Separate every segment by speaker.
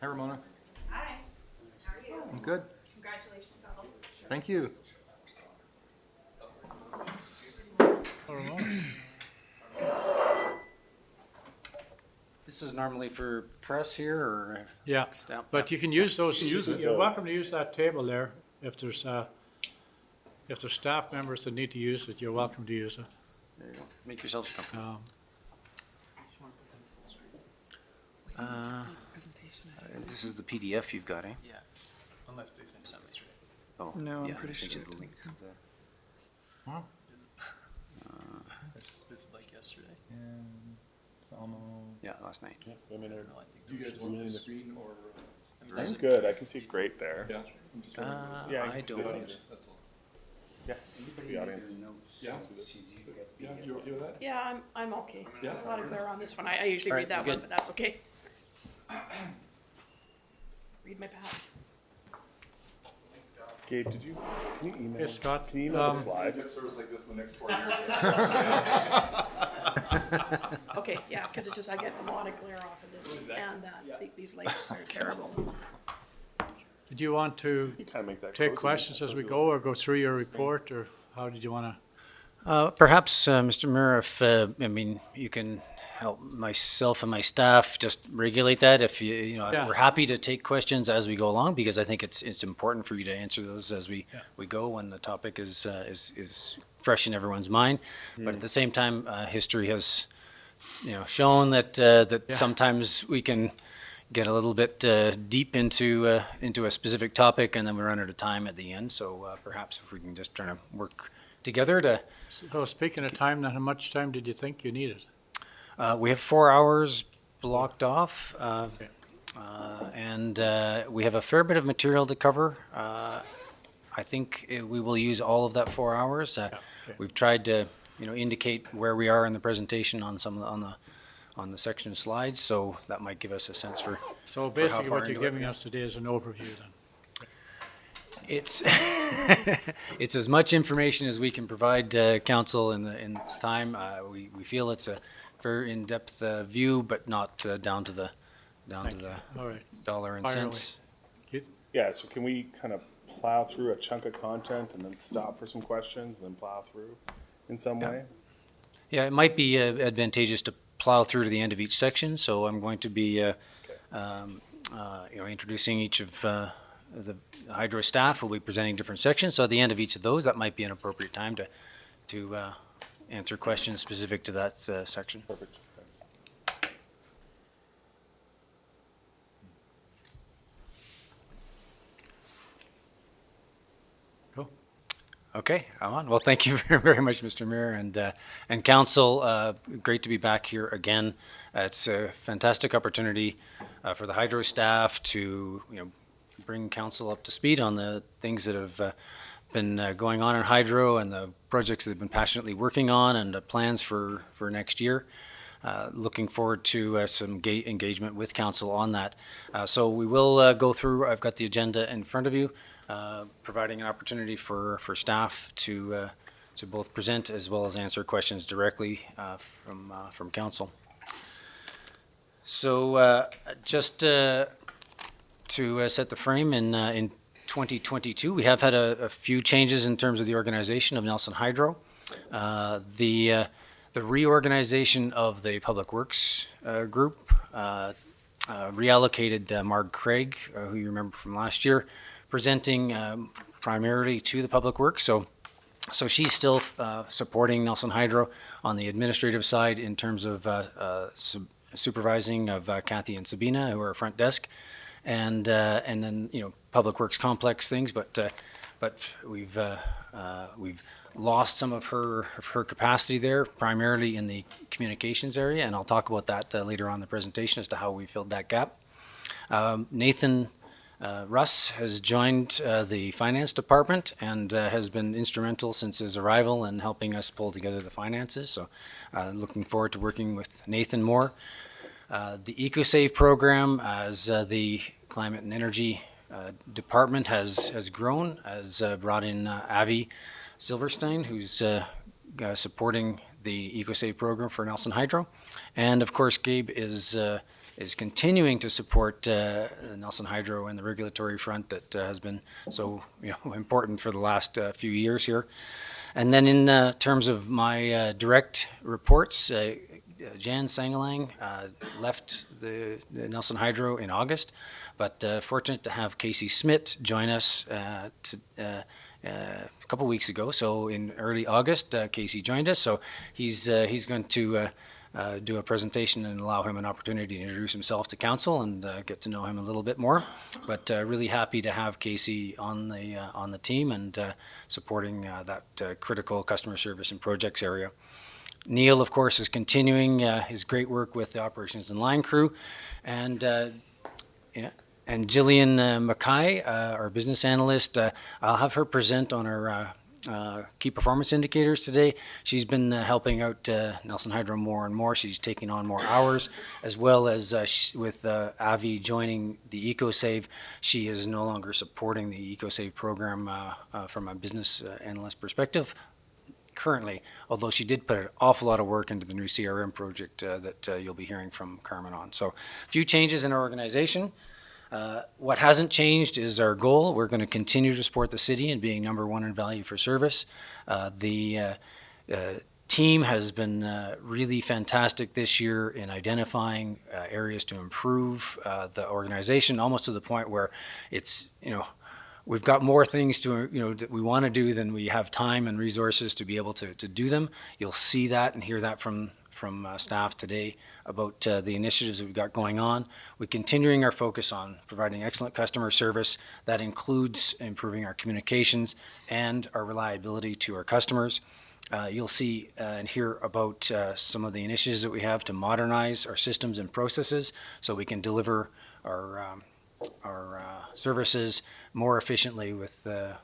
Speaker 1: Hi, Ramona.
Speaker 2: Hi, how are you?
Speaker 1: I'm good.
Speaker 2: Congratulations on the
Speaker 1: Thank you.
Speaker 3: This is normally for press here, or?
Speaker 4: Yeah,
Speaker 3: Yeah.
Speaker 4: but you can use those,
Speaker 5: use
Speaker 4: you're
Speaker 5: those.
Speaker 4: welcome to use that table there. If there's staff members that need to use it, you're welcome to use it.
Speaker 3: There you go. Make yourselves comfortable. This is the PDF you've got, eh?
Speaker 6: Yeah, unless they send it straight.
Speaker 3: Oh,
Speaker 7: No, I'm
Speaker 3: yeah,
Speaker 7: pretty
Speaker 3: I sent
Speaker 7: sure
Speaker 3: you
Speaker 7: it
Speaker 3: the link to the.
Speaker 6: This is like yesterday.
Speaker 1: It's almost.
Speaker 3: Yeah, last night.
Speaker 5: I mean,
Speaker 6: No, I think
Speaker 1: Do you guys want the screen or?
Speaker 5: I'm good. I can see great there.
Speaker 1: Yeah.
Speaker 5: Yeah, I
Speaker 3: I
Speaker 5: can see
Speaker 3: don't.
Speaker 5: this one.
Speaker 1: That's all.
Speaker 5: Yeah, the audience.
Speaker 1: Yeah. Yeah, you okay with that?
Speaker 8: Yeah, I'm okay.
Speaker 1: Yeah.
Speaker 8: There's a lot of glare on this one. I usually
Speaker 3: All
Speaker 8: read
Speaker 3: right,
Speaker 8: that
Speaker 3: you're
Speaker 8: one,
Speaker 3: good.
Speaker 8: but that's okay. Read my pad.
Speaker 5: Gabe, can you email?
Speaker 4: Hey, Scott,
Speaker 5: Can you email the slide?
Speaker 1: Get service like this in the next 4 years.
Speaker 8: Okay, yeah, because it's just I get a lot of glare off of this, and these lights are terrible.
Speaker 4: Did you want to
Speaker 5: You kind of make that.
Speaker 4: take
Speaker 5: closer.
Speaker 4: questions as we go, or go through your report, or how did you want to?
Speaker 3: Perhaps, Mr. Mayor, if, I mean, you can help myself and my staff just regulate that. If
Speaker 4: Yeah.
Speaker 3: we're happy to take questions as we go along, because I think it's important for you to answer those as we go when the topic is fresh in everyone's mind. But at the same time, history has, shown that sometimes we can get a little bit deep into a specific topic, and then we run out of time at the end. So perhaps if we can just try to work together to.
Speaker 4: So speaking of time, then how much time did you think you needed?
Speaker 3: We have 4 hours blocked off, and we have a fair bit of material to cover. I think we will use all of that 4 hours.
Speaker 4: okay.
Speaker 3: We've tried to, indicate where we are in the presentation on some of on the section slides, so that might give us a sense for.
Speaker 4: So basically
Speaker 3: far
Speaker 4: what you're
Speaker 3: into it
Speaker 4: giving us today is an overview then.
Speaker 3: It's it's as much information as we can provide council in the time. We feel it's a very in-depth view, but not down to the
Speaker 4: Thank you. All right.
Speaker 3: dollar and
Speaker 4: Fire away.
Speaker 3: cents.
Speaker 4: Keith?
Speaker 5: Yeah, so can we kind of plow through a chunk of content and then stop for some questions and then plow through in some way?
Speaker 3: Yeah, it might be advantageous to plow through to the end of each section. So I'm going to be introducing each of the hydro staff will be presenting different sections. So at the end of each of those, that might be an appropriate time to answer questions specific to that section.
Speaker 5: Perfect, thanks.
Speaker 4: Cool.
Speaker 3: Okay, I'm on. Well, thank you very, very much, Mr. Mayor and council. Great to be back here again. It's a fantastic opportunity for the hydro staff to bring council up to speed on the things that have been going on in hydro and the projects that they've been passionately working on and the plans for next year. Looking forward to some engagement with council on that. So we will go through, I've got the agenda in front of you, providing an opportunity for staff to both present as well as answer questions directly from council. So just to set the frame, in 2022, we have had a few changes in terms of the organization of Nelson Hydro. The reorganization of the Public Works group reallocated Marg Craig, who you remember from last year, presenting primarily to the Public Works. So she's still supporting Nelson Hydro on the administrative side in terms of supervising of Kathy and Sabina, who are front desk, and then Public Works complex things. But we've lost some of her capacity there, primarily in the communications area, and I'll talk about that later on in the presentation as to how we filled that gap. Nathan Russ has joined the finance department and has been instrumental since his arrival in helping us pull together the finances. So looking forward to working with Nathan more. The EcoSave program, as the climate and energy department has grown, has brought in Avi Silverstein, who's supporting the EcoSave program for Nelson Hydro. And of course, Gabe is is continuing to support Nelson Hydro and the regulatory front that has been so important for the last few years here. And then in terms of my direct reports, Jan Sangalang left the Nelson Hydro in August, but fortunate to have Casey Smith join us a couple weeks ago. So in early August, Casey joined us. So he's going to do a presentation and allow him an opportunity to introduce himself to council and get to know him a little bit more. But really happy to have Casey on the team and supporting that critical customer service and projects area. Neil, of course, is continuing his great work with the operations and line crew, and Jillian Mackay, our business analyst, I'll have her present on our key performance indicators today. She's been helping out Nelson Hydro more and more. She's taking on more hours, as well as with Avi joining the EcoSave, she is no longer supporting the EcoSave program from a business analyst perspective currently, although she did put an awful lot of work into the new CRM project that you'll be hearing from Carmen on. So a few changes in our organization. What hasn't changed is our goal. We're going to continue to support the city in being #1 in value for service. The team has been really fantastic this year in identifying areas to improve the organization, almost to the point where it's, we've got more things that we want to do than we have time and resources to be able to do them. You'll see that and hear that from staff today about the initiatives that we've got going on. We're continuing our focus on providing excellent customer service. That includes improving our communications and our reliability to our customers. You'll see and hear about some of the initiatives that we have to modernize our systems and processes so we can deliver our services more efficiently with the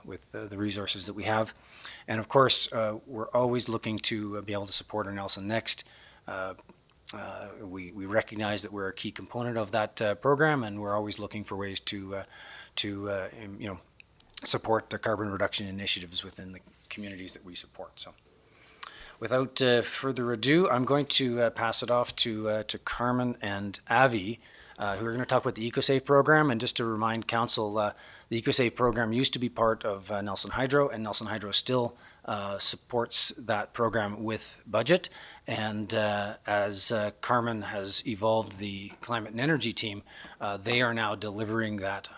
Speaker 3: resources that we have. And of course, we're always looking to be able to support our Nelson Next. We recognize that we're a key component of that program, and we're always looking for ways to support the carbon reduction initiatives within the communities that we support. So without further ado, I'm going to pass it off to Carmen and Avi, who are going to talk about the EcoSave program. And just to remind council, the EcoSave program used to be part of Nelson Hydro, and Nelson Hydro still supports that program with budget. And as Carmen has evolved the climate and energy team, they are now delivering that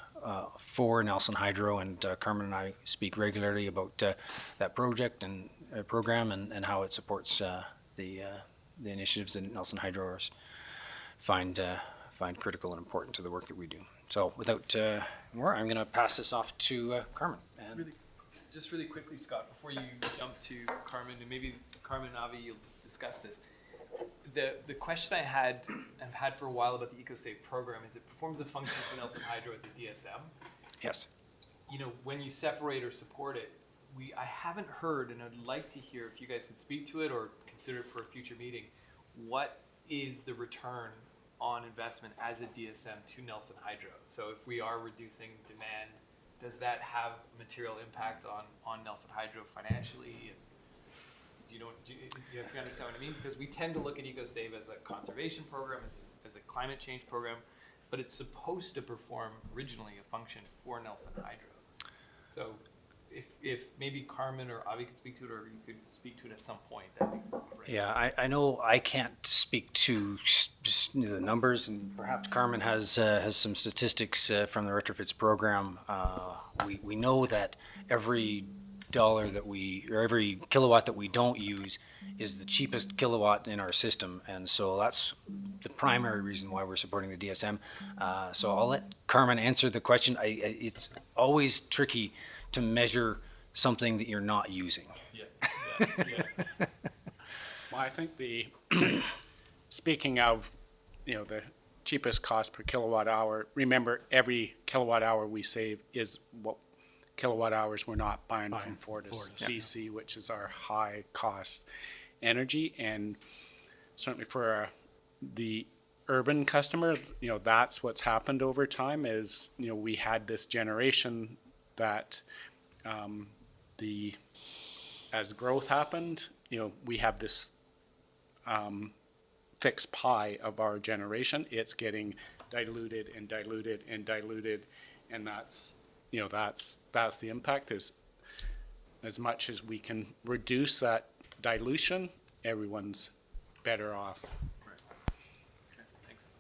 Speaker 3: for Nelson Hydro. And Carmen and I speak regularly about that project and program and how it supports the initiatives that Nelson Hydroers find critical and important to the work that we do. So without more, I'm going to pass this off to Carmen. And
Speaker 6: Really quickly, Scott, before you jump to Carmen, and maybe Carmen and Avi, you'll discuss this. The question I had and have had for a while about the EcoSave program is it performs a function for Nelson Hydro as a DSM.
Speaker 3: yes.
Speaker 6: When you separate or support it, I haven't heard, and I'd like to hear if you guys could speak to it or consider it for a future meeting. What is the return on investment as a DSM to Nelson Hydro? So if we are reducing demand, does that have a material impact on Nelson Hydro financially? Do you understand what I mean? Because we tend to look at EcoSave as a conservation program, as a climate change program, but it's supposed to perform originally a function for Nelson Hydro. So if maybe Carmen or Avi could speak to it, or you could speak to it at some point, that'd be great.
Speaker 3: Yeah, I know I can't speak to just the numbers, and perhaps Carmen has some statistics from the retrofits program. We know that every dollar that every kilowatt that we don't use is the cheapest kilowatt in our system, and so that's the primary reason why we're supporting the DSM. So I'll let Carmen answer the question. It's always tricky to measure something that you're not using.
Speaker 6: Yeah.
Speaker 7: Well, I think speaking of, the cheapest cost per kilowatt hour, remember every kilowatt hour we save is what kilowatt hours we're not buying from Fortis BC, which is our high cost energy. And certainly for the urban customer, that's what's happened over time is, we had this generation that as growth happened, we have this fixed pie of our generation. It's getting diluted and diluted and diluted, and that's, you know, that's the impact. There's, as much as we can reduce that dilution, everyone's better off.
Speaker 6: Okay, thanks.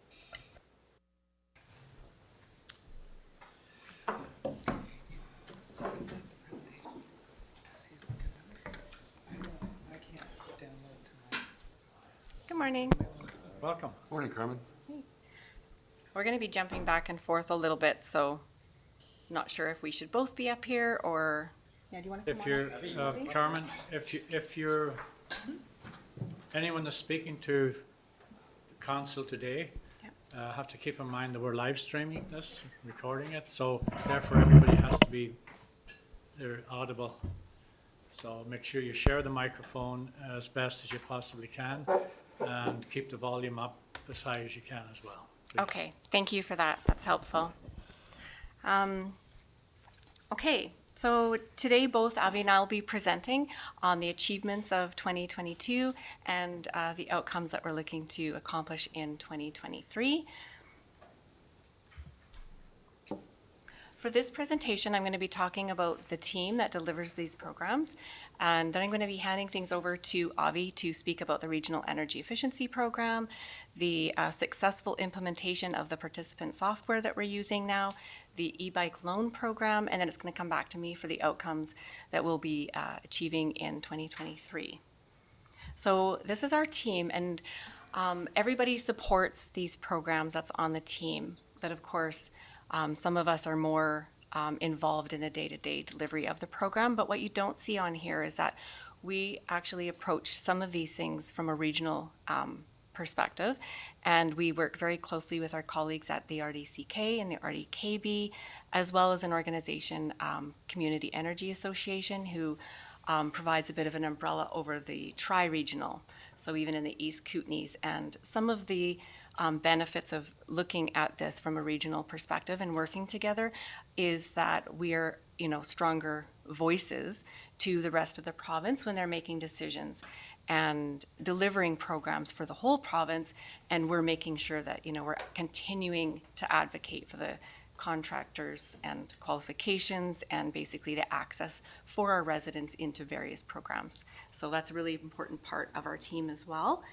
Speaker 9: Good morning.
Speaker 4: Welcome.
Speaker 1: Morning, Carmen.
Speaker 9: We're going to be jumping back and forth a little bit, so not sure if we should both be up here or. Yeah, do you want to come
Speaker 4: If
Speaker 9: on
Speaker 4: you're,
Speaker 9: up?
Speaker 4: Carmen, if you're, anyone that's speaking to the council today, have to keep in mind that we're live streaming this, recording it, so therefore everybody has to be, they're audible. So make sure you share the microphone as best as you possibly can and keep the volume up as high as you can as well. Please.
Speaker 9: Okay, thank you for that. That's helpful. Okay, so today both Avi and I will be presenting on the achievements of 2022 and the outcomes that we're looking to accomplish in 2023. For this presentation, I'm going to be talking about the team that delivers these programs, and then I'm going to be handing things over to Avi to speak about the Regional Energy Efficiency Program, the successful implementation of the participant software that we're using now, the e-bike loan program, and then it's going to come back to me for the outcomes that we'll be achieving in 2023. So this is our team, and everybody supports these programs that's on the team, but of course, some of us are more involved in the day-to-day delivery of the program, but what you don't see on here is that we actually approach some of these things from a regional perspective, and we work very closely with our colleagues at the RDCK and the RDKB, as well as an organization, Community Energy Association, who provides a bit of an umbrella over the tri-regional, so even in the East Kootenays, and some of the benefits of looking at this from a regional perspective and working together is that we are, you know, stronger voices to the rest of the province when they're making decisions and delivering programs for the whole province, and we're making sure that, you know, we're continuing to advocate for the contractors and qualifications and basically the access for our residents into various programs. So that's a really important part of our team as well.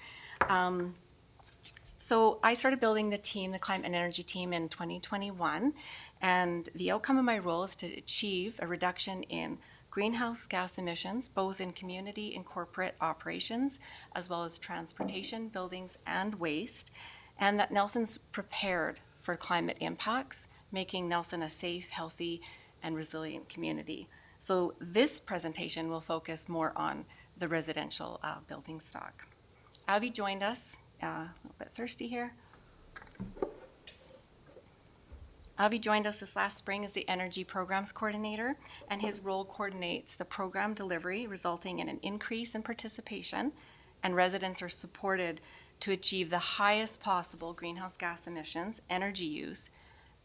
Speaker 9: So I started building the team, the climate and energy team, in 2021, and the outcome of my role is to achieve a reduction in greenhouse gas emissions, both in community and corporate operations, as well as transportation, buildings, and waste, and that Nelson's prepared for climate impacts, making Nelson a safe, healthy, and resilient community. So this presentation will focus more on the residential building stock. Avi joined us. A little bit thirsty here. Avi joined us this last spring as the Energy Programs Coordinator, and his role coordinates the program delivery, resulting in an increase in participation, and residents are supported to achieve the highest possible greenhouse gas emissions, energy use,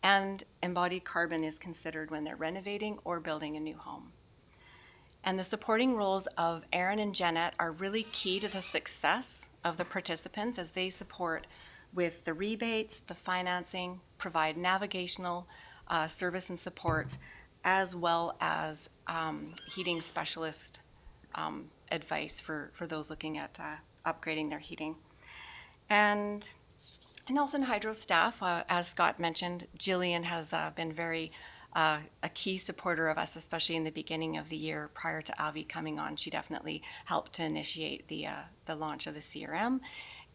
Speaker 9: and embodied carbon is considered when they're renovating or building a new home. And the supporting roles of Aaron and Jeanette are really key to the success of the participants as they support with the rebates, the financing, provide navigational service and supports, as well as heating specialist advice for those looking at upgrading their heating. And Nelson Hydro staff, as Scott mentioned, Jillian has been very a key supporter of us, especially in the beginning of the year prior to Avi coming on. She definitely helped to initiate the launch of the CRM.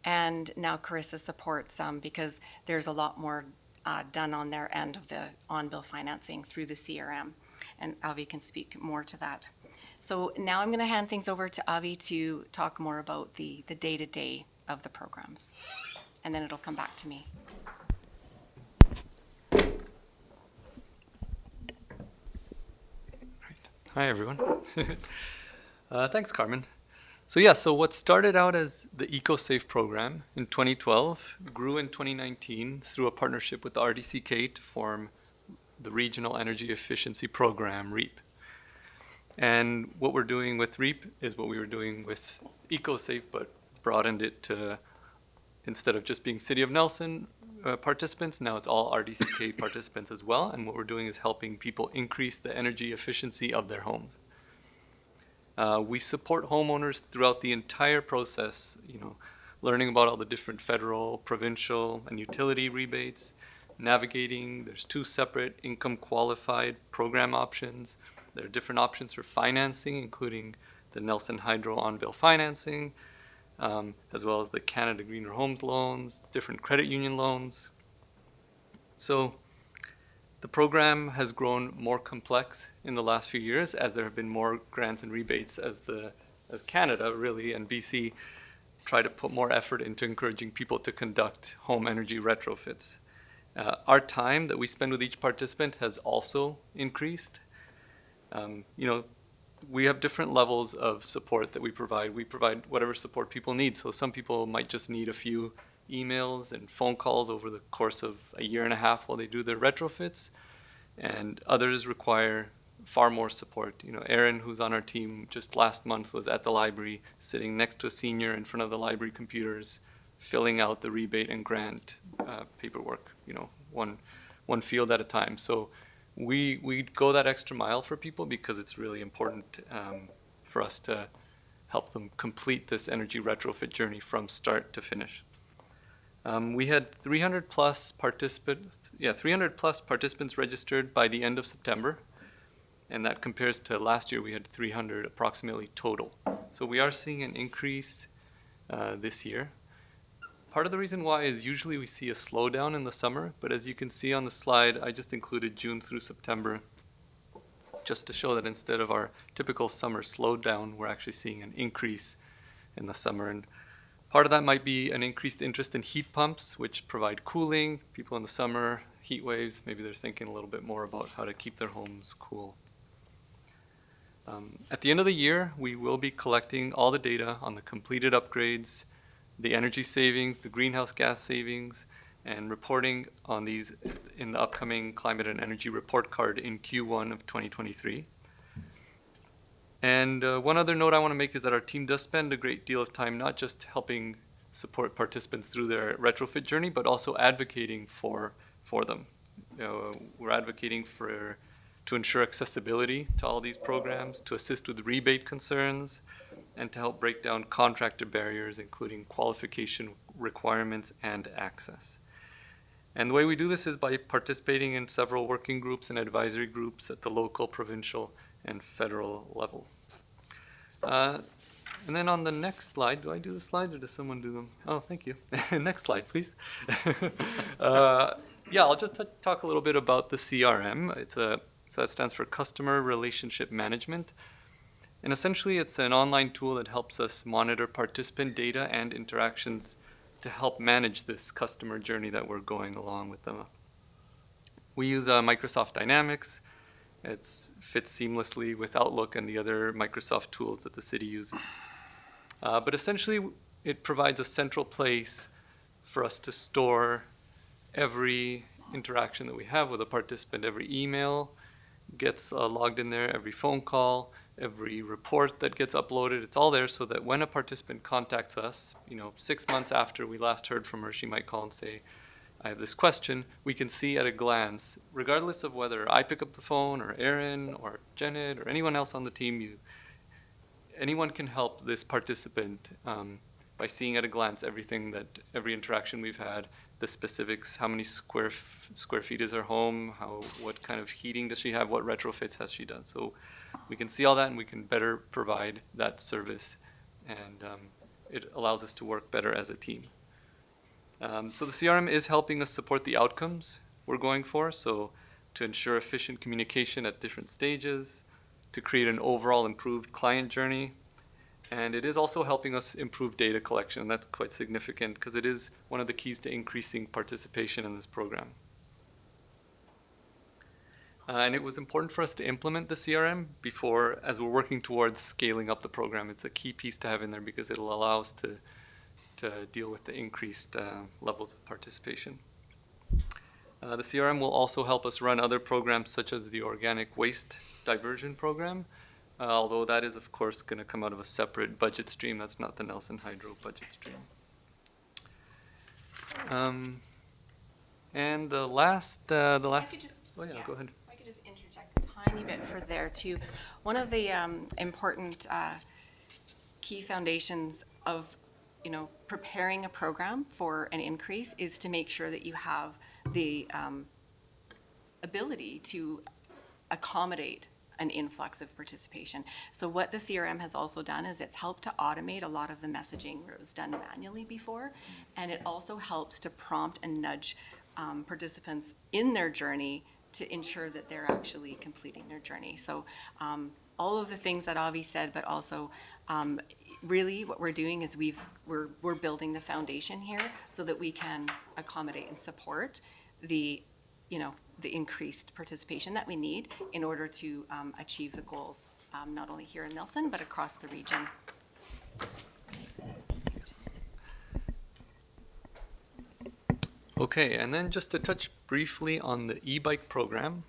Speaker 9: And now Carissa supports because there's a lot more done on their end of the on-bill financing through the CRM. And Avi can speak more to that. So now I'm going to hand things over to Avi to talk more about the day-to-day of the programs. And then it'll come back to me.
Speaker 10: Hi, everyone. Thanks, Carmen. So what started out as the EcoSafe program in 2012 grew in 2019 through a partnership with the RDCK to form the Regional Energy Efficiency Program, REAP. And what we're doing with REAP is what we were doing with EcoSafe, but broadened it to instead of just being City of Nelson participants, now it's all RDCK participants as well. And what we're doing is helping people increase the energy efficiency of their homes. We support homeowners throughout the entire process, learning about all the different federal, provincial, and utility rebates, navigating. There's 2 separate income qualified program options. There are different options for financing, including the Nelson Hydro on-bill financing, as well as the Canada Greener Homes loans, different credit union loans. So the program has grown more complex in the last few years as there have been more grants and rebates as Canada really and BC try to put more effort into encouraging people to conduct home energy retrofits. Our time that we spend with each participant has also increased. We have different levels of support that we provide. We provide whatever support people need. So some people might just need a few emails and phone calls over the course of a year and a half while they do their retrofits. And others require far more support. Aaron, who's on our team, just last month was at the library, sitting next to a senior in front of the library computers, filling out the rebate and grant paperwork, one field at a time. So we go that extra mile for people because it's really important for us to help them complete this energy retrofit journey from start to finish. We had 300 plus participants registered by the end of September, and that compares to last year we had 300 approximately total. So we are seeing an increase this year. Part of the reason why is usually we see a slowdown in the summer, but as you can see on the slide, I just included June through September just to show that instead of our typical summer slowdown, we're actually seeing an increase in the summer. And part of that might be an increased interest in heat pumps, which provide cooling. People in the summer, heat waves, maybe they're thinking a little bit more about how to keep their homes cool. At the end of the year, we will be collecting all the data on the completed upgrades, the energy savings, the greenhouse gas savings, and reporting on these in the upcoming Climate and Energy Report Card in Q1 of 2023. And one other note I want to make is that our team does spend a great deal of time not just helping support participants through their retrofit journey, but also advocating for them. We're advocating to ensure accessibility to all these programs, to assist with rebate concerns, and to help break down contractor barriers, including qualification requirements and access. And the way we do this is by participating in several working groups and advisory groups at the local, provincial, and federal level. And then on the next slide, do I do the slides or does someone do them? Oh, thank you. Next slide, please. I'll just talk a little bit about the CRM. So that stands for Customer Relationship Management. And essentially, it's an online tool that helps us monitor participant data and interactions to help manage this customer journey that we're going along with them. We use Microsoft Dynamics. It fits seamlessly with Outlook and the other Microsoft tools that the city uses. But essentially, it provides a central place for us to store every interaction that we have with a participant. Every email gets logged in there, every phone call, every report that gets uploaded. It's all there so that when a participant contacts us, 6 months after we last heard from her, she might call and say, I have this question. We can see at a glance, regardless of whether I pick up the phone or Aaron or Janet or anyone else on the team, anyone can help this participant by seeing at a glance every interaction we've had, the specifics, how many square feet is her home, what kind of heating does she have, what retrofits has she done. So we can see all that and we can better provide that service, and it allows us to work better as a team. So the CRM is helping us support the outcomes we're going for, so to ensure efficient communication at different stages, to create an overall improved client journey, and it is also helping us improve data collection. That's quite significant because it is one of the keys to increasing participation in this program. And it was important for us to implement the CRM as we're working towards scaling up the program. It's a key piece to have in there because it'll allow us to deal with the increased levels of participation. The CRM will also help us run other programs such as the organic waste diversion program, although that is of course going to come out of a separate budget stream. That's not the Nelson Hydro budget stream. And the last, oh yeah,
Speaker 9: yeah.
Speaker 10: go ahead.
Speaker 9: If I could just interject a tiny bit for there too. One of the important key foundations of, preparing a program for an increase is to make sure that you have the ability to accommodate an influx of participation. So what the CRM has also done is it's helped to automate a lot of the messaging where it was done manually before, and it also helps to prompt and nudge participants in their journey to ensure that they're actually completing their journey. So all of the things that Avi said, but also really what we're doing is we're building the foundation here so that we can accommodate and support the increased participation that we need in order to achieve the goals, not only here in Nelson, but across the region.
Speaker 10: Okay, and then just to touch briefly on the e-bike program.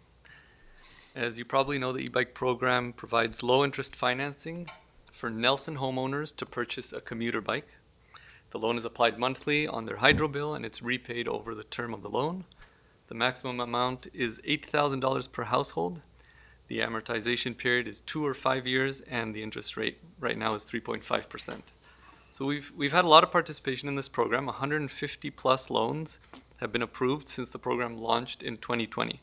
Speaker 10: As you probably know, the e-bike program provides low-interest financing for Nelson homeowners to purchase a commuter bike. The loan is applied monthly on their hydro bill, and it's repaid over the term of the loan. The maximum amount is $8,000 per household. The amortization period is 2 or 5 years, and the interest rate right now is 3.5%. So we've had a lot of participation in this program. 150 plus loans have been approved since the program launched in 2020.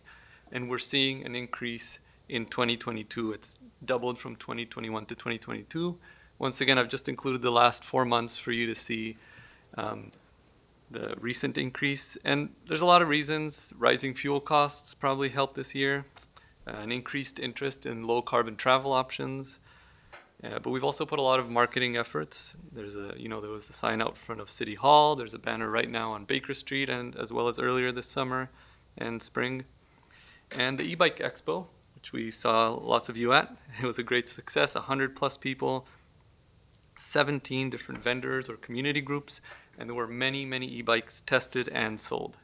Speaker 10: And we're seeing an increase in 2022. It's doubled from 2021 to 2022. Once again, I've just included the last 4 months for you to see the recent increase. And there's a lot of reasons. Rising fuel costs probably helped this year. An increased interest in low carbon travel options. But we've also put a lot of marketing efforts. There's there was a sign out front of City Hall. There's a banner right now on Baker Street, and as well as earlier this summer and spring. And the e-bike expo, which we saw lots of you at. It was a great success, 100 plus people, 17 different vendors or community groups, and there were many, many e-bikes tested and sold.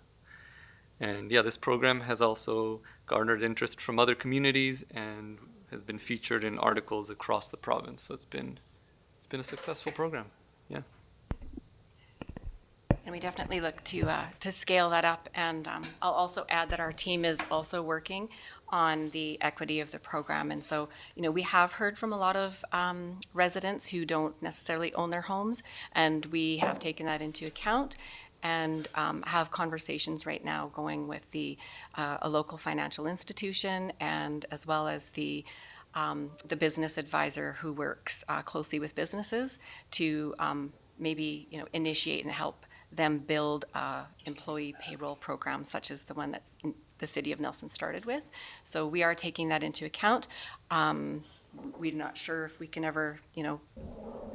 Speaker 10: And yeah, this program has also garnered interest from other communities and has been featured in articles across the province. So it's been a successful program. Yeah.
Speaker 9: And we definitely look to scale that up. And I'll also add that our team is also working on the equity of the program. And so, we have heard from a lot of residents who don't necessarily own their homes, and we have taken that into account and have conversations right now going with a local financial institution, and as well as the business advisor who works closely with businesses to maybe initiate and help them build employee payroll programs such as the one that the City of Nelson started with. So we are taking that into account. We're not sure if we can ever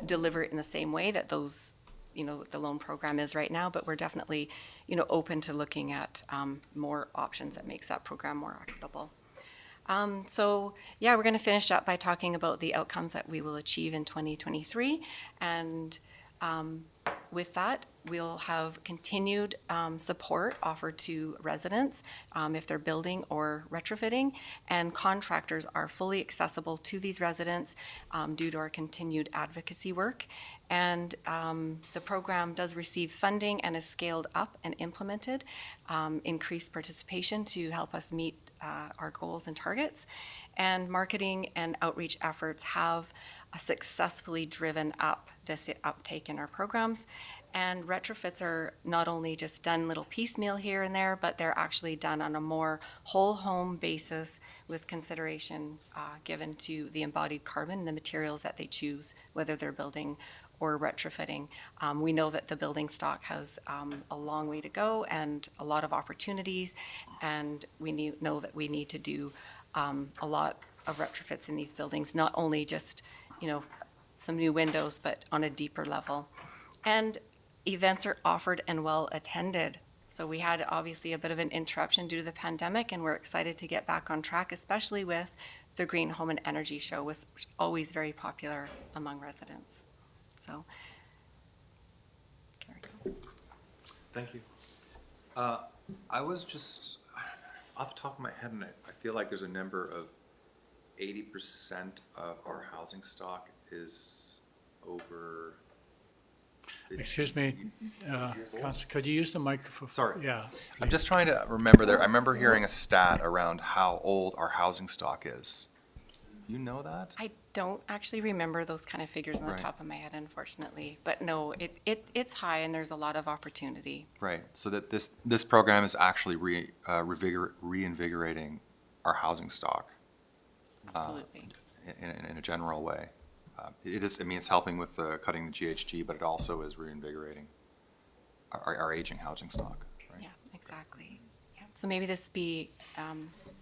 Speaker 9: deliver it in the same way that those the loan program is right now, but we're definitely open to looking at more options that makes that program more equitable. So yeah, we're going to finish up by talking about the outcomes that we will achieve in 2023, and with that, we'll have continued support offered to residents if they're building or retrofitting, and contractors are fully accessible to these residents due to our continued advocacy work. And the program does receive funding and is scaled up and implemented, increased participation to help us meet our goals and targets. And marketing and outreach efforts have successfully driven up this uptake in our programs. And retrofits are not only just done little piecemeal here and there, but they're actually done on a more whole home basis with consideration given to the embodied carbon, the materials that they choose, whether they're building or retrofitting. We know that the building stock has a long way to go and a lot of opportunities, and we know that we need to do a lot of retrofits in these buildings, not only just some new windows, but on a deeper level. And events are offered and well attended. So we had obviously a bit of an interruption due to the pandemic, and we're excited to get back on track, especially with the Green Home and Energy Show, which is always very popular among residents. So, Carrie.
Speaker 11: Thank you. I was just, off the top of my head, and I feel like there's a number of 80% of our housing stock is over
Speaker 4: Excuse me, Council, could you use the microphone?
Speaker 11: Sorry.
Speaker 4: Yeah.
Speaker 11: I'm just trying to remember there. I remember hearing a stat around how old our housing stock is. You know that?
Speaker 9: I don't actually remember those kind of figures on the
Speaker 11: Right.
Speaker 9: top of my head, unfortunately. But no, it's high and there's a lot of opportunity.
Speaker 11: Right. So that this program is actually reinvigorating our housing stock
Speaker 9: Absolutely.
Speaker 11: in a general way. It is. I mean, it's helping with cutting the GHG, but it also is reinvigorating our aging housing stock. Right.
Speaker 9: Yeah, exactly. Yeah. So maybe this be,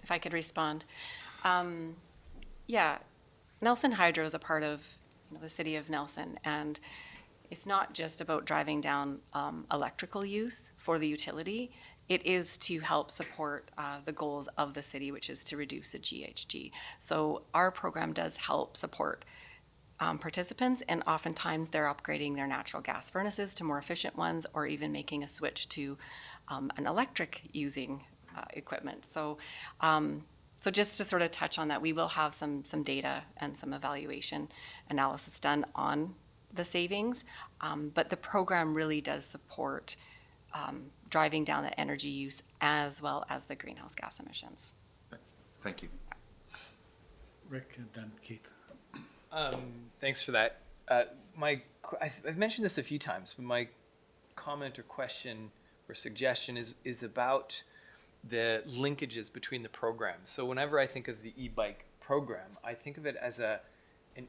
Speaker 9: if I could respond. Yeah, Nelson Hydro is a part of the city of Nelson, and it's not just about driving down electrical use for the utility. It is to help support the goals of the city, which is to reduce the GHG. So our program does help support participants, and oftentimes they're upgrading their natural gas furnaces to more efficient ones, or even making a switch to an electric using equipment. So just to sort of touch on that, we will have some data and some evaluation analysis done on the savings, but the program really does support driving down the energy use as well as the greenhouse gas emissions.
Speaker 11: Thank you.
Speaker 4: Rick and then Keith.
Speaker 6: Thanks for that. I've mentioned this a few times, but my comment or question or suggestion is about the linkages between the programs. So whenever I think of the e-bike program, I think of it as an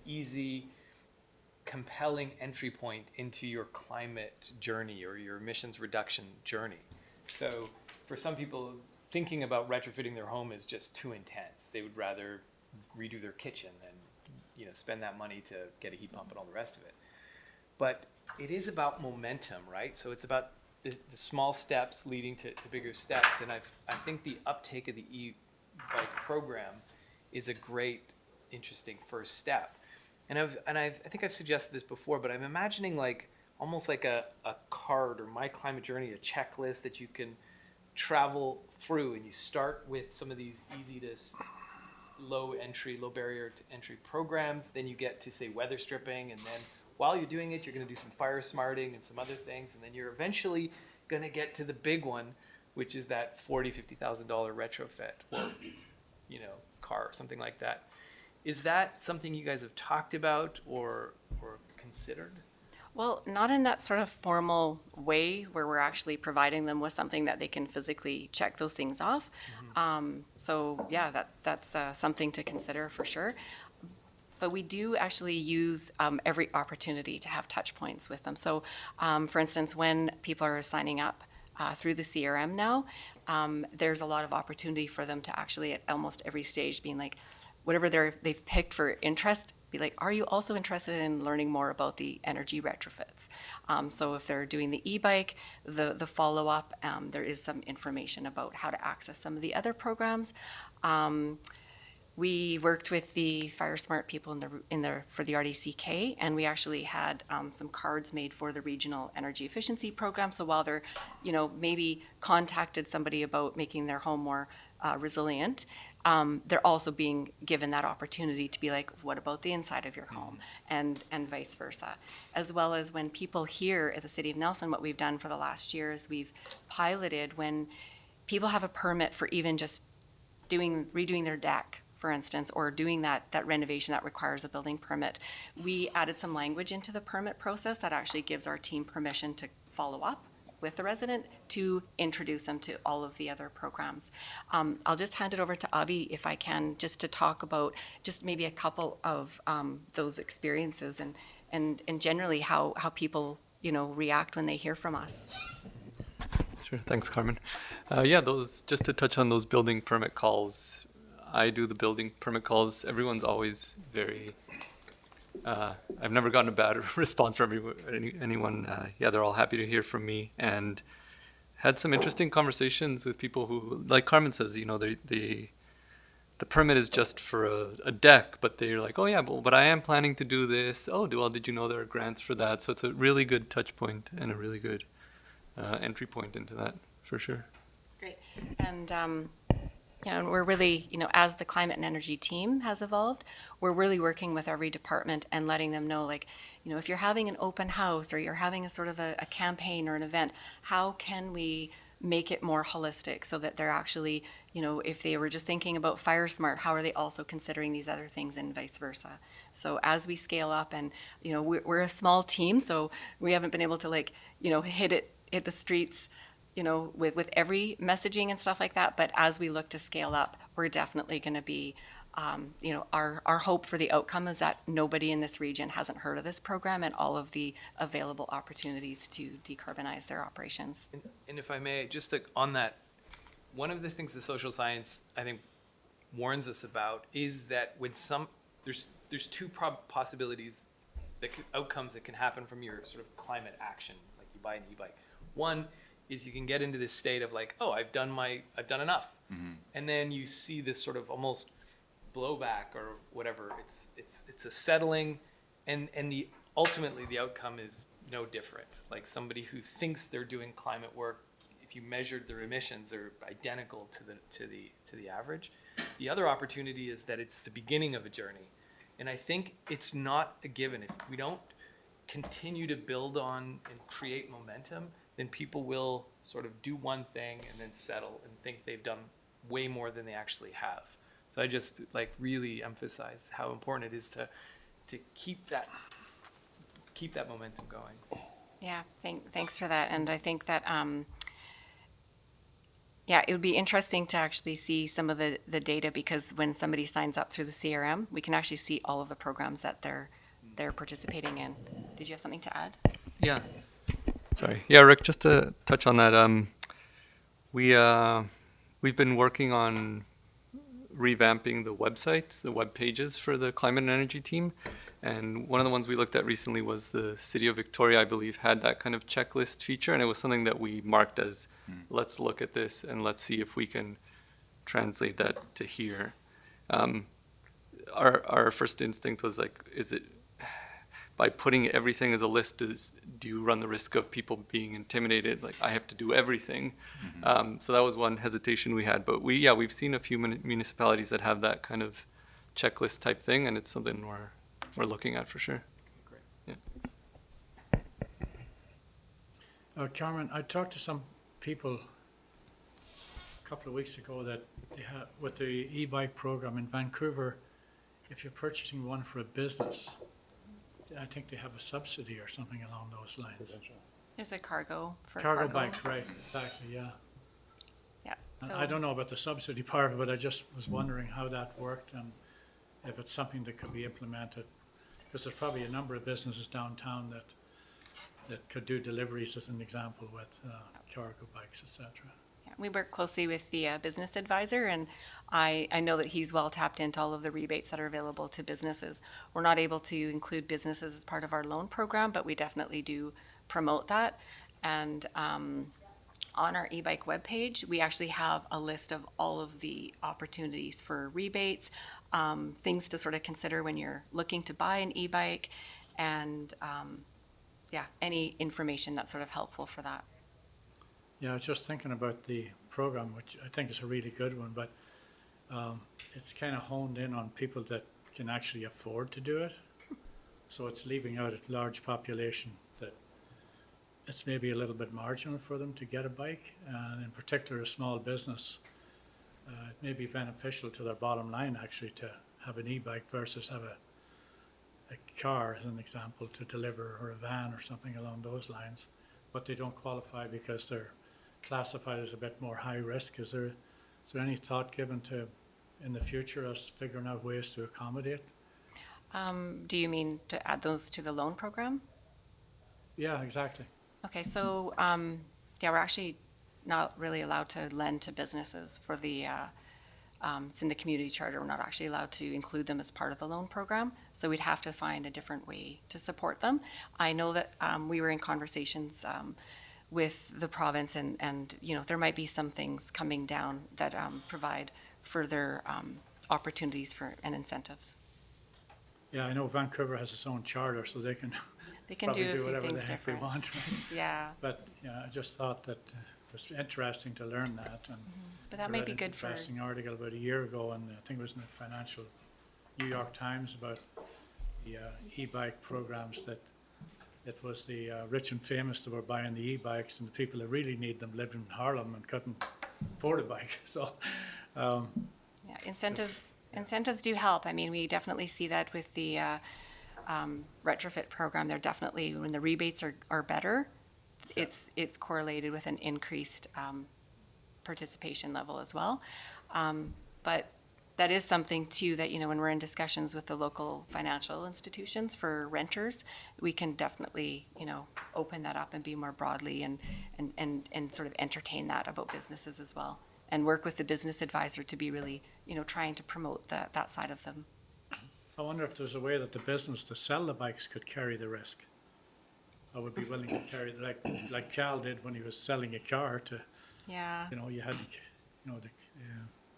Speaker 6: easy, compelling entry point into your climate journey or your emissions reduction journey. So for some people, thinking about retrofitting their home is just too intense. They would rather redo their kitchen than spend that money to get a heat pump and all the rest of it. But it is about momentum, right? So it's about the small steps leading to bigger steps. And I think the uptake of the e-bike program is a great, interesting first step. And I think I've suggested this before, but I'm imagining almost like a card or My Climate Journey, a checklist that you can travel through, and you start with some of these easy to low barrier to entry programs. Then you get to, say, weather stripping, and then while you're doing it, you're going to do some fire smarting and some other things, and then you're eventually going to get to the big one, which is that $40,000-$50,000 retrofit or car or something like that. Is that something you guys have talked about or considered?
Speaker 9: Well, not in that sort of formal way where we're actually providing them with something that they can physically check those things off. So yeah, that's something to consider for sure. But we do actually use every opportunity to have touch points with them. So for instance, when people are signing up through the CRM now, there's a lot of opportunity for them to actually at almost every stage being like, whatever they've picked for interest, be like, are you also interested in learning more about the energy retrofits? So if they're doing the e-bike, the follow-up, there is some information about how to access some of the other programs. We worked with the Fire Smart people for the RDCK, and we actually had some cards made for the Regional Energy Efficiency Program. So while they're, maybe contacted somebody about making their home more resilient, they're also being given that opportunity to be like, what about the inside of your home, and vice versa. As well as when people here at the City of Nelson, what we've done for the last year is we've piloted when people have a permit for even just redoing their deck, for instance, or doing that renovation that requires a building permit. We added some language into the permit process that actually gives our team permission to follow up with the resident to introduce them to all of the other programs. I'll just hand it over to Avi, if I can, just to talk about just maybe a couple of those experiences and generally how people react when they hear from us.
Speaker 10: Sure, thanks, Carmen. Just to touch on those building permit calls. I do the building permit calls. Everyone's always very. I've never gotten a bad response from anyone. They're all happy to hear from me, and had some interesting conversations with people who, like Carmen says, the permit is just for a deck, but they're like, oh yeah, but I am planning to do this. Oh, did you know there are grants for that? So it's a really good touch point and a really good entry point into that, for sure.
Speaker 9: Great. And And we're really, as the climate and energy team has evolved, we're really working with every department and letting them know, like, if you're having an open house or you're having a sort of a campaign or an event, how can we make it more holistic so that they're actually, if they were just thinking about fire smart, how are they also considering these other things and vice versa? So as we scale up and, we're a small team, so we haven't been able to hit the streets, with every messaging and stuff like that. But as we look to scale up, we're definitely going to be, our hope for the outcome is that nobody in this region hasn't heard of this program and all of the available opportunities to decarbonize their operations.
Speaker 6: And if I may, just on that, one of the things the social science, I think, warns us about is that when there's two possibilities, outcomes that can happen from your sort of climate action, like you buy an e-bike. One is you can get into this state of like, oh, I've done enough. Mm-hmm. And then you see this sort of almost blowback or whatever. It's a settling, and ultimately the outcome is no different. Like somebody who thinks they're doing climate work, if you measured their emissions, they're identical to the average. The other opportunity is that it's the beginning of a journey. And I think it's not a given. If we don't continue to build on and create momentum, then people will sort of do one thing and then settle and think they've done way more than they actually have. So I just really emphasize how important it is to keep that momentum going.
Speaker 9: Yeah, thanks for that. And I think that it would be interesting to actually see some of the data, because when somebody signs up through the CRM, we can actually see all of the programs that they're participating in. Did you have something to add?
Speaker 10: Yeah. Sorry. Yeah, Rick, just to touch on that, we've been working on revamping the websites, the web pages for the climate and energy team. And one of the ones we looked at recently was the City of Victoria, I believe, had that kind of checklist feature. And it was something that we marked as, let's look at this and let's see if we can translate that to here. Our first instinct was like, is it, by putting everything as a list, do you run the risk of people being intimidated? Like, I have to do everything. Mm-hmm. So that was one hesitation we had. But we've seen a few municipalities that have that kind of checklist type thing, and it's something we're looking at for sure.
Speaker 6: Great.
Speaker 4: Yeah. Carmen, I talked to some people a couple of weeks ago that they had, with the e-bike program in Vancouver, if you're purchasing one for a business, I think they have a subsidy or something along those lines.
Speaker 9: There's a cargo for
Speaker 4: cargo bikes, right? Exactly, yeah.
Speaker 9: Yeah.
Speaker 4: So I don't know about the subsidy part, but I just was wondering how that worked and if it's something that could be implemented, because there's probably a number of businesses downtown that could do deliveries, as an example, with cargo bikes, etc.
Speaker 9: We work closely with the business advisor, and I know that he's well tapped into all of the rebates that are available to businesses. We're not able to include businesses as part of our loan program, but we definitely do promote that. And on our e-bike webpage, we actually have a list of all of the opportunities for rebates, things to sort of consider when you're looking to buy an e-bike, and any information that's sort of helpful for that.
Speaker 4: Yeah, I was just thinking about the program, which I think is a really good one, but it's kind of honed in on people that can actually afford to do it. So it's leaving out a large population that it's maybe a little bit marginal for them to get a bike, and in particular a small business. It may be beneficial to their bottom line actually to have an e-bike versus have a car, as an example, to deliver, or a van or something along those lines. But they don't qualify because they're classified as a bit more high risk. Is there any thought given to, in the future, us figuring out ways to accommodate?
Speaker 9: Do you mean to add those to the loan program?
Speaker 4: Yeah, exactly.
Speaker 9: Okay, so we're actually not really allowed to lend to businesses for the, it's in the community charter. We're not actually allowed to include them as part of the loan program. So we'd have to find a different way to support them. I know that we were in conversations with the province, and there might be some things coming down that provide further opportunities and incentives.
Speaker 4: Yeah, I know Vancouver has its own charter, so they can
Speaker 9: do a few
Speaker 4: whatever
Speaker 9: things
Speaker 4: the heck
Speaker 9: different.
Speaker 4: they want. Right?
Speaker 9: Yeah.
Speaker 4: But I just thought that was interesting to learn that. And
Speaker 9: But that
Speaker 4: I
Speaker 9: might
Speaker 4: read
Speaker 9: be
Speaker 4: an
Speaker 9: good for,
Speaker 4: interesting article about a year ago, and I think it was in the financial New York Times about the e-bike programs that it was the rich and famous that were buying the e-bikes, and the people that really need them lived in Harlem and couldn't afford a bike. So,
Speaker 9: yeah, incentives do help. I mean, we definitely see that with the retrofit program. They're definitely, when the rebates are better, it's correlated with an increased participation level as well. But that is something too that, you know, when we're in discussions with the local financial institutions for renters, we can definitely, you know, open that up and be more broadly and sort of entertain that about businesses as well. And work with the business advisor to be really, you know, trying to promote that side of them.
Speaker 4: I wonder if there's a way that the business to sell the bikes could carry the risk. I would be willing to carry, like Cal did when he was selling a car to,
Speaker 9: Yeah.
Speaker 4: you know, you had, you know, the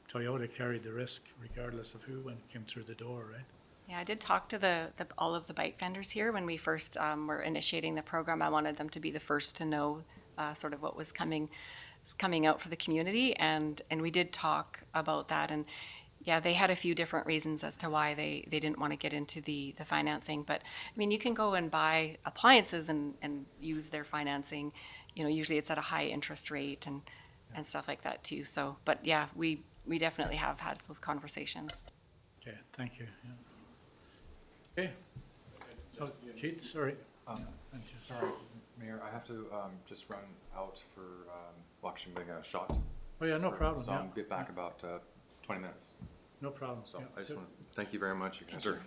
Speaker 4: Toyota carried the risk regardless of who when it came through the door, right?
Speaker 9: Yeah, I did talk to all of the bike vendors here when we first were initiating the program. I wanted them to be the first to know sort of what was coming out for the community, and we did talk about that. And yeah, they had a few different reasons as to why they didn't want to get into the financing. But I mean, you can go and buy appliances and use their financing. You know, usually it's at a high interest rate and stuff like that too. So, but yeah, we definitely have had those conversations.
Speaker 4: Okay, thank you. Yeah. Okay. Oh, Keith, sorry.
Speaker 11: Sorry, Mayor, I have to just run out for watching a shot.
Speaker 4: Oh yeah, no problem.
Speaker 11: So
Speaker 4: Yeah.
Speaker 11: I'll get back about 20 minutes.
Speaker 4: No problem.
Speaker 11: So
Speaker 4: Yeah,
Speaker 11: I just
Speaker 4: good.
Speaker 11: want to thank you very much. You guys are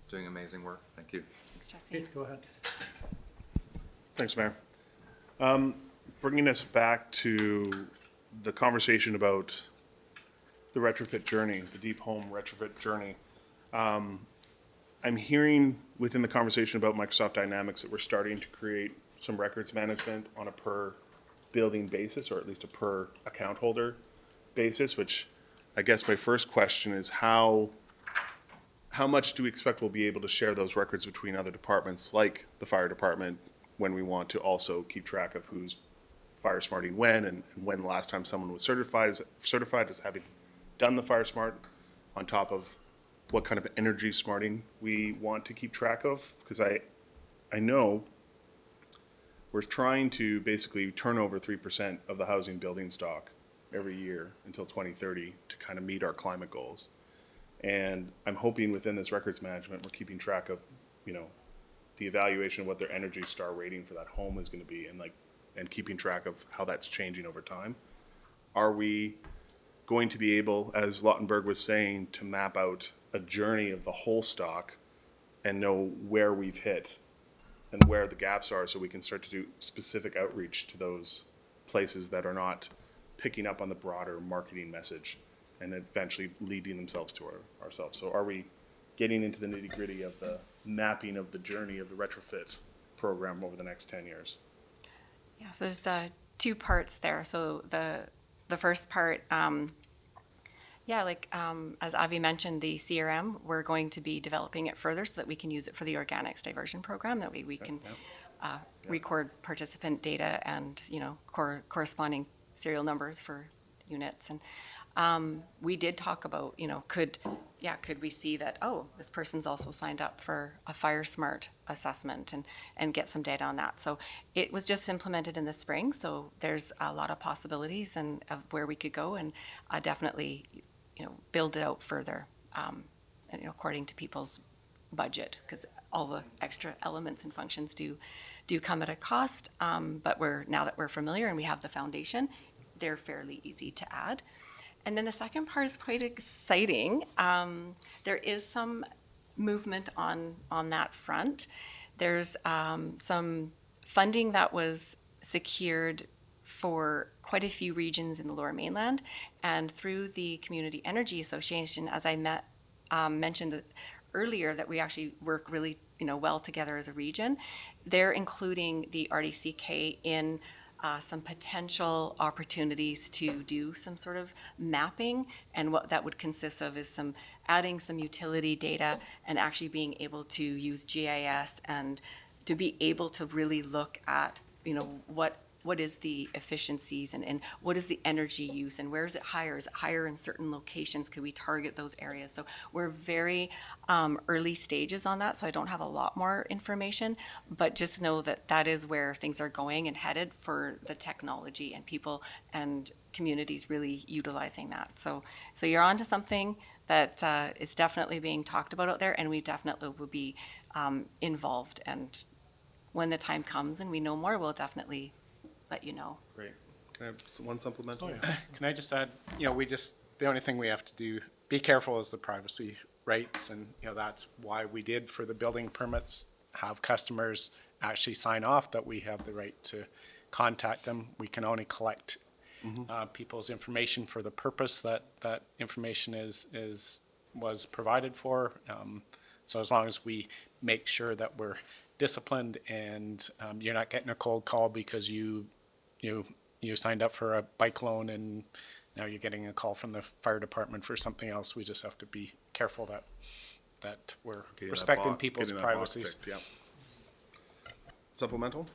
Speaker 11: doing amazing work. Thank you.
Speaker 9: Thanks, Jesse.
Speaker 4: Keith, go ahead.
Speaker 5: Thanks, Mayor. Bringing us back to the conversation about the retrofit journey, the deep home retrofit journey. I'm hearing within the conversation about Microsoft Dynamics that we're starting to create some records management on a per building basis, or at least a per account holder basis, which I guess my first question is how much do we expect we'll be able to share those records between other departments like the fire department when we want to also keep track of who's fire smarting when and when the last time someone was certified as having done the fire smart, on top of what kind of energy smarting we want to keep track of? Because I know we're trying to basically turn over 3% of the housing building stock every year until 2030 to kind of meet our climate goals. And I'm hoping within this records management, we're keeping track of, you know, the evaluation of what their Energy Star rating for that home is going to be, and keeping track of how that's changing over time. Are we going to be able, as Lautenberg was saying, to map out a journey of the whole stock and know where we've hit and where the gaps are, so we can start to do specific outreach to those places that are not picking up on the broader marketing message and eventually leading themselves to ourselves? So are we getting into the nitty-gritty of the mapping of the journey of the retrofit program over the next 10 years?
Speaker 9: Yeah, so there's two parts there. So the first part, as Avi mentioned, the CRM, we're going to be developing it further so that we can use it for the organics diversion program. That way we can record participant data and, you know, corresponding serial numbers for units. And we did talk about, you know, could we see that, oh, this person's also signed up for a Fire Smart assessment and get some data on that. So it was just implemented in the spring, so there's a lot of possibilities and of where we could go, and definitely, you know, build it out further, and, you know, according to people's budget, because all the extra elements and functions do come at a cost. But now that we're familiar and we have the foundation, they're fairly easy to add. And then the second part is quite exciting. There is some movement on that front. There's some funding that was secured for quite a few regions in the Lower Mainland, and through the Community Energy Association, as I mentioned earlier, that we actually work really, you know, well together as a region. They're including the RDCK in some potential opportunities to do some sort of mapping, and what that would consist of is adding some utility data and actually being able to use GIS and to be able to really look at, you know, what what is the efficiencies and what is the energy use and where is it higher? Is it higher in certain locations? Could we target those areas? So we're very early stages on that, so I don't have a lot more information, but just know that that is where things are going and headed for the technology and people and communities really utilizing that. So you're onto something that is definitely being talked about out there, and we definitely will be involved. And when the time comes and we know more, we'll definitely let you know.
Speaker 5: Great. Can I have one supplemental?
Speaker 7: Can I just add, the only thing we have to do, be careful is the privacy rights. And, that's why we did for the building permits, have customers actually sign off that we have the right to contact them. We can only collect people's information for the purpose that that information was provided for. So as long as we make sure that we're disciplined and you're not getting a cold call because you signed up for a bike loan and now you're getting a call from the fire department for something else. We just have to be careful that we're respecting people's privacy.
Speaker 5: Yeah. Supplemental?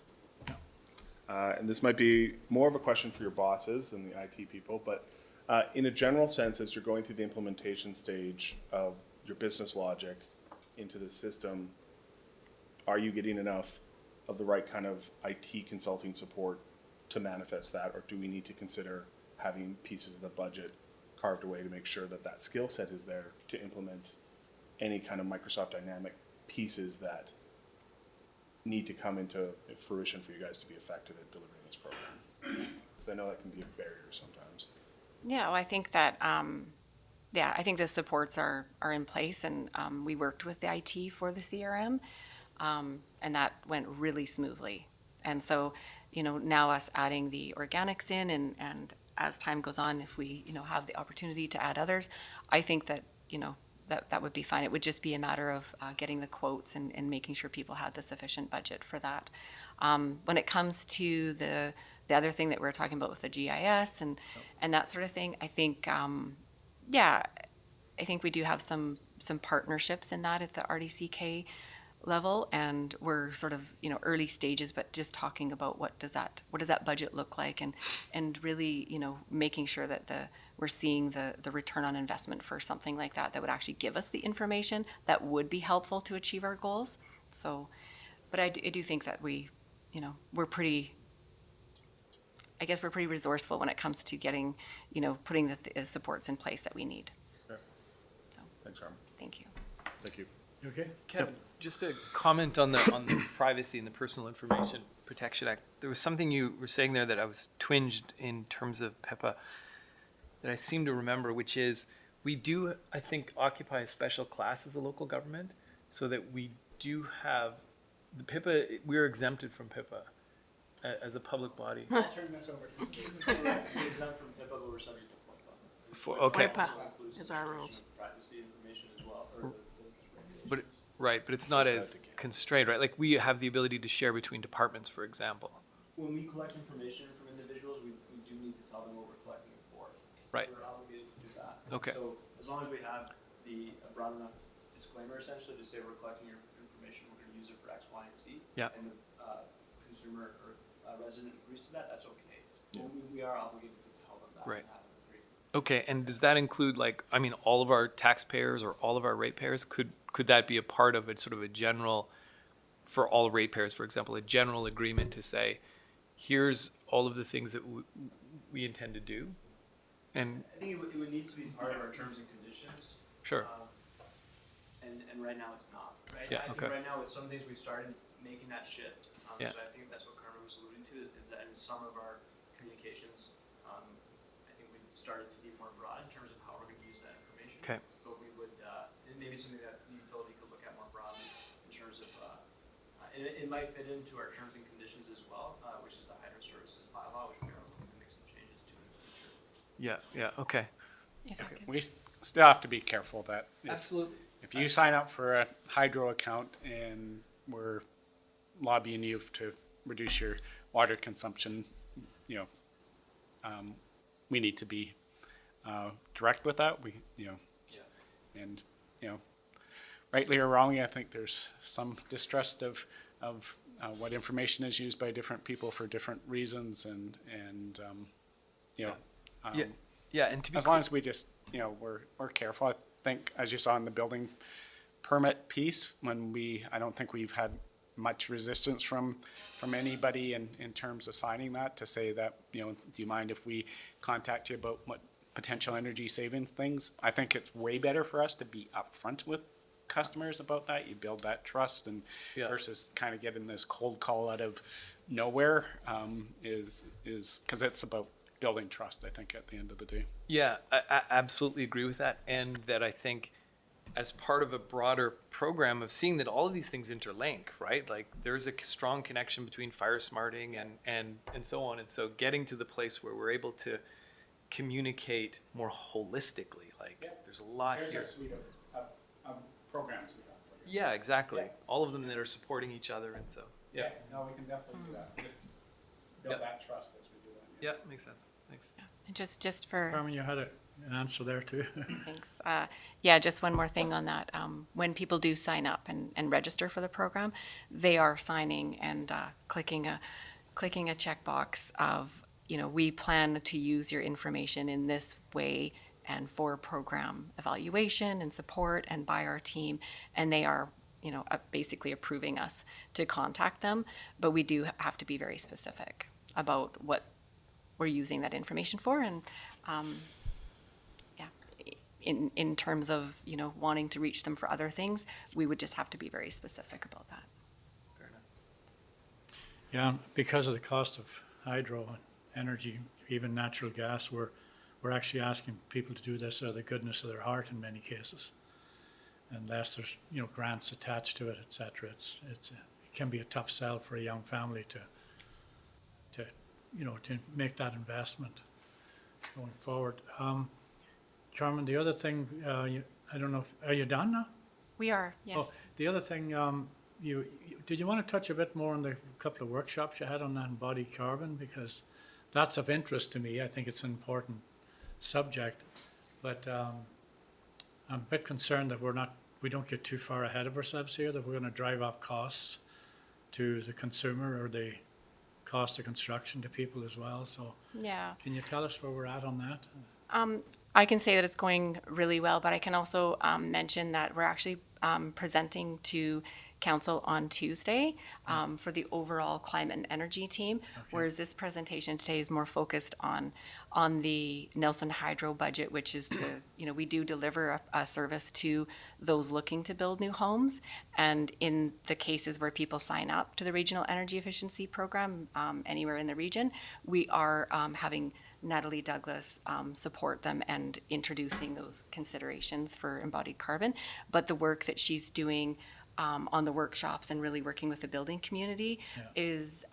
Speaker 5: And this might be more of a question for your bosses and the IT people, but in a general sense, as you're going through the implementation stage of your business logic into the system, are you getting enough of the right kind of IT consulting support to manifest that, or do we need to consider having pieces of the budget carved away to make sure that that skill set is there to implement any kind of Microsoft Dynamic pieces that need to come into fruition for you guys to be effective at delivering this program? Because I know that can be a barrier sometimes.
Speaker 9: Yeah, well, I think that, I think the supports are in place, and we worked with the IT for the CRM, and that went really smoothly. And so, now us adding the organics in, and as time goes on, if we, have the opportunity to add others, I think that, that would be fine. It would just be a matter of getting the quotes and making sure people had the sufficient budget for that. When it comes to the other thing that we're talking about with the GIS and that sort of thing, I think, I think we do have some partnerships in that at the RDCK level, and we're sort of, early stages, but just talking about what does that budget look like, and really, making sure that we're seeing the return on investment for something like that would actually give us the information that would be helpful to achieve our goals. So, but I do think that we're pretty resourceful when it comes to getting, putting the supports in place that we need.
Speaker 5: Okay.
Speaker 9: So,
Speaker 5: Thanks, Armin.
Speaker 9: thank you.
Speaker 5: Thank you.
Speaker 4: Okay?
Speaker 6: Kevin, just a comment on the privacy and the Personal Information Protection Act. There was something you were saying there that I was twinged in terms of PIPA that I seem to remember, which is we do, I think, occupy a special class as a local government, so that we do have the PIPA, we're exempted from PIPA as a public body.
Speaker 12: I'll turn this over to you. We're exempt from HIPAA, but we're subject to FOIPA.
Speaker 6: Okay.
Speaker 8: FOIPA is our rules.
Speaker 12: Privacy information as well, or those regulations.
Speaker 6: But it's not as constrained, right? Like we have the ability to share between departments, for example.
Speaker 12: When we collect information from individuals, we do need to tell them what we're collecting it for.
Speaker 6: Right.
Speaker 12: We're obligated to do that.
Speaker 6: Okay.
Speaker 12: So as long as we have a broad enough disclaimer, essentially, to say we're collecting your information, we're going to use it for X, Y, and Z.
Speaker 6: Yeah.
Speaker 12: And the consumer or resident agrees to that, that's okay. Well, we are obligated to tell them that.
Speaker 6: Right.
Speaker 12: And have them agree.
Speaker 6: Okay, and does that include all of our taxpayers or all of our ratepayers? Could that be a part of it, sort of a general, for all ratepayers, for example, a general agreement to say, here's all of the things that we intend to do? And
Speaker 12: I think it would need to be part of our terms and conditions.
Speaker 6: sure,
Speaker 12: And right now it's not, right?
Speaker 6: Yeah,
Speaker 12: I think
Speaker 6: okay.
Speaker 12: right now with some things we've started making that shift.
Speaker 6: Yeah.
Speaker 12: So I think that's what Carmen was alluding to, is that in some of our communications, I think we've started to be more broad in terms of how we're gonna use that information.
Speaker 6: Okay.
Speaker 12: But we would, it may be something that the utility could look at more broadly in terms of, and it might fit into our terms and conditions as well, which is the hydro services bylaw, which we are looking to make some changes to in the future.
Speaker 6: yeah, okay.
Speaker 9: If I could-
Speaker 7: We still have to be careful that
Speaker 6: Absolutely.
Speaker 7: if you sign up for a hydro account and we're lobbying you to reduce your water consumption, we need to be direct with that. And rightly or wrongly, I think there's some distrust of what information is used by different people for different reasons, and you know,
Speaker 6: Yeah, and to be
Speaker 7: as long as we just, you know, we're careful. I think, as you saw in the building permit piece, I don't think we've had much resistance from anybody in terms of signing that, to say that, you know, do you mind if we contact you about what potential energy saving things? I think it's way better for us to be upfront with customers about that. You build that trust, and versus kind of getting this cold call out of nowhere, is because it's about building trust, I think, at the end of the day.
Speaker 6: Yeah, I absolutely agree with that. And that I think as part of a broader program of seeing that all of these things interlink, right? Like there's a strong connection between fire smarting and so on. And so getting to the place where we're able to communicate more holistically, like there's a lot here.
Speaker 7: There's a suite of programs we have for you.
Speaker 6: Yeah, exactly. All of them that are supporting each other. And so,
Speaker 7: Yeah, no, we can definitely do that. Just build that trust as we do that.
Speaker 6: yeah, makes sense. Thanks.
Speaker 9: And just for
Speaker 4: Carmen, you had an answer there too.
Speaker 9: thanks. Yeah, just one more thing on that. When people do sign up and register for the program, they are signing and clicking a checkbox of, you know, we plan to use your information in this way and for program evaluation and support and by our team. And they are, you know, basically approving us to contact them. But we do have to be very specific about what we're using that information for. And in terms of, you know, wanting to reach them for other things, we would just have to be very specific about that.
Speaker 6: Fair enough.
Speaker 4: Yeah, because of the cost of hydro energy, even natural gas, we're actually asking people to do this out of the goodness of their heart in many cases. Unless there's, you know, grants attached to it, et cetera. It can be a tough sell for a young family to you know, to make that investment going forward. Carmen, the other thing, I don't know, are you done now?
Speaker 9: We are, yes.
Speaker 4: Oh, the other thing, did you want to touch a bit more on the couple of workshops you had on that embodied carbon? Because that's of interest to me. I think it's an important subject, but I'm a bit concerned that we don't get too far ahead of ourselves here, that we're going to drive up costs to the consumer or the cost of construction to people as well. So
Speaker 9: Yeah.
Speaker 4: can you tell us where we're at on that?
Speaker 9: I can say that it's going really well, but I can also mention that we're actually presenting to Council on Tuesday for the overall climate and energy team, whereas this presentation today is more focused on the Nelson Hydro budget, which is the, you know, we do deliver a service to those looking to build new homes. And in the cases where people sign up to the Regional Energy Efficiency Program anywhere in the region, we are having Natalie Douglas support them and introducing those considerations for embodied carbon. But the work that she's doing on the workshops and really working with the building community is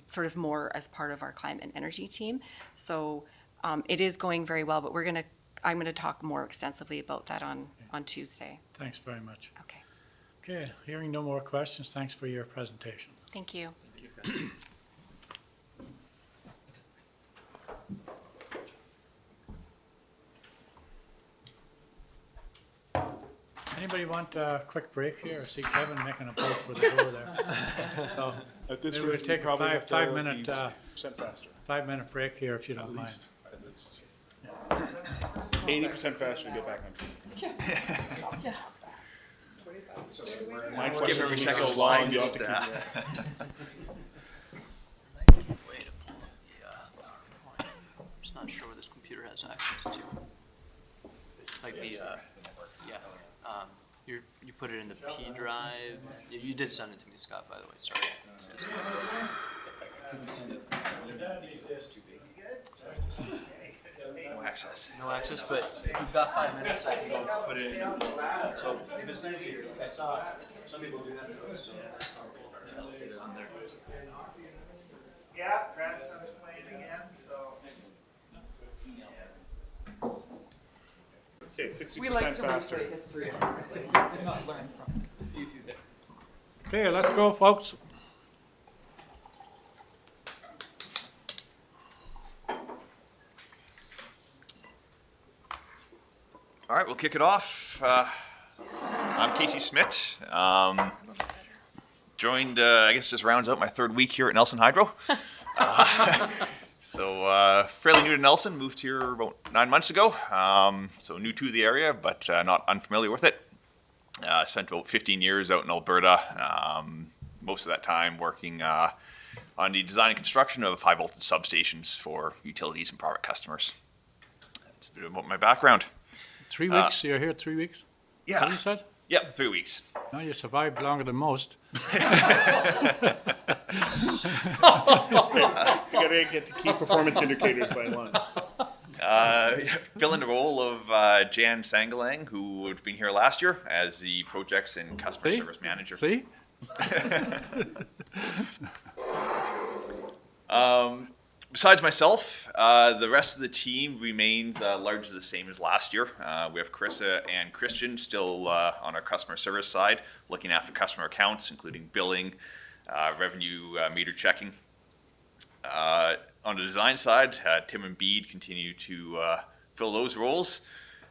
Speaker 9: sort of more as part of our climate and energy team. So it is going very well, but I'm gonna talk more extensively about that on Tuesday.
Speaker 4: Thanks very much.
Speaker 9: Okay,
Speaker 4: Okay, hearing no more questions, thanks for your presentation.
Speaker 9: thank you.
Speaker 4: Anybody want a quick break here? I see Kevin making a break for the door there. So
Speaker 5: At this
Speaker 4: maybe we'll
Speaker 5: rate, we
Speaker 4: take a
Speaker 5: probably have to
Speaker 4: 5-minute
Speaker 5: be percent faster.
Speaker 4: 5-minute break here if you don't mind.
Speaker 5: 80% faster to get back on track. My
Speaker 12: Give
Speaker 5: questions
Speaker 12: every
Speaker 5: will be
Speaker 12: second
Speaker 5: so
Speaker 12: slide,
Speaker 5: long, you'll have
Speaker 12: just,
Speaker 5: to keep-
Speaker 12: Way to pull up the PowerPoint. I'm just not sure what this computer has access to. Like the, you put it in the P drive. You did send it to me, Scott, by the way, sorry.
Speaker 1: No access.
Speaker 12: No access, but if you've got 5 minutes, I can go put it in. So if it's easier, I saw some people do that. So I'll get it on there.
Speaker 13: Yeah, grandson's playing again, so.
Speaker 5: Okay, 60% faster.
Speaker 6: history and not learn from it. See you Tuesday.
Speaker 4: Okay, let's go, folks.
Speaker 14: All right, we'll kick it off. I'm Casey Smith. joined, I guess this rounds out my third week here at Nelson Hydro. So fairly new to Nelson, moved here about 9 months ago. So new to the area, but not unfamiliar with it. I spent about 15 years out in Alberta, most of that time working on the design and construction of high voltage substations for utilities and private customers. That's a bit about my background.
Speaker 4: 3 weeks? You're here 3 weeks?
Speaker 14: Yeah.
Speaker 4: What you said?
Speaker 14: Yep, 3 weeks.
Speaker 4: No, you survived longer than most.
Speaker 5: You gotta get the key performance indicators by lunch.
Speaker 14: Filling the role of Jan Sangalang, who had been here last year as the projects and customer service manager.
Speaker 4: See?
Speaker 14: Besides myself, the rest of the team remains largely the same as last year. We have Carissa and Christian still on our customer service side, looking after customer accounts, including billing, revenue meter checking. On the design side, Tim and Bede continue to fill those roles.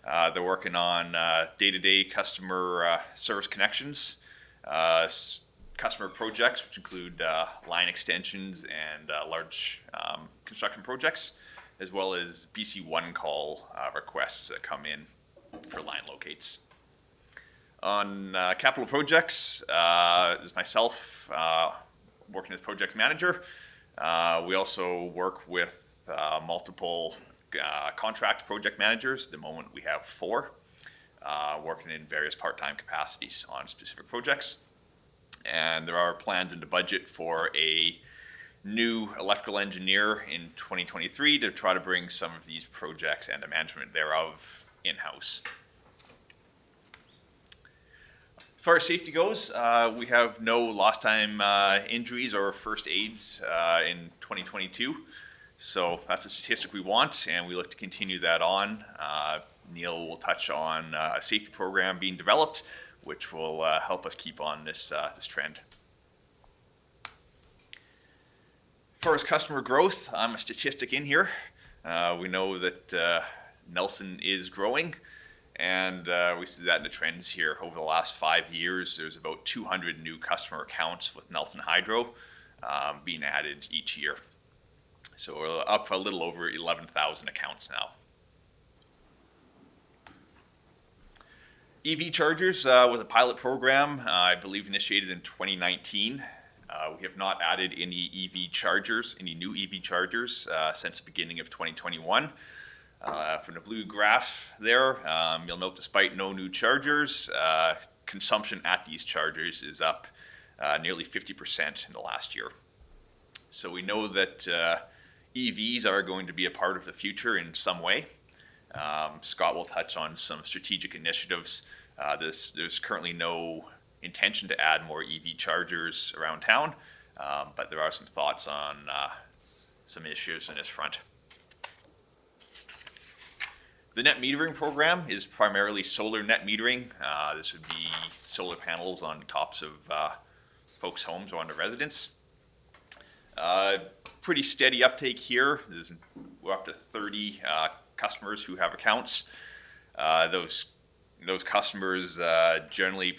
Speaker 14: They're working on day-to-day customer service connections, customer projects, which include line extensions and large construction projects, as well as BC One call requests that come in for line locates. On capital projects, there's myself working as project manager. We also work with multiple contract project managers. At the moment we have 4 working in various part-time capacities on specific projects. And there are plans in the budget for a new electrical engineer in 2023 to try to bring some of these projects and the management thereof in-house. As far as safety goes, we have no lost time injuries or first aids in 2022. So that's a statistic we want, and we look to continue that on. Neil will touch on a safety program being developed, which will help us keep on this trend. As far as customer growth, I'm a statistic in here. We know that Nelson is growing, and we see that in the trends here. Over the last 5 years, there's about 200 new customer accounts with Nelson Hydro being added each year. So we're up a little over 11,000 accounts now. EV chargers was a pilot program, I believe initiated in 2019. We have not added any new EV chargers since the beginning of 2021. From the blue graph there, you'll note despite no new chargers, consumption at these chargers is up nearly 50% in the last year. So we know that EVs are going to be a part of the future in some way. Scott will touch on some strategic initiatives. There's currently no intention to add more EV chargers around town, but there are some thoughts on some issues in this front. The net metering program is primarily solar net metering. This would be solar panels on tops of folks' homes or on their residence. Pretty steady uptake here. We're up to 30 customers who have accounts. Those customers generally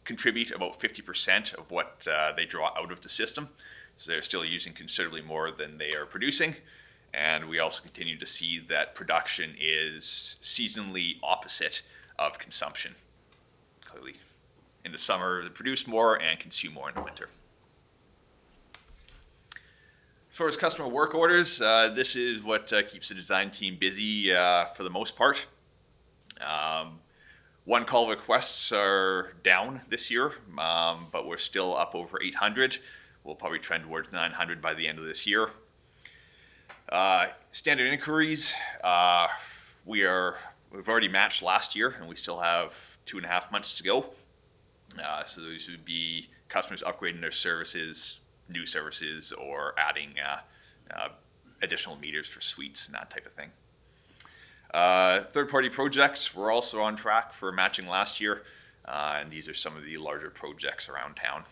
Speaker 14: contribute about 50% of what they draw out of the system. So they're still using considerably more than they are producing. And we also continue to see that production is seasonally opposite of consumption. Clearly, in the summer, they produce more and consume more in the winter. As far as customer work orders, this is what keeps the design team busy for the most part. One call requests are down this year, but we're still up over 800. We'll probably trend towards 900 by the end of this year. Standard inquiries, we've already matched last year, and we still have 2.5 months to go. So these would be customers upgrading their services, new services, or adding additional meters for suites and that type of thing. Third-party projects, we're also on track for matching last year, and these are some of the larger projects around town.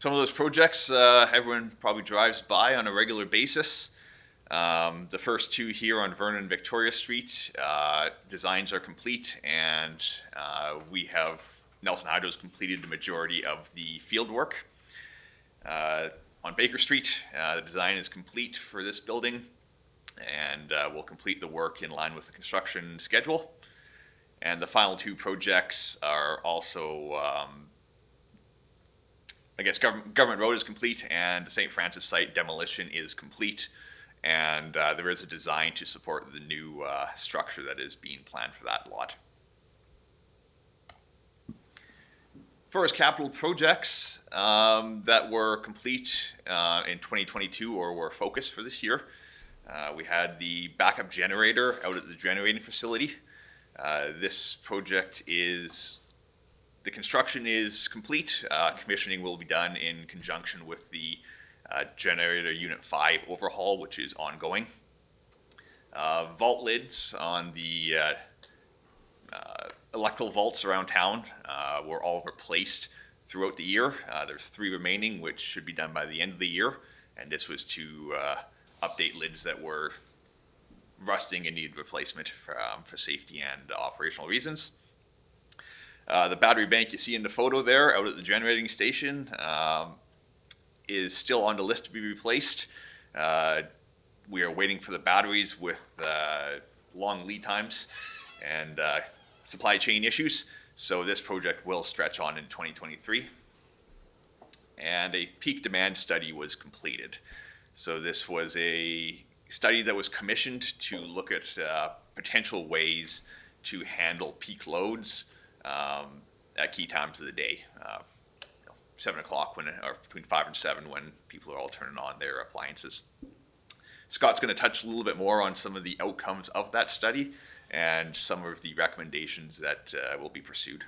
Speaker 14: Some of those projects everyone probably drives by on a regular basis. The first 2 here on Vernon and Victoria Street, designs are complete, and we have Nelson Hydro's completed the majority of the field work. On Baker Street, the design is complete for this building, and we'll complete the work in line with the construction schedule. And the final two projects are also, I guess, Government Road is complete, and the St. Francis site demolition is complete. And there is a design to support the new structure that is being planned for that lot. First capital projects that were complete in 2022 or were focused for this year. We had the backup generator out at the generating facility. This project is, the construction is complete. Commissioning will be done in conjunction with the generator unit 5 overhaul, which is ongoing. Vault lids on the electrical vaults around town were all replaced throughout the year. There's 3 remaining, which should be done by the end of the year. And this was to update lids that were rusting and needed replacement for safety and operational reasons. The battery bank you see in the photo there out at the generating station is still on the list to be replaced. We are waiting for the batteries with long lead times and supply chain issues, so this project will stretch on in 2023. And a peak demand study was completed. So this was a study that was commissioned to look at potential ways to handle peak loads at key times of the day. 7 o'clock or between 5 and 7 when people are all turning on their appliances. Scott's going to touch a little bit more on some of the outcomes of that study and some of the recommendations that will be pursued.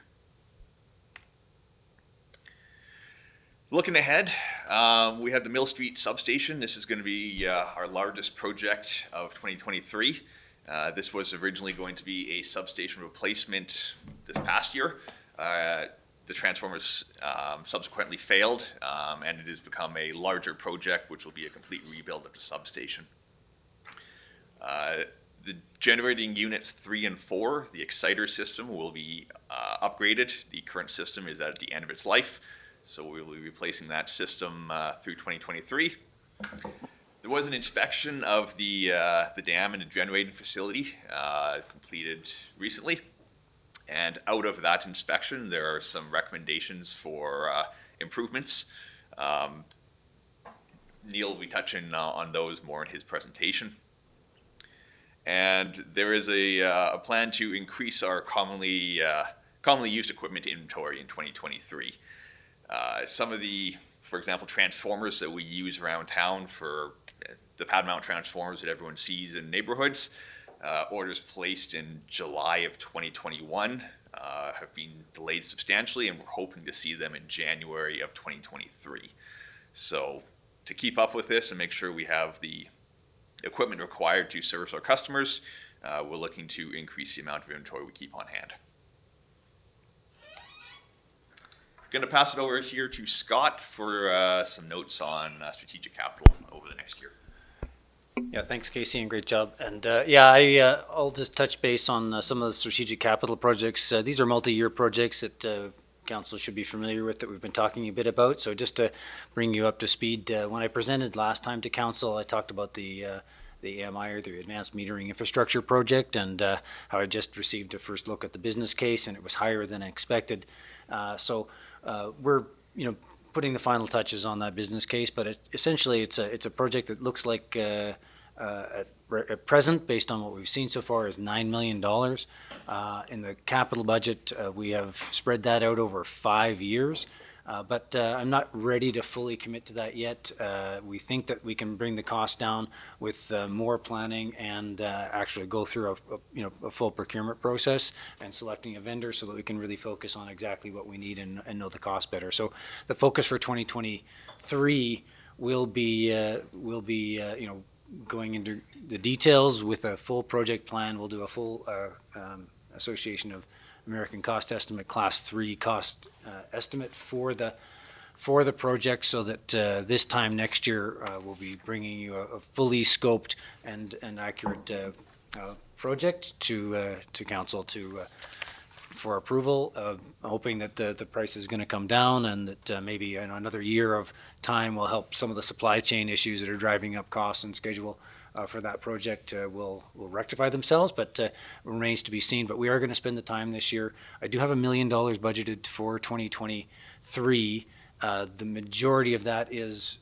Speaker 14: Looking ahead, we have the Mill Street substation. This is going to be our largest project of 2023. This was originally going to be a substation replacement this past year. The transformers subsequently failed, and it has become a larger project, which will be a complete rebuild of the substation. The generating units 3 and 4, the exciter system, will be upgraded. The current system is at the end of its life, so we will be replacing that system through 2023. There was an inspection of the dam and the generating facility completed recently. And out of that inspection, there are some recommendations for improvements. Neil will be touching on those more in his presentation. And there is a plan to increase our commonly used equipment inventory in 2023. Some of the, for example, transformers that we use around town for the pad mount transformers that everyone sees in neighborhoods, orders placed in July of 2021 have been delayed substantially, and we're hoping to see them in January of 2023. So to keep up with this and make sure we have the equipment required to service our customers, we're looking to increase the amount of inventory we keep on hand. Going to pass it over here to Scott for some notes on strategic capital over the next year.
Speaker 3: Yeah, thanks, Casey, and great job. And I'll just touch base on some of the strategic capital projects. These are multi-year projects that Council should be familiar with, that we've been talking a bit about. So just to bring you up to speed, when I presented last time to Council, I talked about the AMI, or the Advanced Metering Infrastructure Project, and how I just received a first look at the business case, and it was higher than I expected. So we're putting the final touches on that business case, but essentially it's a project that looks like at present, based on what we've seen so far, is $9 million. In the capital budget, we have spread that out over 5 years, but I'm not ready to fully commit to that yet. We think that we can bring the cost down with more planning and actually go through a full procurement process and selecting a vendor, so that we can really focus on exactly what we need and know the cost better. So the focus for 2023 will be going into the details with a full project plan. We'll do a full Association of American Cost Estimate Class 3 cost estimate for the project, so that this time next year we'll be bringing you a fully scoped and accurate project to Council to for approval, hoping that the price is going to come down and that maybe another year of time will help some of the supply chain issues that are driving up costs and schedule for that project will rectify themselves, but remains to be seen. But we are going to spend the time this year. I do have $1 million budgeted for 2023. The majority of that is,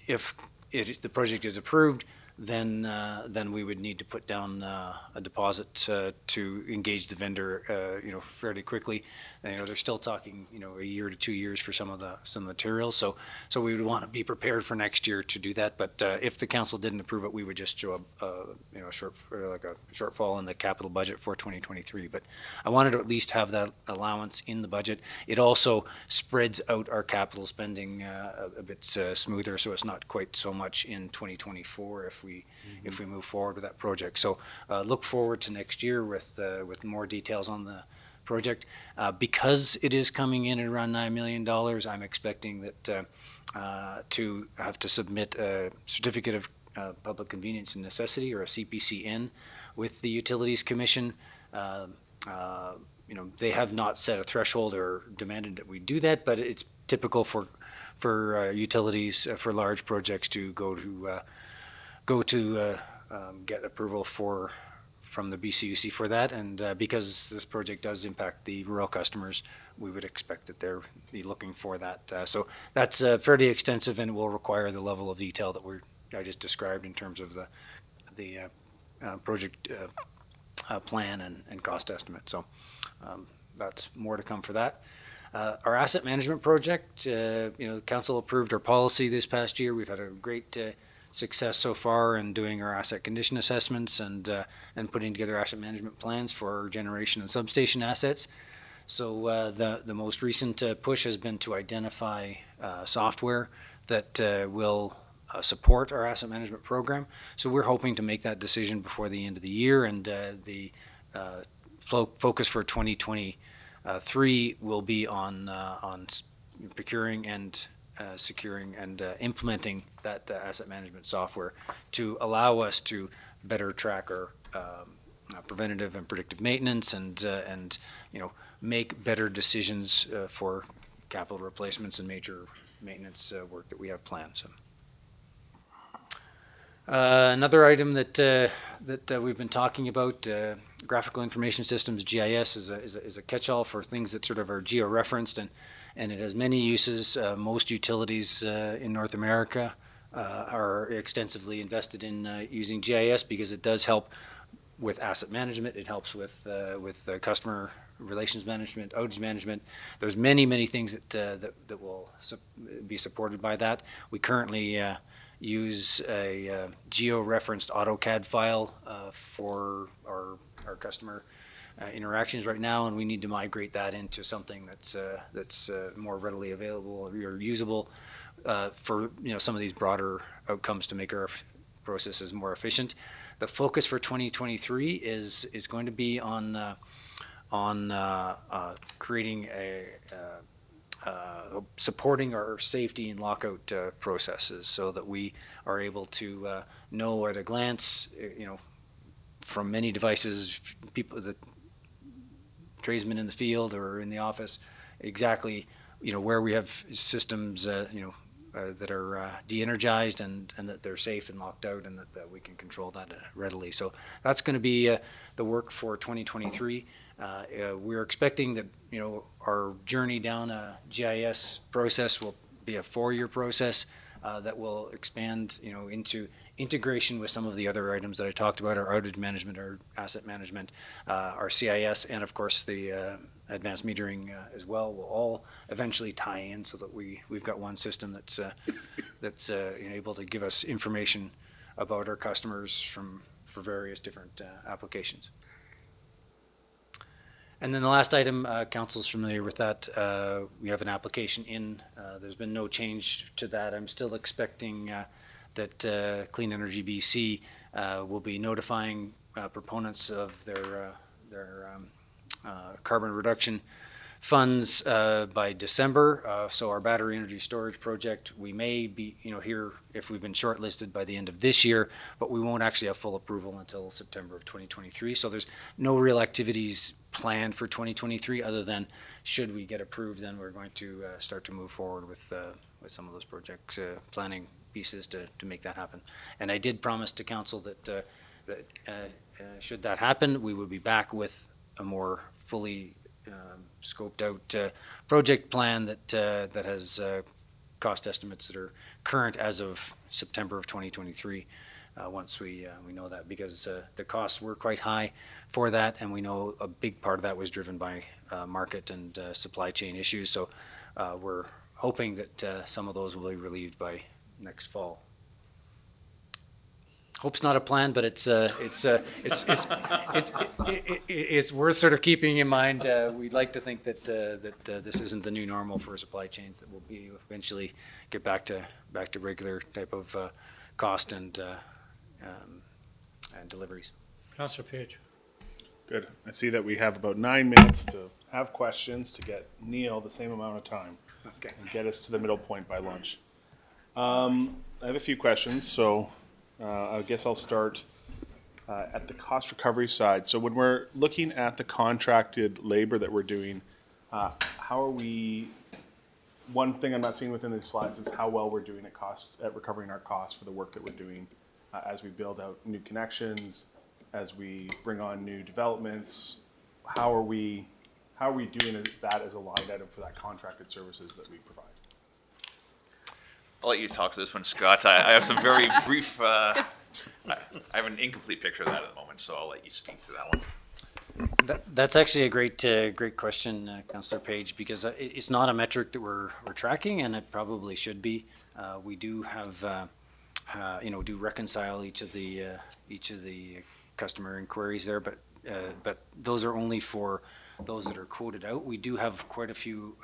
Speaker 3: if the project is approved, then we would need to put down a deposit to engage the vendor, fairly quickly. And, they're still talking, a year to 2 years for some materials. So we would want to be prepared for next year to do that. But if the council didn't approve it, we would just show a shortfall in the capital budget for 2023. But I wanted to at least have that allowance in the budget. It also spreads out our capital spending a bit smoother, so it's not quite so much in 2024 if we move forward with that project. So look forward to next year with more details on the project. Because it is coming in at around $9 million, I'm expecting that to have to submit a certificate of public convenience and necessity, or a CPCN, with the Utilities Commission. They have not set a threshold or demanded that we do that, but it's typical for utilities for large projects to go to get approval from the BCUC for that. And because this project does impact the rural customers, we would expect that they'll be looking for that. So that's fairly extensive and will require the level of detail that I just described in terms of the project plan and cost estimate. So that's more to come for that. Our asset management project, the council approved our policy this past year. We've had a great success so far in doing our asset condition assessments and putting together asset management plans for our generation and substation assets. So the most recent push has been to identify software that will support our asset management program. So we're hoping to make that decision before the end of the year, and the focus for 2023 will be on procuring and securing and implementing that asset management software to allow us to better track our preventative and predictive maintenance and make better decisions for capital replacements and major maintenance work that we have planned. So another item that we've been talking about, graphical information systems, GIS, is a catch-all for things that sort of are geo-referenced, and it has many uses. Most utilities in North America are extensively invested in using GIS because it does help with asset management. It helps with customer relations management, outage management. There's many things that will be supported by that. We currently use a geo-referenced AutoCAD file for our customer interactions right now, and we need to migrate that into something that's more readily available or usable for some of these broader outcomes to make our processes more efficient. The focus for 2023 is going to be on creating supporting our safety and lockout processes, so that we are able to know at a glance, from many devices, the tradesmen in the field or in the office, exactly where we have systems that are de-energized and that they're safe and locked out, and that we can control that readily. So that's going to be the work for 2023. We're expecting that our journey down a GIS process will be a 4-year process that will expand into integration with some of the other items that I talked about, our outage management, our asset management, our CIS, and of course the advanced metering as well, will all eventually tie in, so that we've got one system that's able to give us information about our customers for various different applications. And then the last item, council's familiar with that. We have an application in. There's been no change to that. I'm still expecting that Clean Energy BC will be notifying proponents of their carbon reduction funds by December. So our battery energy storage project, we may be, here if we've been shortlisted by the end of this year, but we won't actually have full approval until September of 2023. So there's no real activities planned for 2023 other than should we get approved, then we're going to start to move forward with some of those projects, planning pieces to make that happen. And I did promise to council that should that happen, we would be back with a more fully scoped out project plan that has cost estimates that are current as of September of 2023. Once we know that, because the costs were quite high for that, and we know a big part of that was driven by market and supply chain issues. So we're hoping that some of those will be relieved by next fall. Hope's not a plan, but it's worth sort of keeping in mind. We'd like to think that this isn't the new normal for supply chains, that we'll be eventually get back to regular type of cost and deliveries.
Speaker 4: Councillor Page.
Speaker 5: Good. I see that we have about 9 minutes to have questions to get Neil the same amount of time.
Speaker 3: Okay.
Speaker 5: And get us to the middle point by lunch. I have a few questions, so I guess I'll start at the cost recovery side. So when we're looking at the contracted labor that we're doing, how are we? One thing I'm not seeing within these slides is how well we're doing at recovering our costs for the work that we're doing as we build out new connections, as we bring on new developments. How are we doing that as a line item for that contracted services that we provide?
Speaker 14: I'll let you talk to this one, Scott. I have some very brief, I have an incomplete picture of that at the moment, so I'll let you speak to that one.
Speaker 3: That's actually a great question, Councillor Page, because it's not a metric that we're tracking, and it probably should be. We do have, do reconcile each of the customer inquiries there, but those are only for those that are quoted out. We do have quite a few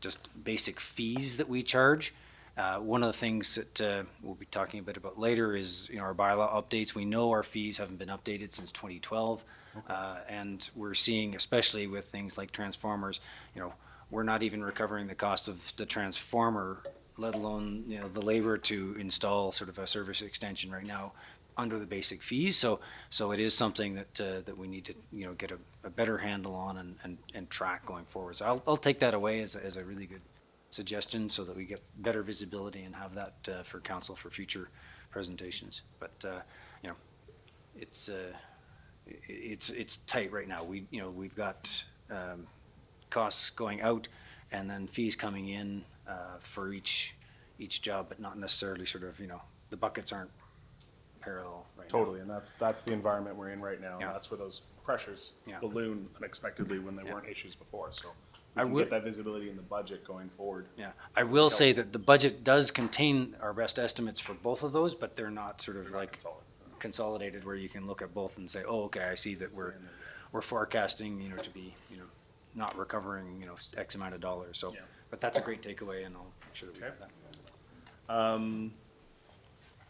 Speaker 3: just basic fees that we charge. One of the things that we'll be talking a bit about later is our bylaw updates. We know our fees haven't been updated since 2012, and we're seeing, especially with things like transformers, we're not even recovering the cost of the transformer, let alone the labor to install sort of a service extension right now under the basic fees. So it is something that we need to get a better handle on and track going forward. So I'll take that away as a really good suggestion, so that we get better visibility and have that for council for future presentations. But it's tight right now. We've got costs going out and then fees coming in for each job, but not necessarily sort of the buckets aren't parallel right
Speaker 5: Totally, and that's the environment we're in right now.
Speaker 3: Yeah.
Speaker 5: That's where those pressures balloon unexpectedly when there weren't issues before. So we
Speaker 3: I
Speaker 5: can
Speaker 3: will-
Speaker 5: get that visibility in the budget going forward.
Speaker 3: Yeah, I will say that the budget does contain our best estimates for both of those, but they're not sort of like consolidated where you can look at both and say, oh, okay, I see that we're forecasting, to be, not recovering, X amount of dollars. So, but that's a great takeaway, and I'll make sure that we have that.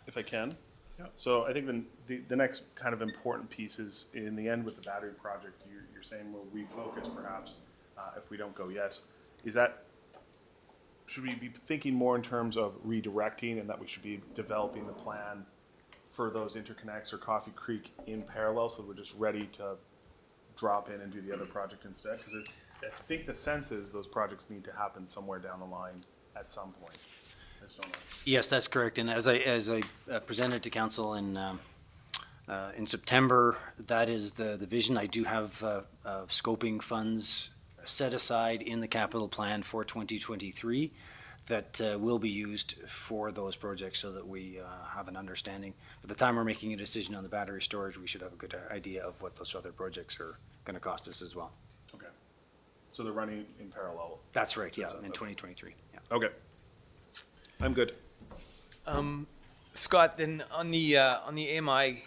Speaker 5: If I can. So I think the next kind of important piece is in the end with the battery project, you're saying we'll refocus perhaps if we don't go yes. Should we be thinking more in terms of redirecting, and that we should be developing the plan for those interconnects or Coffee Creek in parallel, so we're just ready to drop in and do the other project instead? Because I think the sense is those projects need to happen somewhere down the line at some point. I just don't know.
Speaker 3: Yes, that's correct. And as I presented to council in September, that is the vision. I do have scoping funds set aside in the capital plan for 2023 that will be used for those projects, so that we have an understanding. By the time we're making a decision on the battery storage, we should have a good idea of what those other projects are going to cost us as well.
Speaker 5: Okay. So they're running in parallel.
Speaker 3: That's right, yeah,
Speaker 5: Sounds
Speaker 3: in
Speaker 5: okay.
Speaker 3: 2023. Yeah.
Speaker 5: Okay. I'm good.
Speaker 6: Scott, then on the AMI,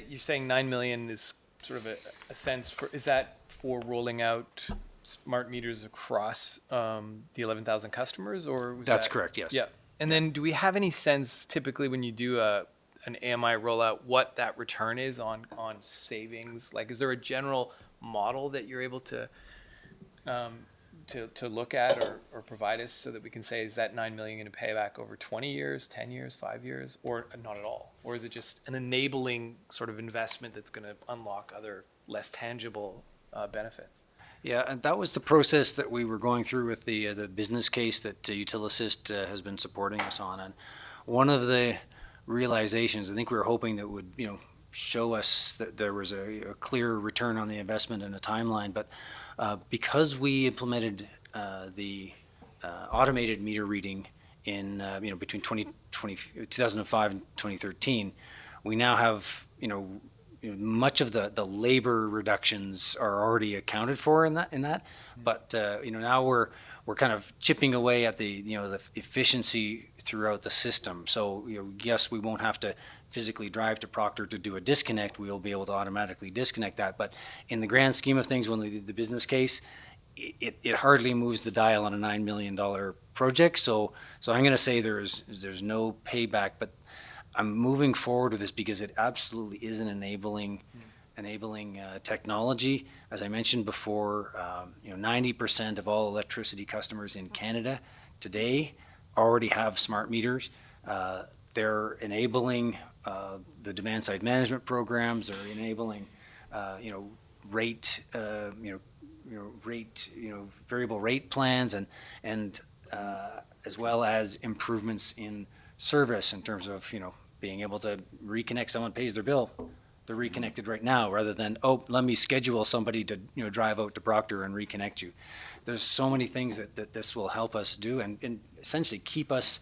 Speaker 6: you're saying 9 million is sort of a sense for, is that for rolling out smart meters across the 11,000 customers, or was
Speaker 3: That's
Speaker 6: that-
Speaker 3: correct, yes.
Speaker 6: Yeah. And then do we have any sense typically when you do an AMI rollout what that return is on savings? Like, is there a general model that you're able to to look at or provide us so that we can say, is that 9 million going to pay back over 20 years, 10 years, 5 years, or not at all? Or is it just an enabling sort of investment that's going to unlock other less tangible benefits?
Speaker 3: Yeah, and that was the process that we were going through with the business case that Utilisys has been supporting us on. And one of the realizations, I think we were hoping that would, show us that there was a clear return on the investment and a timeline. But because we implemented the automated meter reading in, between 2005 and 2013, we now have, much of the labor reductions are already accounted for in that. But now we're kind of chipping away at the the efficiency throughout the system. So yes, we won't have to physically drive to Proctor to do a disconnect. We'll be able to automatically disconnect that. But in the grand scheme of things, when they did the business case, it hardly moves the dial on a $9 million project. So I'm going to say there's no payback, but I'm moving forward with this because it absolutely is an enabling technology. As I mentioned before, 90% of all electricity customers in Canada today already have smart meters. They're enabling the demand side management programs. They're enabling, variable rate plans, and as well as improvements in service in terms of being able to reconnect. Someone pays their bill, they're reconnected right now, rather than let me schedule somebody to drive out to Proctor and reconnect you. There's so many things that this will help us do, and essentially keep us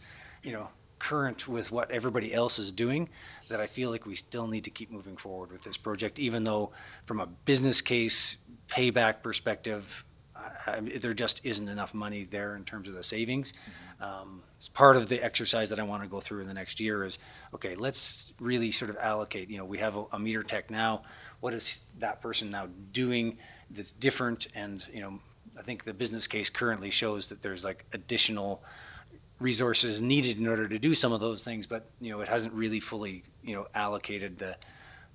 Speaker 3: current with what everybody else is doing, that I feel like we still need to keep moving forward with this project, even though from a business case payback perspective, there just isn't enough money there in terms of the savings. It's part of the exercise that I want to go through in the next year is, okay, let's really sort of allocate, we have a meter tech now, what is that person now doing that's different? And, I think the business case currently shows that there's like additional resources needed in order to do some of those things, but it hasn't really fully allocated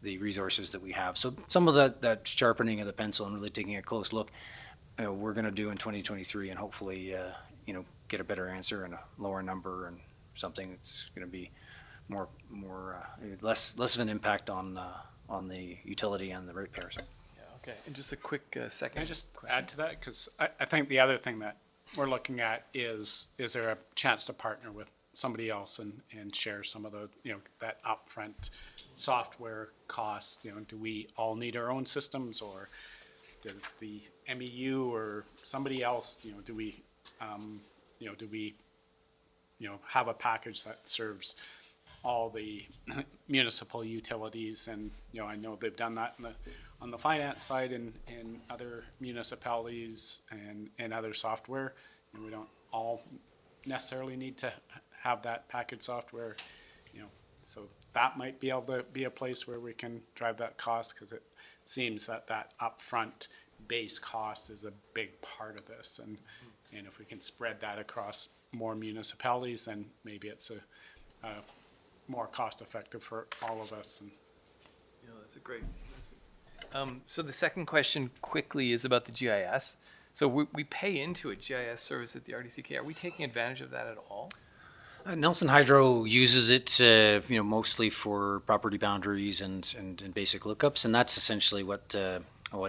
Speaker 3: the resources that we have. So some of that sharpening of the pencil and really taking a close look, we're going to do in 2023, and hopefully get a better answer and a lower number and something that's going to be more less of an impact on the utility and the ratepayers.
Speaker 6: Okay, and just a quick second.
Speaker 7: Can I just add to that? Because I think the other thing that we're looking at is there a chance to partner with somebody else and share some of the, that upfront software costs? Do we all need our own systems, or does the MEU or somebody else, do we have a package that serves all the municipal utilities? And, I know they've done that on the finance side in other municipalities and other software. We don't all necessarily need to have that package software, so that might be able to be a place where we can drive that cost, because it seems that upfront base cost is a big part of this. And if we can spread that across more municipalities, then maybe it's a more cost effective for all of us. And
Speaker 6: that's a great. So the second question quickly is about the GIS. So we pay into a GIS service at the RDCK. Are we taking advantage of that at all?
Speaker 3: Nelson Hydro uses it, mostly for property boundaries and basic lookups, and that's essentially what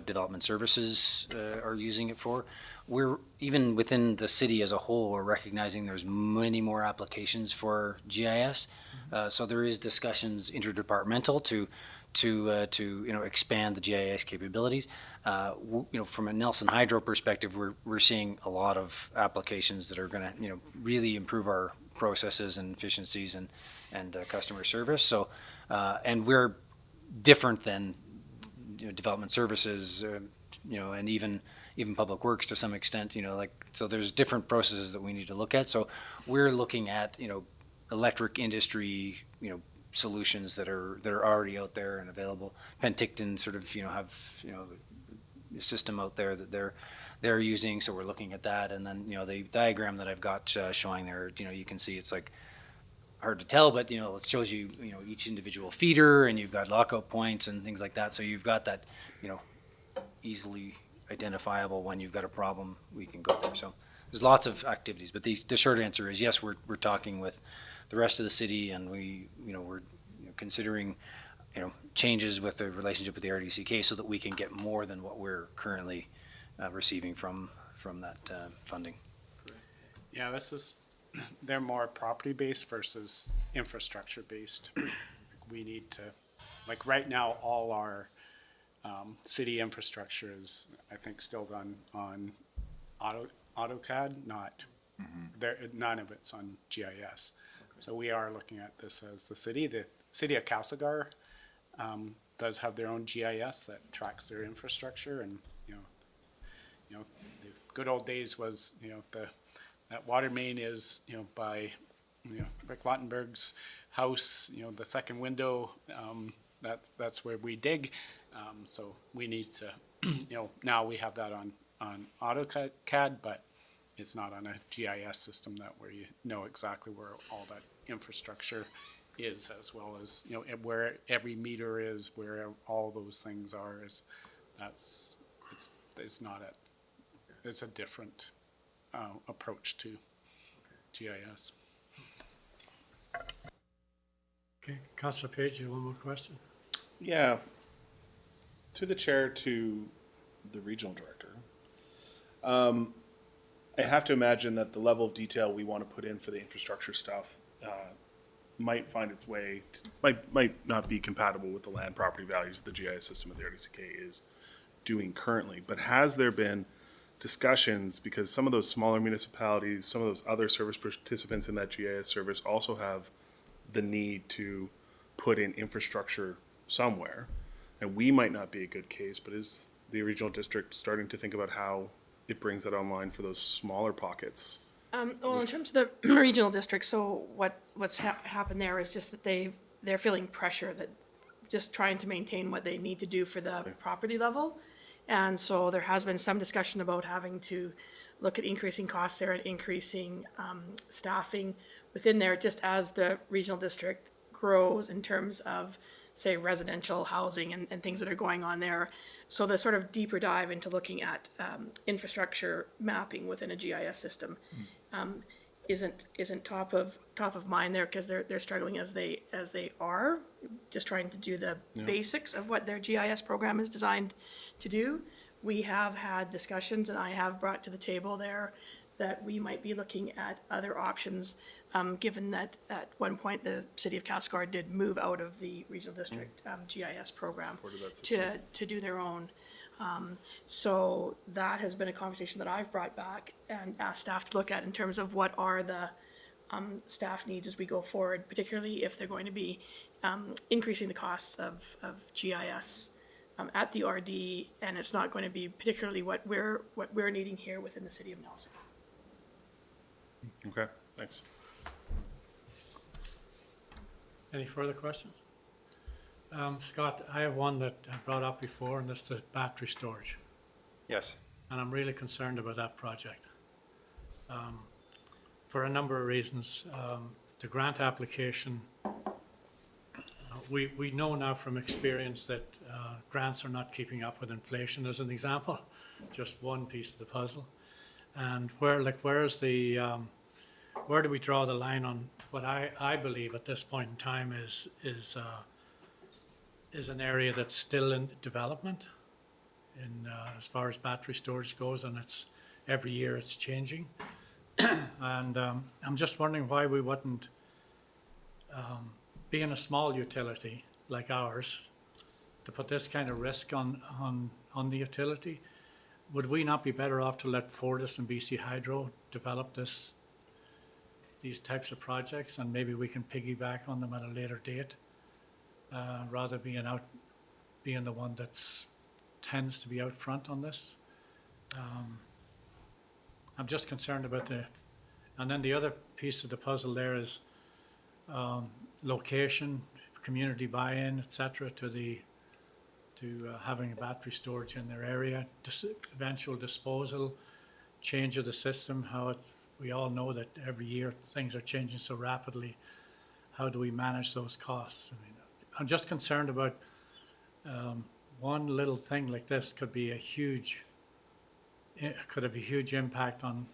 Speaker 3: development services are using it for. We're even within the city as a whole, we're recognizing there's many more applications for GIS. So there is discussions interdepartmental to expand the GIS capabilities. From a Nelson Hydro perspective, we're seeing a lot of applications that are going to really improve our processes and efficiencies and customer service. So and we're different than development services, and even public works to some extent. So there's different processes that we need to look at. So we're looking at electric industry solutions that are already out there and available. Penticton sort of have a system out there that they're using, so we're looking at that. And then the diagram that I've got showing there, you can see it's like hard to tell, but it shows you each individual feeder, and you've got lockout points and things like that. So you've got that easily identifiable. When you've got a problem, we can go there. So there's lots of activities, but the short answer is yes, we're talking with the rest of the city, and we're considering changes with the relationship with the RDCK so that we can get more than what we're currently receiving from that funding.
Speaker 7: Yeah, they're more property-based versus infrastructure-based. We need to, like right now, all our city infrastructure is, I think, still done on AutoCAD, none of it's on GIS. So we are looking at this as the city. The city of Castlegar does have their own GIS that tracks their infrastructure, and the good old days was that water main is by Rick Lottenberg's house, the second window, that's where we dig. So we need to now we have that on AutoCAD, but it's not on a GIS system where you know exactly where all that infrastructure is, as well as where every meter is, where all those things are. It's a different approach to GIS.
Speaker 4: Okay, Councillor Page, you have one more question?
Speaker 5: Yeah. To the chair, to the regional director. I have to imagine that the level of detail we want to put in for the infrastructure stuff might find its way, might not be compatible with the land property values the GIS system of the RDCK is doing currently. But has there been discussions, because some of those smaller municipalities, some of those other service participants in that GIS service also have the need to put in infrastructure somewhere, and we might not be a good case, but is the regional district starting to think about how it brings that online for those smaller pockets?
Speaker 8: Well, in terms of the regional district, so what's happened there is just that they're feeling pressure, that just trying to maintain what they need to do for the property level. And so there has been some discussion about having to look at increasing costs there and increasing staffing within there, just as the regional district grows in terms of, say, residential housing and things that are going on there. So the sort of deeper dive into looking at infrastructure mapping within a GIS system isn't top of mind there, because they're struggling as they are, just trying to do the basics of what their GIS program is designed to do. We have had discussions, and I have brought to the table there that we might be looking at other options, given that at one point the city of Castlegar did move out of the regional district GIS program to do their own. So that has been a conversation that I've brought back and asked staff to look at in terms of what are the staff needs as we go forward, particularly if they're going to be increasing the costs of GIS at the RD, and it's not going to be particularly what we're needing here within the city of Nelson.
Speaker 5: Okay, thanks.
Speaker 4: Any further questions? Scott, I have one that I brought up before, and that's the battery storage.
Speaker 3: Yes.
Speaker 4: And I'm really concerned about that project for a number of reasons. The grant application, we know now from experience that grants are not keeping up with inflation, as an example, just one piece of the puzzle. And where do we draw the line on what I believe at this point in time is an area that's still in development as far as battery storage goes, and every year it's changing. And I'm just wondering why we wouldn't, being a small utility like ours, to put this kind of risk on the utility. Would we not be better off to let Fortis and BC Hydro develop these types of projects, and maybe we can piggyback on them at a later date, rather being the one that tends to be out front on this? I'm just concerned about and then the other piece of the puzzle there is location, community buy-in, etc., to having a battery storage in their area, eventual disposal, change of the system, we all know that every year things are changing so rapidly. How do we manage those costs? I mean, I'm just concerned about one little thing like this could be a huge could have a huge impact on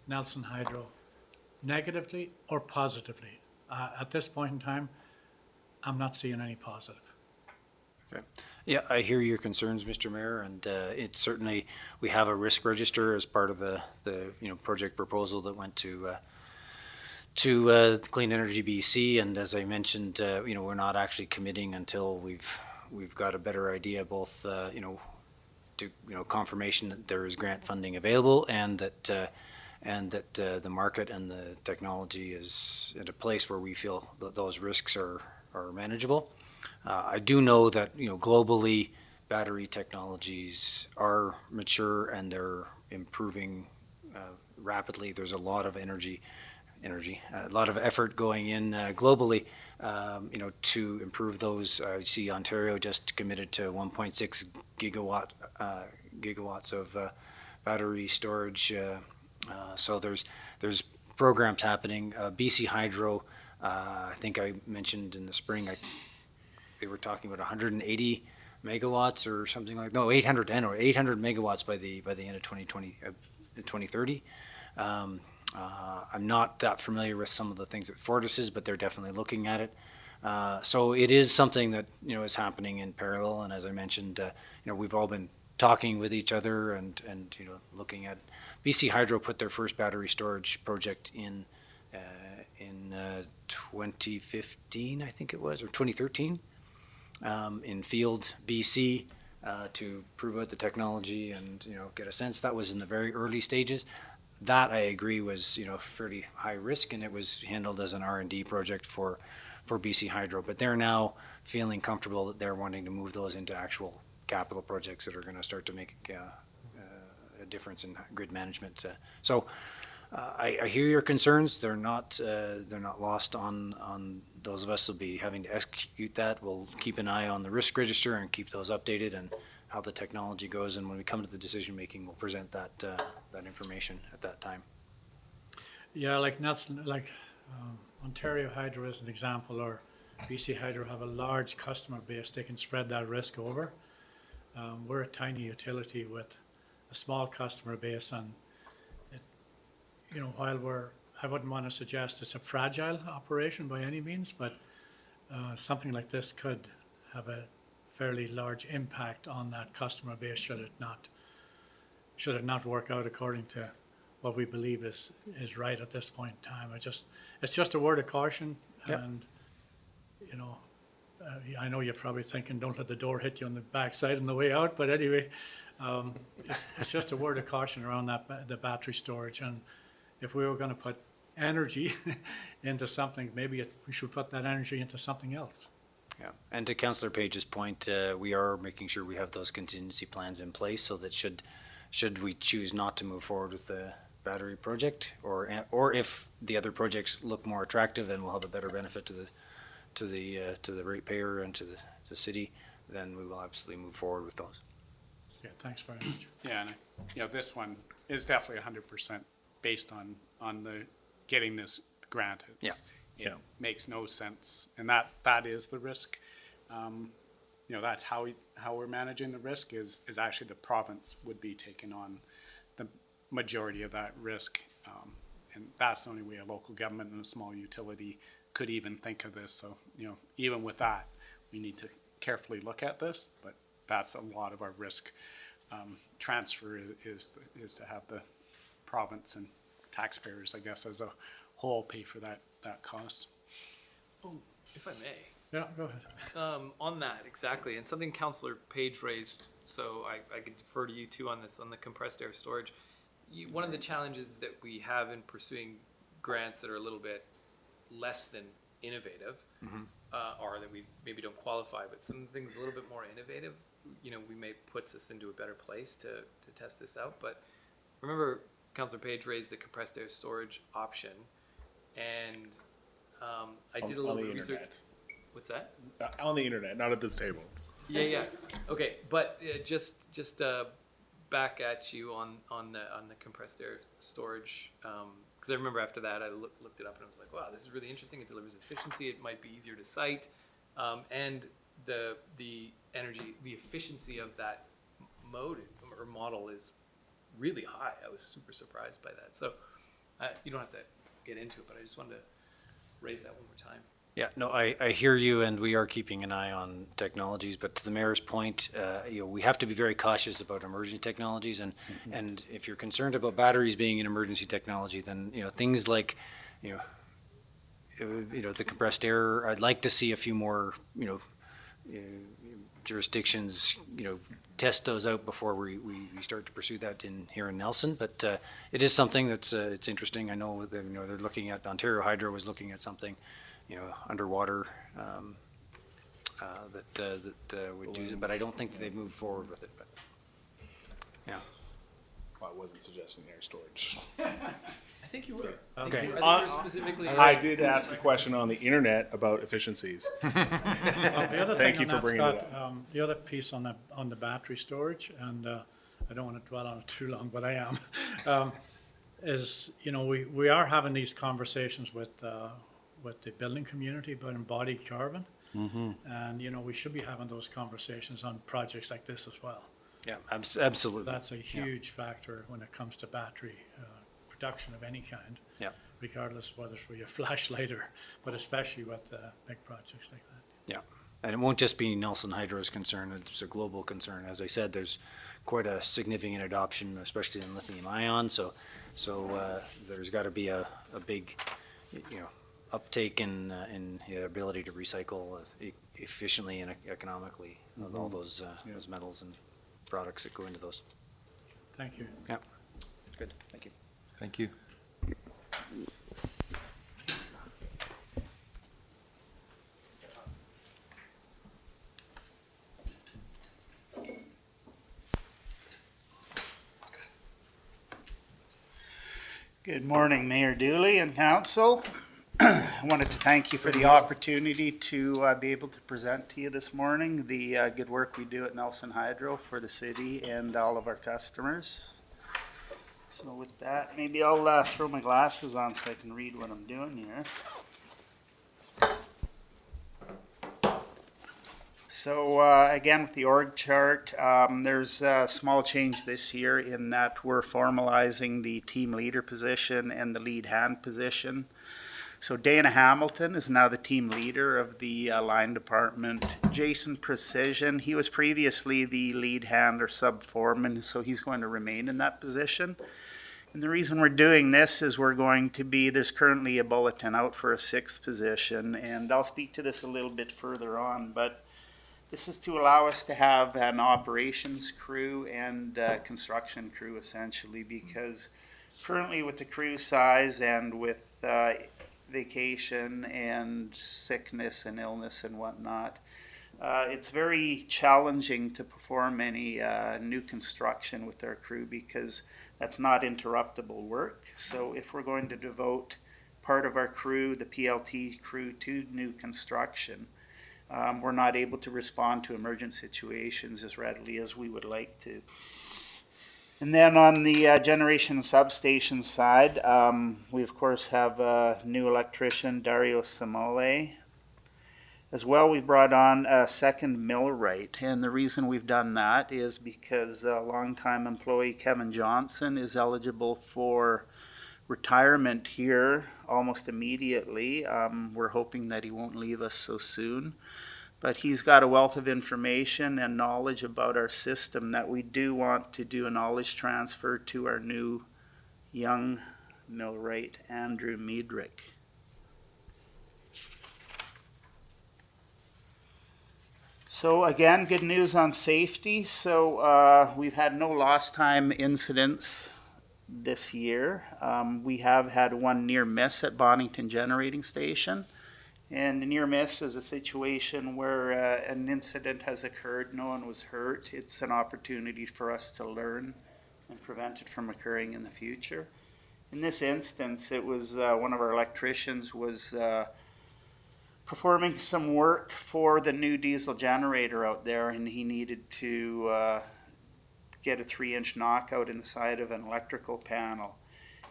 Speaker 4: Nelson Hydro, negatively or positively. At this point in time, I'm not seeing any positive.
Speaker 3: Okay. Yeah, I hear your concerns, Mr. Mayor, and it's certainly, we have a risk register as part of the project proposal that went to Clean Energy BC, and as I mentioned, we're not actually committing until we've got a better idea, both confirmation that there is grant funding available, and that the market and the technology is at a place where we feel that those risks are manageable. I do know that globally battery technologies are mature and they're improving rapidly. There's a lot of a lot of effort going in globally, to improve those. I see Ontario just committed to 1.6 gigawatts of battery storage. So there's programs happening. BC Hydro, I think I mentioned in the spring, they were talking about 180 megawatts or something like, no, 800 megawatts by the end of 2030. I'm not that familiar with some of the things that Fortis is, but they're definitely looking at it. So it is something that is happening in parallel. And as I mentioned, we've all been talking with each other and looking at. BC Hydro put their first battery storage project in 2015, I think it was, or 2013, in Field, BC, to prove out the technology and get a sense. That was in the very early stages. That, I agree, was fairly high risk, and it was handled as an R&D project for BC Hydro. But they're now feeling comfortable that they're wanting to move those into actual capital projects that are going to start to make a difference in grid management. So I hear your concerns. They're not lost on those of us who'll be having to execute that. We'll keep an eye on the risk register and keep those updated and how the technology goes. And when we come to the decision making, we'll present that information at that time.
Speaker 4: Yeah, like Nelson, Ontario Hydro is an example, or BC Hydro have a large customer base. They can spread that risk over. We're a tiny utility with a small customer base, and while I wouldn't want to suggest it's a fragile operation by any means, but something like this could have a fairly large impact on that customer base should it not work out according to what we believe is right at this point in time. It's just a word of caution. Yep. And I know you're probably thinking, don't let the door hit you on the backside on the way out, but anyway, it's just a word of caution around the battery storage. And if we were going to put energy into something, maybe we should put that energy into something else.
Speaker 3: Yeah, and to Councillor Page's point, we are making sure we have those contingency plans in place so that should we choose not to move forward with the battery project, or if the other projects look more attractive, then we'll have a better benefit to the ratepayer and to the city, then we will absolutely move forward with those.
Speaker 4: Yeah, thanks very much.
Speaker 7: Yeah, and this one is definitely 100% based on the getting this grant. It makes no sense, and that is the risk. That's how we're managing the risk is actually the province would be taking on the majority of that risk, and that's the only way a local government and a small utility could even think of this. So even with that, we need to carefully look at this, but that's a lot of our risk transfer is to have the province and taxpayers, I guess, as a whole pay for that cost.
Speaker 6: Oh, if I may.
Speaker 4: Yeah, go ahead.
Speaker 6: On that, exactly, and something Councillor Page raised, so I could defer to you too on this, on the compressed air storage. One of the challenges that we have in pursuing grants that are a little bit less than innovative, or that we maybe don't qualify, but some things a little bit more innovative, we may puts us into a better place to test this out. But remember, Councillor Page raised the compressed air storage option, and I did a little bit of research.
Speaker 5: Internet.
Speaker 6: What's that?
Speaker 5: On the internet, not at this table.
Speaker 6: Yeah. Okay, but just back at you on the compressed air storage, because I remember after that I looked it up and I was like, wow, this is really interesting. It delivers efficiency. It might be easier to site, and the energy, the efficiency of that mode or model is really high. I was super surprised by that. So you don't have to get into it, but I just wanted to raise that one more time.
Speaker 3: Yeah, no, I hear you, and we are keeping an eye on technologies, but to the mayor's point, we have to be very cautious about emerging technologies, and if you're concerned about batteries being an emergency technology, then, things like, the compressed air, I'd like to see a few more, jurisdictions, test those out before we start to pursue that here in Nelson. But it is something that's it's interesting. I know that they're looking at, Ontario Hydro was looking at something, underwater that would use it, but I don't think that they've moved forward with it. But yeah.
Speaker 5: Well, I wasn't suggesting air storage.
Speaker 6: I think you were.
Speaker 3: Okay.
Speaker 6: I think you were specifically.
Speaker 5: I did ask a question on the internet about efficiencies.
Speaker 4: The other
Speaker 5: Thank
Speaker 4: thing
Speaker 5: you for
Speaker 4: on that's
Speaker 5: bringing it
Speaker 4: got, the other piece on the battery storage, and I don't want to dwell on it too long, but I am, is, we are having these conversations with the building community about embodied carbon. And, we should be having those conversations on projects like this as well.
Speaker 3: Yeah, absolutely.
Speaker 4: That's a huge factor when it comes to battery production of any kind.
Speaker 3: Yeah.
Speaker 4: Regardless of whether it's for your flashlight but especially with big projects like that.
Speaker 3: Yeah, and it won't just be Nelson Hydro's concern, it's a global concern. As I said, there's quite a significant adoption, especially in lithium ion, so there's got to be a big, uptake in the ability to recycle efficiently and economically of all those metals and products that go into those.
Speaker 4: Thank you.
Speaker 3: Yeah, good, thank you.
Speaker 11: Thank you.
Speaker 13: Good morning, Mayor Dooley and Council. I wanted to thank you for the opportunity to be able to present to you this morning the good work we do at Nelson Hydro for the city and all of our customers. So with that, maybe I'll throw my glasses on so I can read what I'm doing here. So again, with the org chart, there's a small change this year in that we're formalizing the team leader position and the lead hand position. So Dana Hamilton is now the team leader of the line department. Jason Precision, he was previously the lead hand or sub foreman, so he's going to remain in that position. And the reason we're doing this is there's currently a bulletin out for a 6th position, and I'll speak to this a little bit further on, but this is to allow us to have an operations crew and construction crew essentially, because currently with the crew size and with vacation and sickness and illness and whatnot, it's very challenging to perform any new construction with our crew because that's not interruptible work. So if we're going to devote part of our crew, the PLT crew, to new construction, we're not able to respond to emergent situations as readily as we would like to. And then on the generation substation side, we of course have a new electrician, Dario Samole. As well, we brought on a second millwright, and the reason we've done that is because a longtime employee, Kevin Johnson, is eligible for retirement here almost immediately. We're hoping that he won't leave us so soon. But he's got a wealth of information and knowledge about our system that we do want to do a knowledge transfer to our new young millwright, Andrew Miedrich. So again, good news on safety. So we've had no lost time incidents this year. We have had one near miss at Bonington Generating Station. And a near miss is a situation where an incident has occurred, no one was hurt. It's an opportunity for us to learn and prevent it from occurring in the future. In this instance, it was one of our electricians was performing some work for the new diesel generator out there, and he needed to get a 3-inch knockout in the side of an electrical panel.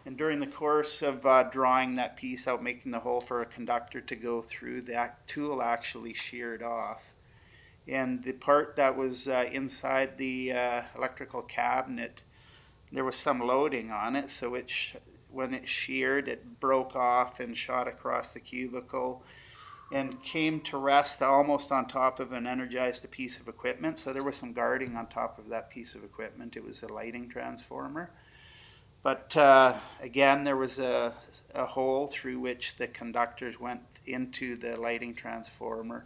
Speaker 13: And during the course of drawing that piece out, making the hole for a conductor to go through, that tool actually sheared off. And the part that was inside the electrical cabinet there was some loading on it, so when it sheared, it broke off and shot across the cubicle and came to rest almost on top of an energized piece of equipment. So there was some guarding on top of that piece of equipment. It was a lighting transformer. But again, there was a hole through which the conductors went into the lighting transformer.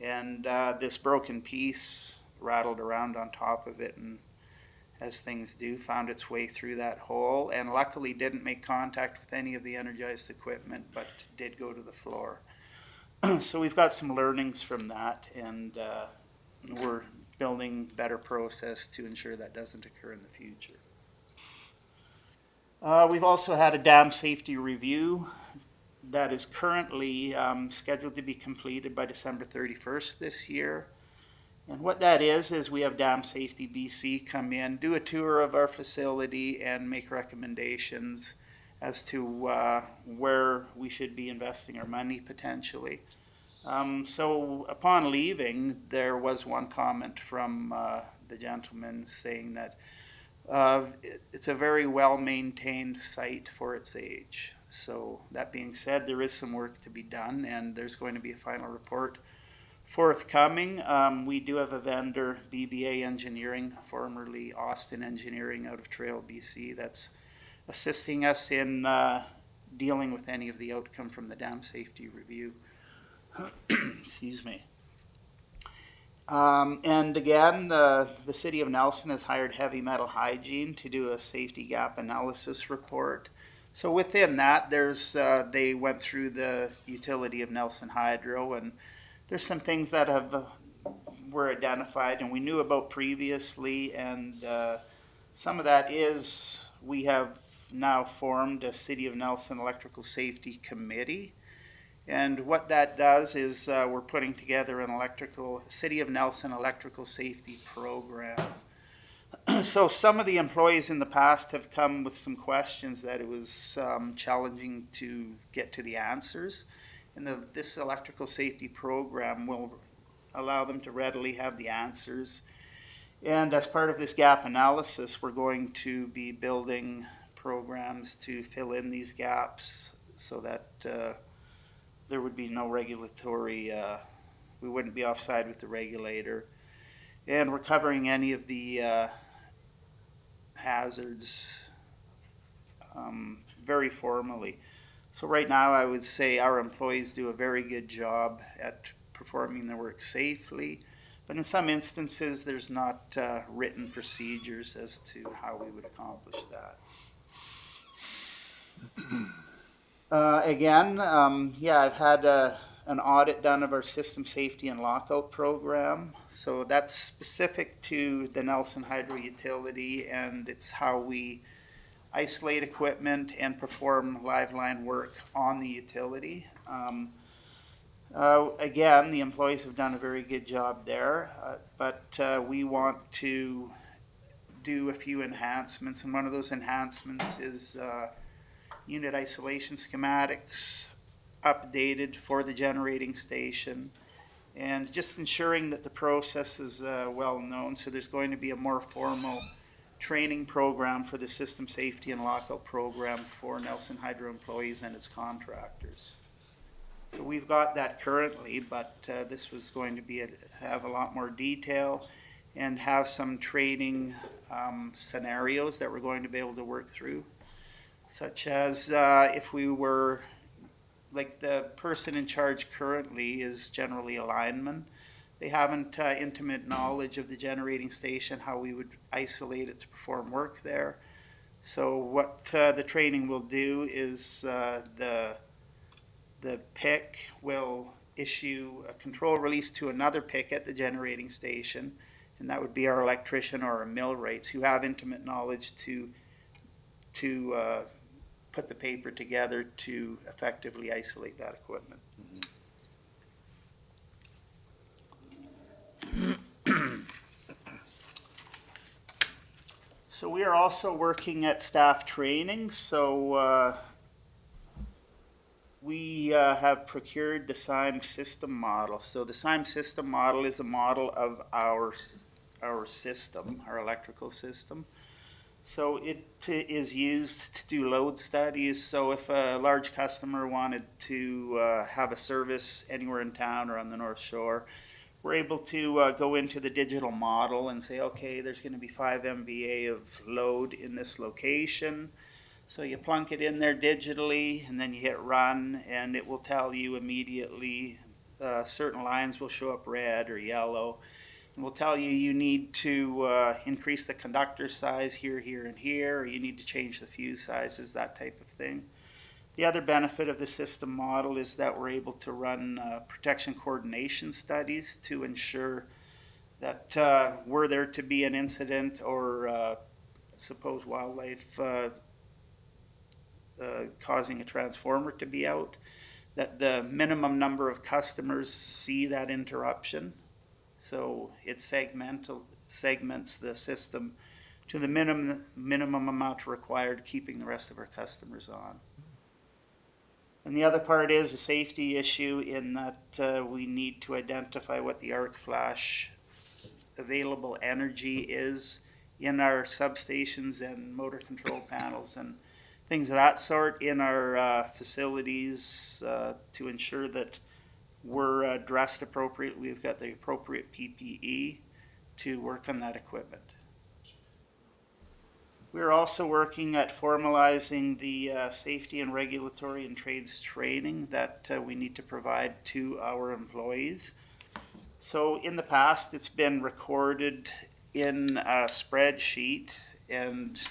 Speaker 13: And this broken piece rattled around on top of it, and as things do, found its way through that hole, and luckily didn't make contact with any of the energized equipment, but did go to the floor. So we've got some learnings from that, and we're building better process to ensure that doesn't occur in the future. We've also had a dam safety review that is currently scheduled to be completed by December 31st this year. And what that is we have Dam Safety BC come in, do a tour of our facility, and make recommendations as to where we should be investing our money potentially. So upon leaving, there was one comment from the gentleman saying that it's a very well-maintained site for its age. So that being said, there is some work to be done, and there's going to be a final report forthcoming. We do have a vendor, BBA Engineering, formerly Austin Engineering out of Trail, BC, that's assisting us in dealing with any of the outcome from the dam safety review. Excuse me. And again, the City of Nelson has hired Heavy Metal Hygiene to do a safety gap analysis report. So within that, they went through the utility of Nelson Hydro, and there's some things that were identified and we knew about previously, and some of that is we have now formed a City of Nelson Electrical Safety Committee. And what that does is we're putting together an City of Nelson electrical safety program. So some of the employees in the past have come with some questions that it was challenging to get to the answers. And this electrical safety program will allow them to readily have the answers. And as part of this gap analysis, we're going to be building programs to fill in these gaps so that there would be no regulatory, we wouldn't be offside with the regulator. And we're covering any of the hazards very formally. So right now I would say our employees do a very good job at performing their work safely, but in some instances there's not written procedures as to how we would accomplish that. I've had an audit done of our system safety and lockout program. So that's specific to the Nelson Hydro utility, and it's how we isolate equipment and perform live line work on the utility. Again, the employees have done a very good job there, but we want to do a few enhancements, and one of those enhancements is unit isolation schematics updated for the generating station, and just ensuring that the process is well known. So there's going to be a more formal training program for the system safety and lockout program for Nelson Hydro employees and its contractors. So we've got that currently, but this was going to have a lot more detail and have some training scenarios that we're going to be able to work through, such as if we were, like the person in charge currently is generally a lineman. They haven't intimate knowledge of the generating station, how we would isolate it to perform work there. So what the training will do is the PIC will issue a control release to another PIC at the generating station, and that would be our electrician or our millwrights who have intimate knowledge to put the paper together to effectively isolate that equipment. So we are also working at staff training. So we have procured the SIME system model. So the SIME system model is a model of our system, our electrical system. So it is used to do load studies. So if a large customer wanted to have a service anywhere in town or on the North Shore, we're able to go into the digital model and say, okay, there's going to be 5 MVA of load in this location. So you plunk it in there digitally, and then you hit run, and it will tell you immediately certain lines will show up red or yellow. And will tell you you need to increase the conductor size here, here, and here, or you need to change the fuse sizes, that type of thing. The other benefit of the system model is that we're able to run protection coordination studies to ensure that were there to be an incident or suppose wildlife causing a transformer to be out, that the minimum number of customers see that interruption. So it segments the system to the minimum amount required, keeping the rest of our customers on. And the other part is a safety issue in that we need to identify what the arc flash available energy is in our substations and motor control panels and things of that sort in our facilities to ensure that we're dressed appropriately. We've got the appropriate PPE to work on that equipment. We're also working at formalizing the safety and regulatory and trades training that we need to provide to our employees. So in the past, it's been recorded in a spreadsheet, and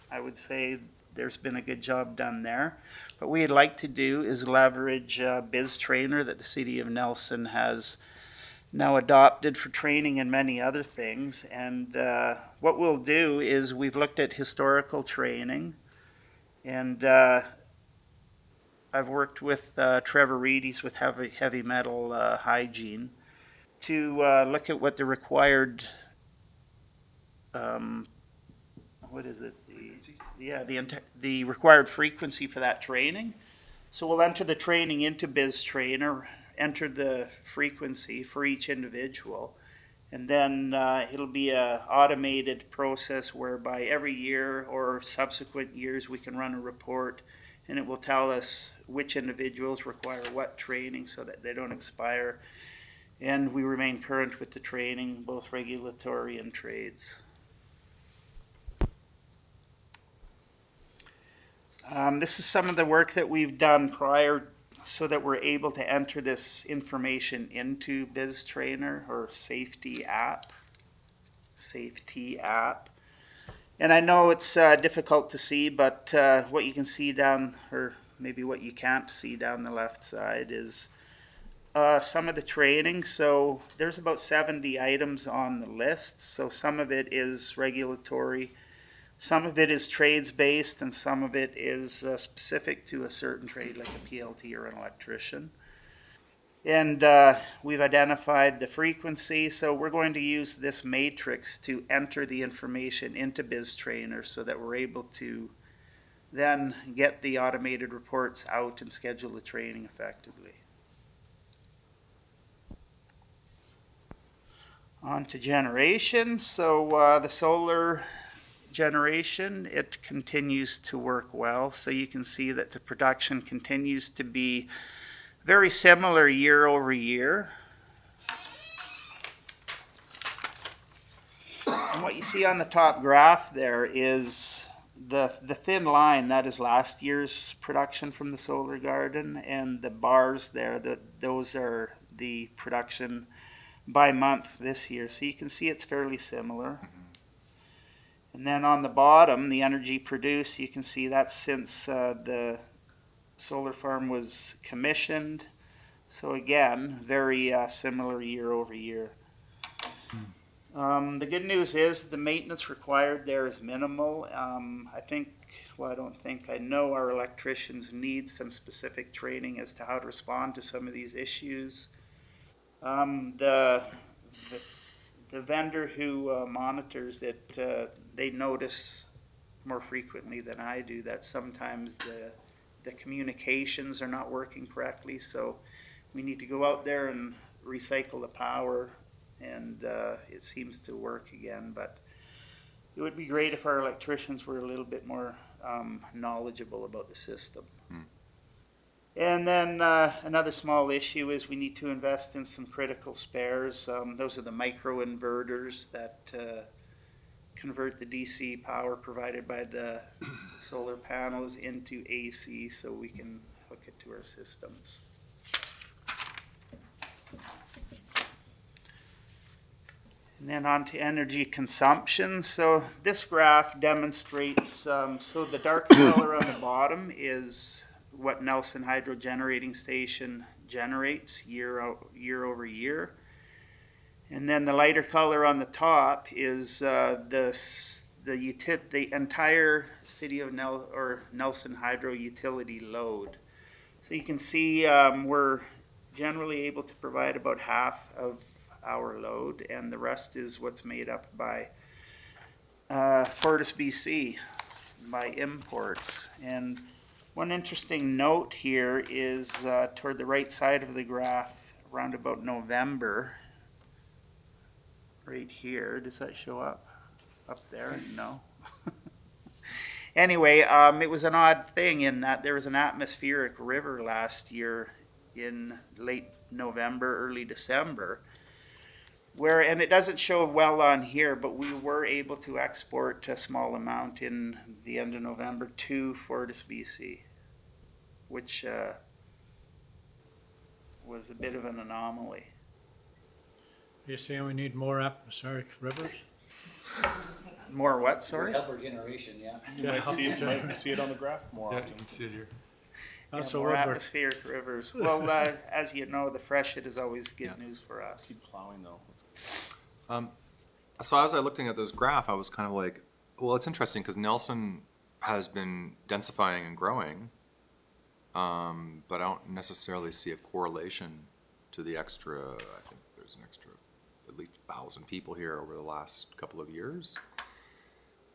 Speaker 13: I would say there's been a good job done there. What we'd like to do is leverage Biz Trainer that the City of Nelson has now adopted for training and many other things. And what we'll do is we've looked at historical training, and I've worked with Trevor Reedy's with heavy metal hygiene to look at what the required what is it? The required frequency for that training. So we'll enter the training into Biz Trainer, enter the frequency for each individual, and then it'll be an automated process whereby every year or subsequent years we can run a report, and it will tell us which individuals require what training so that they don't expire, and we remain current with the training, both regulatory and trades. This is some of the work that we've done prior so that we're able to enter this information into Biz Trainer or Safety app. And I know it's difficult to see, but what you can see down, or maybe what you can't see down the left side, is some of the training. So there's about 70 items on the list. So some of it is regulatory, some of it is trades based, and some of it is specific to a certain trade like a PLT or an electrician. And we've identified the frequency, so we're going to use this matrix to enter the information into Biz Trainer so that we're able to then get the automated reports out and schedule the training effectively. On to generation. So the solar generation, it continues to work well. So you can see that the production continues to be very similar year over year. And what you see on the top graph there is the thin line, that is last year's production from the solar garden, and the bars there, those are the production by month this year. So you can see it's fairly similar. And then on the bottom, the energy produced, you can see that's since the solar farm was commissioned. So again, very similar year over year. The good news is the maintenance required there is minimal. I know our electricians need some specific training as to how to respond to some of these issues. The vendor who monitors it, they notice more frequently than I do that sometimes the communications are not working correctly, so we need to go out there and recycle the power, and it seems to work again. But it would be great if our electricians were a little bit more knowledgeable about the system. And then another small issue is we need to invest in some critical spares. Those are the micro inverters that convert the DC power provided by the solar panels into AC so we can hook it to our systems. And then on to energy consumption. So this graph demonstrates, so the dark color on the bottom is what Nelson Hydro Generating Station generates year over year. And then the lighter color on the top is the entire city of Nelson Hydro utility load. So you can see we're generally able to provide about half of our load, and the rest is what's made up by FortisBC, by imports. And one interesting note here is toward the right side of the graph, around about November, right here. Does that show up there? No. Anyway, it was an odd thing in that there was an atmospheric river last year in late November, early December, and it doesn't show well on here, but we were able to export a small amount in the end of November to FortisBC, which was a bit of an anomaly.
Speaker 4: You're saying we need more atmospheric rivers?
Speaker 13: More what, sorry?
Speaker 3: Help our generation, yeah.
Speaker 5: You might see it on the graph more often.
Speaker 10: You can see it here.
Speaker 4: That's
Speaker 13: Yeah,
Speaker 4: a
Speaker 13: more
Speaker 4: rubber.
Speaker 13: atmospheric rivers. Well, as you know, the freshet is always good news for us.
Speaker 5: Keep plowing though.
Speaker 11: So as I looking at this graph, I was kind of like, well, it's interesting because Nelson has been densifying and growing, but I don't necessarily see a correlation to the extra. I think there's an extra at least 1,000 people here over the last couple of years.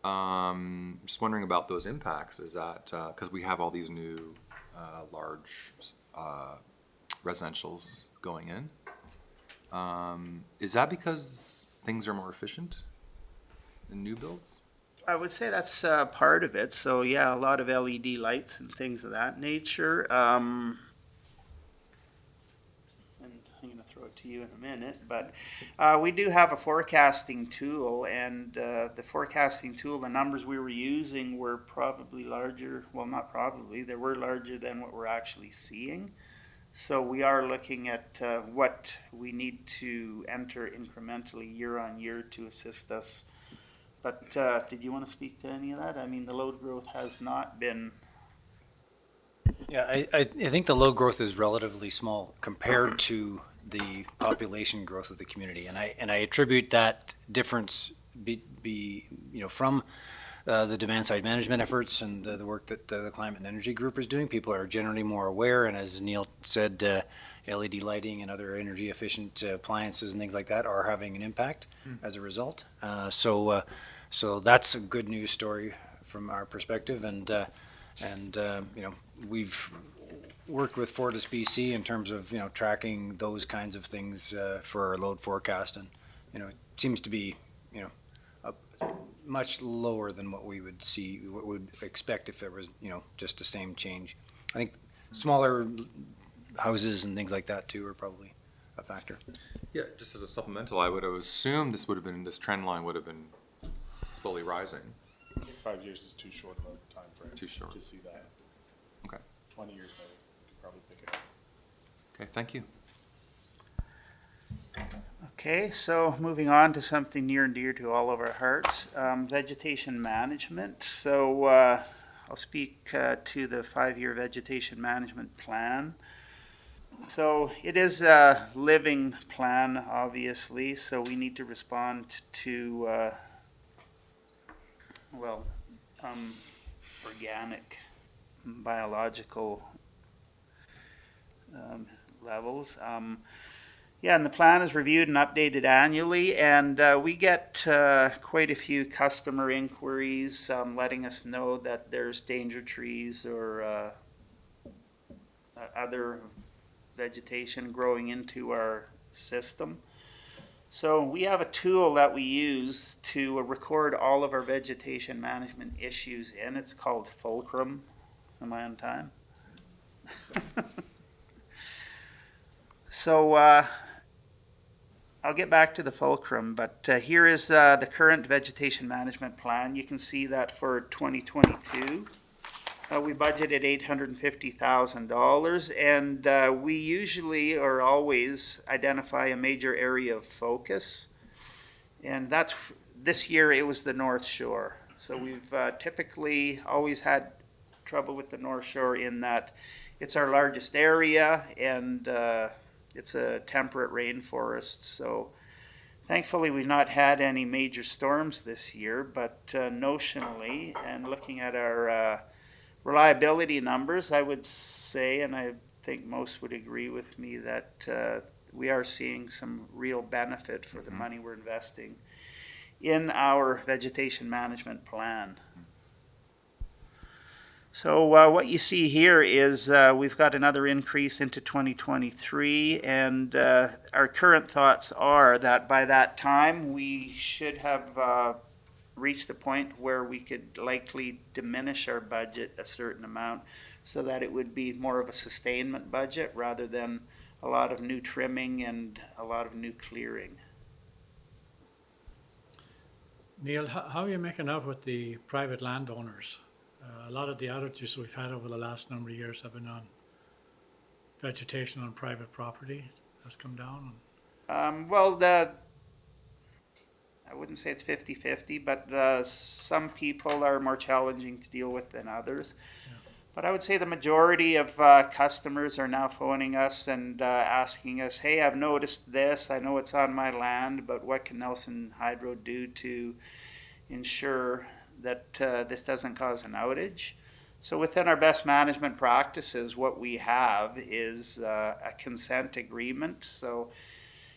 Speaker 11: Just wondering about those impacts. Is that because we have all these new large residentials going in? Is that because things are more efficient in new builds?
Speaker 13: I would say that's part of it. So yeah, a lot of LED lights and things of that nature. And I'm going to throw it to you in a minute, but we do have a forecasting tool, and the forecasting tool, the numbers we were using were probably larger. Well, not probably, they were larger than what we're actually seeing. So we are looking at what we need to enter incrementally year on year to assist us. But did you want to speak to any of that? I mean, the load growth has not been.
Speaker 3: Yeah, I think the load growth is relatively small compared to the population growth of the community, and I attribute that difference from the demand side management efforts and the work that the Climate and Energy Group is doing. People are generally more aware, and as Neil said, LED lighting and other energy efficient appliances and things like that are having an impact as a result. So that's a good news story from our perspective, and we've worked with FortisBC in terms of tracking those kinds of things for our load forecast, and it seems to be much lower than what we would see, what we would expect if there was just the same change. I think smaller houses and things like that too are probably a factor.
Speaker 11: Yeah, just as a supplemental, I would have assumed this trend line would have been slowly rising.
Speaker 5: I think 5 years is too short of a time frame.
Speaker 11: Too short.
Speaker 5: To see that.
Speaker 11: Okay.
Speaker 5: 20 years maybe. You could probably pick it up.
Speaker 11: Okay, thank you.
Speaker 13: Okay, so moving on to something near and dear to all of our hearts, vegetation management. So I'll speak to the 5-year vegetation management plan. So it is a living plan, obviously, so we need to respond to, organic, biological levels. And the plan is reviewed and updated annually, and we get quite a few customer inquiries letting us know that there's danger trees or other vegetation growing into our system. So we have a tool that we use to record all of our vegetation management issues in. It's called Fulcrum. Am I on time? So I'll get back to the Fulcrum, but here is the current vegetation management plan. You can see that for 2022. We budgeted $850,000, and we usually or always identify a major area of focus. And that's, this year it was the North Shore. So we've typically always had trouble with the North Shore in that it's our largest area, and it's a temperate rainforest. So thankfully we've not had any major storms this year, but notionally, and looking at our reliability numbers, I would say, and I think most would agree with me, that we are seeing some real benefit for the money we're investing in our vegetation management plan. So what you see here is we've got another increase into 2023, and our current thoughts are that by that time we should have reached the point where we could likely diminish our budget a certain amount so that it would be more of a sustainment budget rather than a lot of new trimming and a lot of new clearing.
Speaker 4: Neil, how are you making out with the private landowners? A lot of the outages we've had over the last number of years have been on vegetation on private property. Has come down.
Speaker 13: Well, I wouldn't say it's 50-50, but some people are more challenging to deal with than others.
Speaker 4: Yeah.
Speaker 13: But I would say the majority of customers are now phoning us and asking us, hey, I've noticed this. I know it's on my land, but what can Nelson Hydro do to ensure that this doesn't cause an outage? So within our best management practices, what we have is a consent agreement. So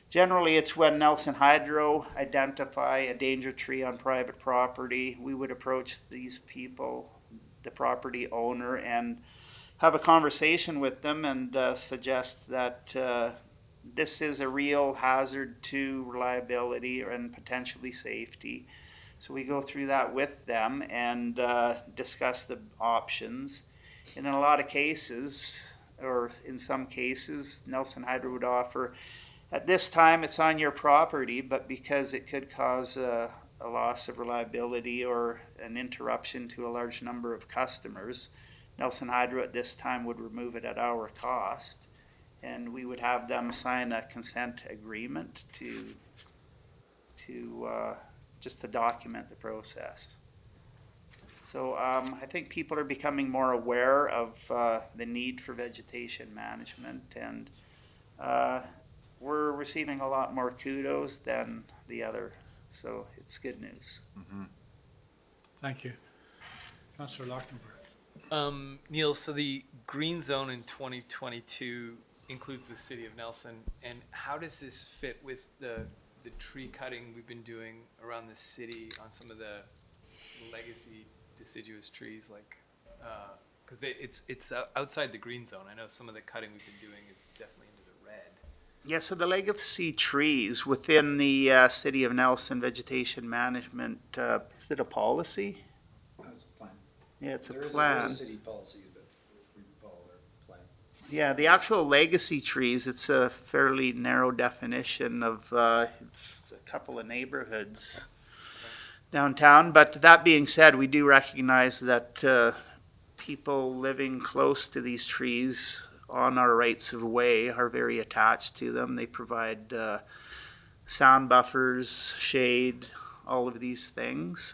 Speaker 13: generally, it's when Nelson Hydro identify a danger tree on private property, we would approach these people, the property owner, and have a conversation with them and suggest that this is a real hazard to reliability and potentially safety. So we go through that with them and discuss the options. And in a lot of cases, or in some cases, Nelson Hydro would offer, at this time it's on your property, but because it could cause a loss of reliability or an interruption to a large number of customers, Nelson Hydro at this time would remove it at our cost, and we would have them sign a consent agreement to just to document the process. So I think people are becoming more aware of the need for vegetation management, and we're receiving a lot more kudos than the other, so it's good news.
Speaker 4: Thank you. Councillor Lochtenberg.
Speaker 6: Neil, so the green zone in 2022 includes the city of Nelson, and how does this fit with the tree cutting we've been doing around the city on some of the legacy deciduous trees, like because it's outside the green zone? I know some of the cutting we've been doing is definitely into the red.
Speaker 13: Yeah, so the legacy trees within the City of Nelson vegetation management, is it a policy?
Speaker 3: That's a plan.
Speaker 13: Yeah, it's a
Speaker 3: There is
Speaker 13: plan.
Speaker 3: a city policy, but we follow their plan.
Speaker 13: Yeah, the actual legacy trees, it's a fairly narrow definition of, it's a couple of neighborhoods downtown. But that being said, we do recognize that people living close to these trees on our rights of way are very attached to them. They provide sound buffers, shade, all of these things.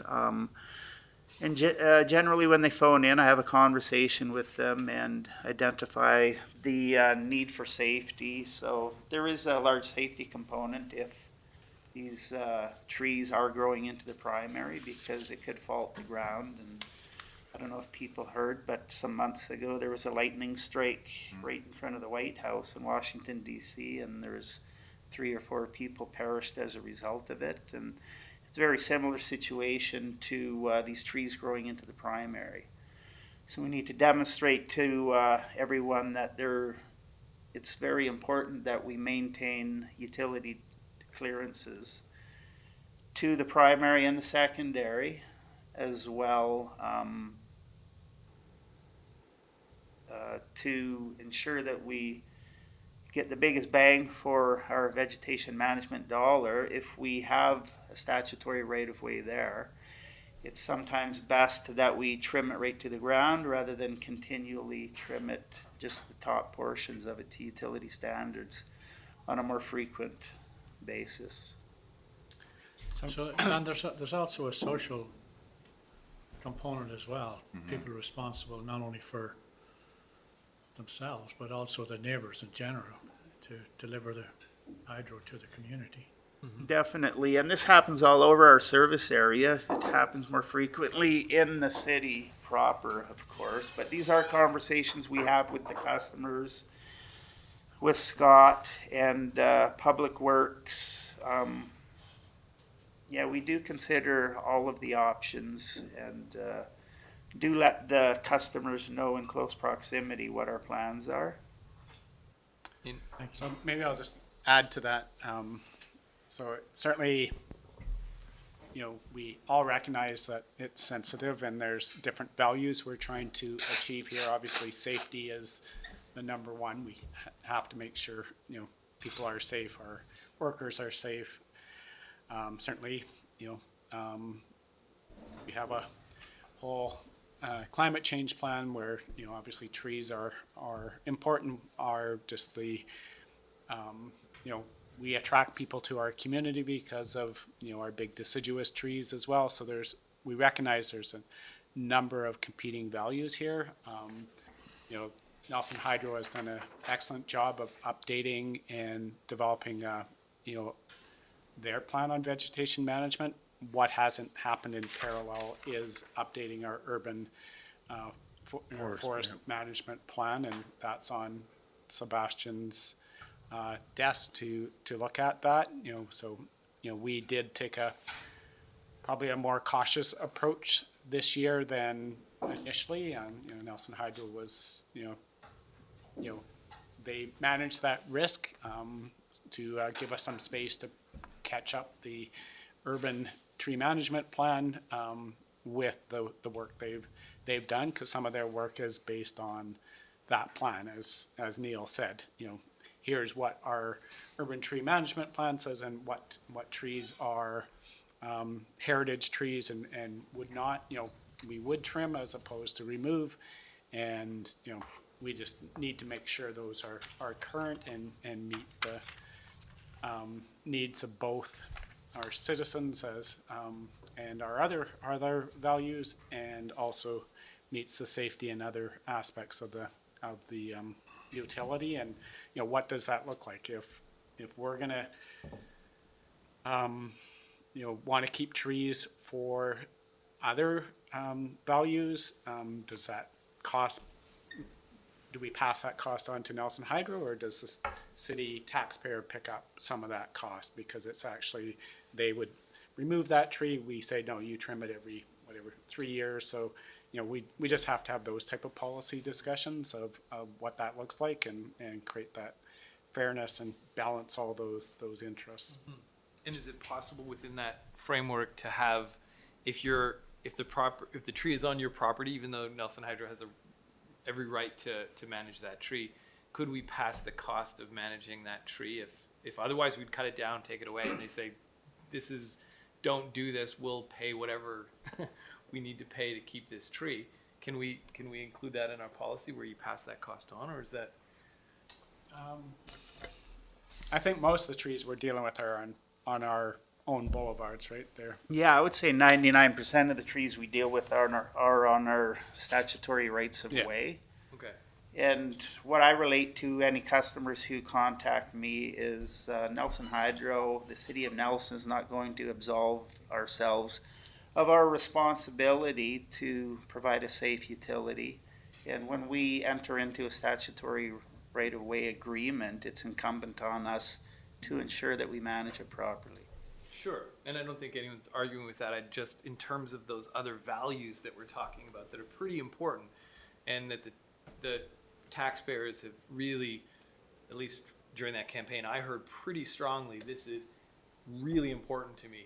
Speaker 13: And generally when they phone in, I have a conversation with them and identify the need for safety. So there is a large safety component if these trees are growing into the primary, because it could fall to the ground. And I don't know if people heard, but some months ago there was a lightning strike right in front of the White House in Washington, D.C., and there's 3 or 4 people perished as a result of it. And it's a very similar situation to these trees growing into the primary. So we need to demonstrate to everyone that it's very important that we maintain utility clearances to the primary and the secondary, as well to ensure that we get the biggest bang for our vegetation management dollar. If we have a statutory right-of-way there, it's sometimes best that we trim it right to the ground rather than continually trim it, just the top portions of it, to utility standards on a more frequent basis.
Speaker 4: So, and there's also a social component as well. People are responsible not only for themselves, but also the neighbors in general to deliver the hydro to the community.
Speaker 13: Definitely, and this happens all over our service area. It happens more frequently in the city proper, of course, but these are conversations we have with the customers, with Scott and Public Works. Yeah, we do consider all of the options and do let the customers know in close proximity what our plans are.
Speaker 7: So maybe I'll just add to that. So certainly, you know, we all recognize that it's sensitive and there's different values we're trying to achieve here. Obviously, safety is the number one. We have to make sure, you know, people are safe, our workers are safe. Certainly, you know, we have a whole climate change plan where, you know, obviously trees are important, are just the, you know, we attract people to our community because of, you know, our big deciduous trees as well. So we recognize there's a number of competing values here. You know, Nelson Hydro has done an excellent job of updating and developing, you know, their plan on vegetation management. What hasn't happened in parallel is updating our urban forest management plan, and that's on Sebastian's desk to look at that. You know, so, you know, we did take probably a more cautious approach this year than initially, and you know, Nelson Hydro was, you know, they managed that risk to give us some space to catch up the urban tree management plan with the work they've done, because some of their work is based on that plan, as Neil said. You know, here's what our urban tree management plan says, and what trees are heritage trees and would not, you know, we would trim as opposed to remove, and you know, we just need to make sure those are current and meet the needs of both our citizens as and our other values, and also meets the safety and other aspects of the utility. And you know, what does that look like if we're gonna you know, want to keep trees for other values? Does that cost? Do we pass that cost on to Nelson Hydro, or does the city taxpayer pick up some of that cost? Because it's actually, they would remove that tree. We say, no, you trim it every, 3 years. So, you know, we just have to have those type of policy discussions of what that looks like, and create that fairness and balance all those interests.
Speaker 6: Mm-hmm. And is it possible within that framework to have, if the tree is on your property, even though Nelson Hydro has every right to manage that tree, could we pass the cost of managing that tree if otherwise we'd cut it down, take it away, and they say, don't do this, we'll pay whatever we need to pay to keep this tree? Can we include that in our policy where you pass that cost on, or is that?
Speaker 7: I think most of the trees we're dealing with are on our own boulevards, right there.
Speaker 13: Yeah, I would say 99% of the trees we deal with are on our statutory rights of way.
Speaker 6: Okay.
Speaker 13: And what I relate to any customers who contact me is Nelson Hydro, the city of Nelson, is not going to absolve ourselves of our responsibility to provide a safe utility. And when we enter into a statutory right-of-way agreement, it's incumbent on us to ensure that we manage it properly.
Speaker 6: Sure, and I don't think anyone's arguing with that. I just, in terms of those other values that we're talking about that are pretty important, and that the taxpayers have really, at least during that campaign, I heard pretty strongly, this is really important to me.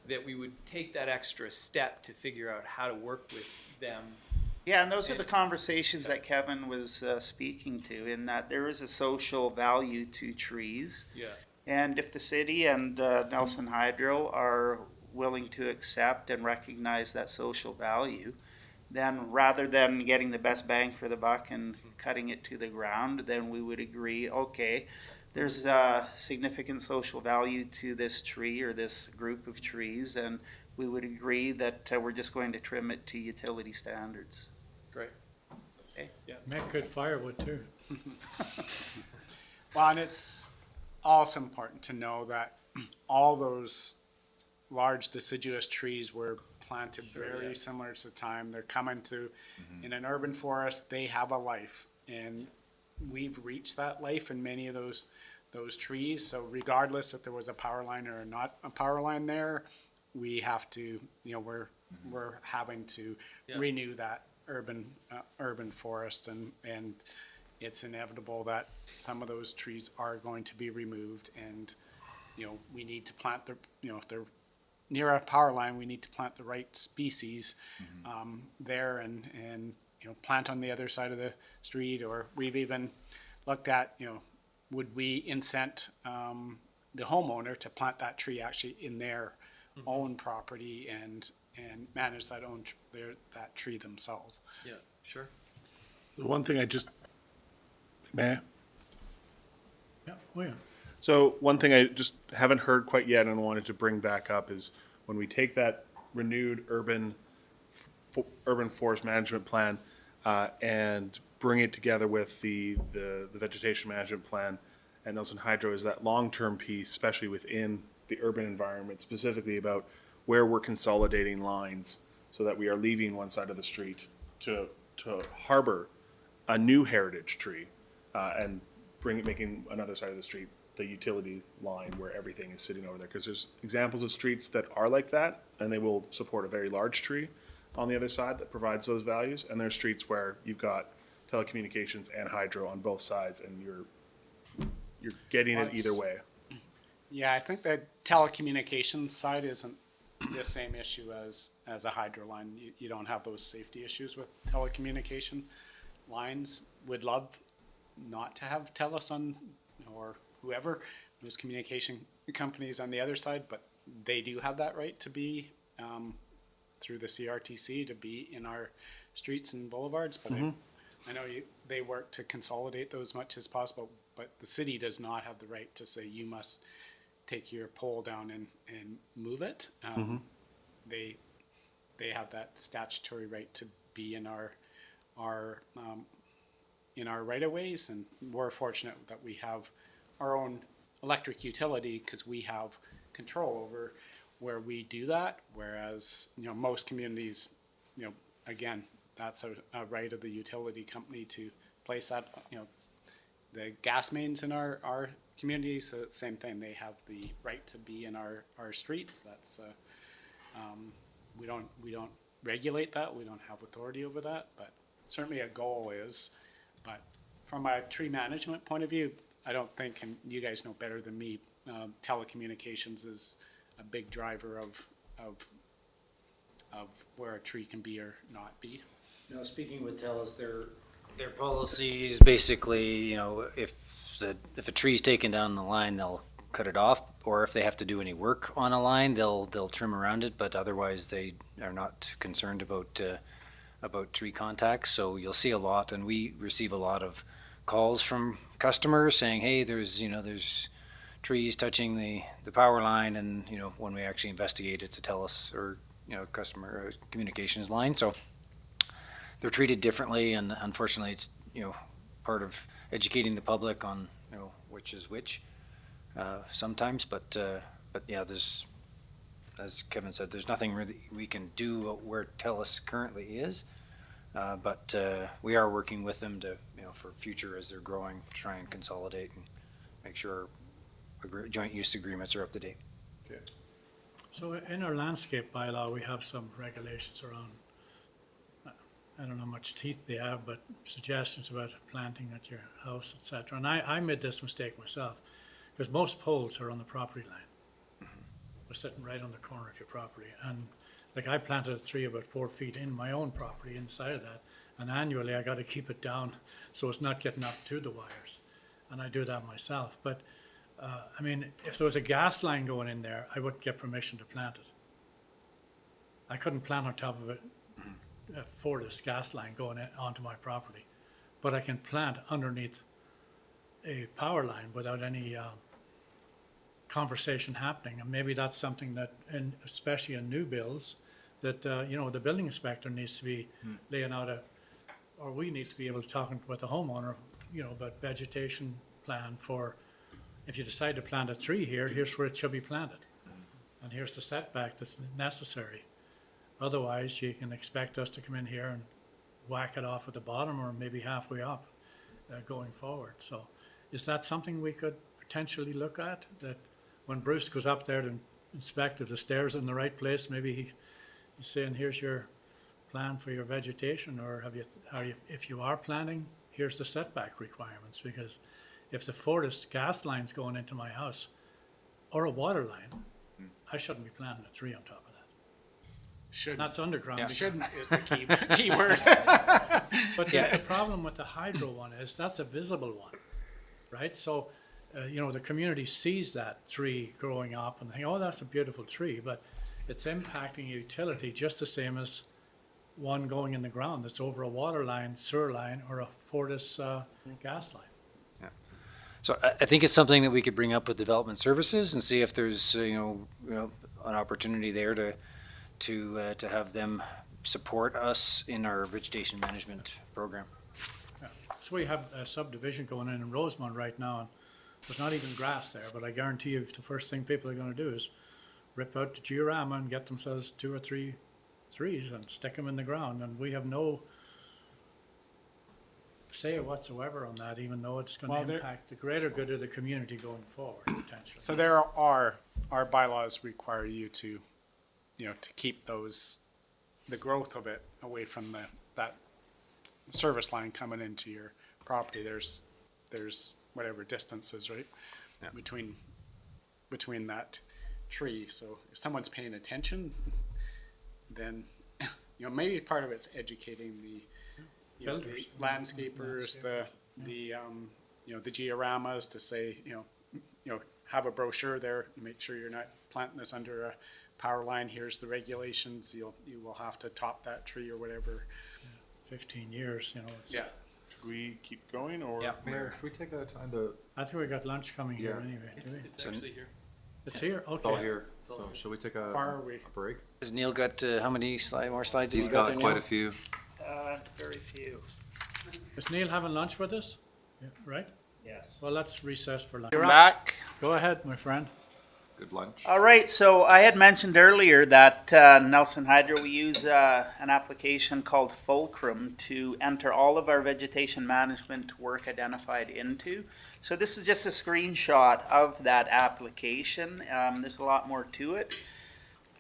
Speaker 6: That we would take that extra step to figure out how to work with them.
Speaker 13: Yeah, and those are the conversations that Kevin was speaking to, in that there is a social value to trees.
Speaker 6: Yeah.
Speaker 13: And if the city and Nelson Hydro are willing to accept and recognize that social value, then rather than getting the best bang for the buck and cutting it to the ground, then we would agree, okay, there's a significant social value to this tree or this group of trees, and we would agree that we're just going to trim it to utility standards.
Speaker 6: Great.
Speaker 13: Okay.
Speaker 6: Yeah.
Speaker 4: Make good firewood too.
Speaker 7: Well, and it's also important to know that all those large deciduous trees were planted very similar to the time. They're coming to, in an urban forest, they have a life. And we've reached that life in many of those trees. So regardless if there was a power line or not a power line there, we have to, we're having to renew that urban forest, and it's inevitable that some of those trees are going to be removed, and we need to plant if they're near a power line, we need to plant the right species there, and plant on the other side of the street. Or we've even looked at would we incent the homeowner to plant that tree actually in their own property and manage that that tree themselves.
Speaker 6: Yeah, sure.
Speaker 5: So one thing may I?
Speaker 4: Yeah, oh yeah.
Speaker 5: So one thing I just haven't heard quite yet and wanted to bring back up is when we take that renewed urban forest management plan and bring it together with the vegetation management plan at Nelson Hydro, is that long-term piece, especially within the urban environment, specifically about where we're consolidating lines so that we are leaving one side of the street to harbor a new heritage tree and making another side of the street the utility line where everything is sitting over there. Because there's examples of streets that are like that, and they will support a very large tree on the other side that provides those values. And there's streets where you've got telecommunications and hydro on both sides, and you're getting it either way.
Speaker 7: Yeah, I think the telecommunications side isn't the same issue as a hydro line. You don't have those safety issues with telecommunication lines. Would love not to have TELUS on, or whoever, those communication companies on the other side, but they do have that right to be through the CRTC to be in our streets and boulevards. But I know they work to consolidate those much as possible, but the city does not have the right to say you must take your pole down and move it. They have that statutory right to be in our right of ways, and we're fortunate that we have our own electric utility because we have control over where we do that. Whereas most communities, again, that's a right of the utility company to place that. The gas mains in our communities, the same thing. They have the right to be in our streets. That's we don't regulate that. We don't have authority over that, but certainly a goal is. But from a tree management point of view, I don't think, and you guys know better than me, telecommunications is a big driver of where a tree can be or not be.
Speaker 3: Speaking with TELUS, their policies basically, if a tree's taken down the line, they'll cut it off, or if they have to do any work on a line, they'll trim around it. But otherwise, they are not concerned about tree contacts. So you'll see a lot, and we receive a lot of calls from customers saying, hey, there's trees touching the power line, and when we actually investigate, it's a TELUS or customer communications line. So they're treated differently, and unfortunately it's part of educating the public on which is which sometimes, but yeah, there's, as Kevin said, there's nothing really we can do where TELUS currently is, but we are working with them to for future as they're growing, try and consolidate and make sure joint use agreements are up to date.
Speaker 5: Okay.
Speaker 4: So in our landscape bylaw, we have some regulations around, I don't know how much teeth they have, but suggestions about planting at your house, etc. And I made this mistake myself. because most poles are on the property line. They're sitting right on the corner of your property. And like I planted a tree about 4 feet in my own property inside of that. And annually I got to keep it down so it's not getting up to the wires. And I do that myself. But I mean, if there was a gas line going in there, I wouldn't get permission to plant it. I couldn't plant on top of it for this gas line going onto my property. But I can plant underneath a power line without any conversation happening. And maybe that's something that, especially in new builds, that the building inspector needs to be laying out or we need to be able to talk with the homeowner, about vegetation plan for, if you decide to plant a tree here, here's where it should be planted. And here's the setback that's necessary. Otherwise, you can expect us to come in here and whack it off at the bottom or maybe halfway up going forward. So is that something we could potentially look at? That when Bruce goes up there to inspect if the stairs are in the right place, maybe he's saying, here's your plan for your vegetation, or if you are planning, here's the setback requirements, because if the Fortis gas line's going into my house or a water line, I shouldn't be planting a tree on top of that.
Speaker 7: Shouldn't.
Speaker 4: That's underground.
Speaker 7: Yeah,
Speaker 4: because-
Speaker 7: shouldn't is the key word.
Speaker 4: But the problem with the hydro one is that's a visible one, right? So, the community sees that tree growing up and think, oh, that's a beautiful tree, but it's impacting utility just the same as one going in the ground that's over a water line, sewer line, or a Fortis gas line.
Speaker 3: So I think it's something that we could bring up with development services and see if there's, an opportunity there to have them support us in our vegetation management program.
Speaker 4: Yeah. So we have a subdivision going in Rosemont right now, and there's not even grass there, but I guarantee you the first thing people are gonna do is rip out the georama and get themselves 2 or 3 trees and stick them in the ground, and we have no say whatsoever on that, even though it's gonna impact the greater good of the community going forward, potentially.
Speaker 7: So there are, our bylaws require you to, to keep the growth of it away from that service line coming into your property. There's whatever distances, right?
Speaker 3: Yeah.
Speaker 7: Between that tree. So if someone's paying attention, then, maybe part of it's educating the
Speaker 4: Builders.
Speaker 7: the landscapers, the dioramas to say, have a brochure there, make sure you're not planting this under a power line. Here's the regulations. You will have to top that tree or whatever.
Speaker 4: 15 years, it's.
Speaker 7: Yeah.
Speaker 5: Should we keep going or?
Speaker 3: Yeah.
Speaker 1: Mayor, should we take a time to,
Speaker 4: I think we got lunch coming here
Speaker 1: Yeah.
Speaker 4: anyway, do we?
Speaker 6: It's actually here.
Speaker 4: It's here,
Speaker 1: it's all
Speaker 4: okay.
Speaker 1: here, so should we take a
Speaker 7: Far away.
Speaker 1: break?
Speaker 3: Has Neil got, how many more slides?
Speaker 11: He's
Speaker 3: have you got
Speaker 11: got
Speaker 3: there,
Speaker 11: quite
Speaker 3: Neil?
Speaker 11: a few.
Speaker 13: Very few.
Speaker 4: Is Neil having lunch with us? Yeah, right?
Speaker 13: Yes.
Speaker 4: Well, let's recess for lunch.
Speaker 13: You're back.
Speaker 4: Go ahead, my friend.
Speaker 11: Good lunch.
Speaker 13: All right, so I had mentioned earlier that Nelson Hydro, we use an application called Fulcrum to enter all of our vegetation management work identified into. So this is just a screenshot of that application. There's a lot more to it.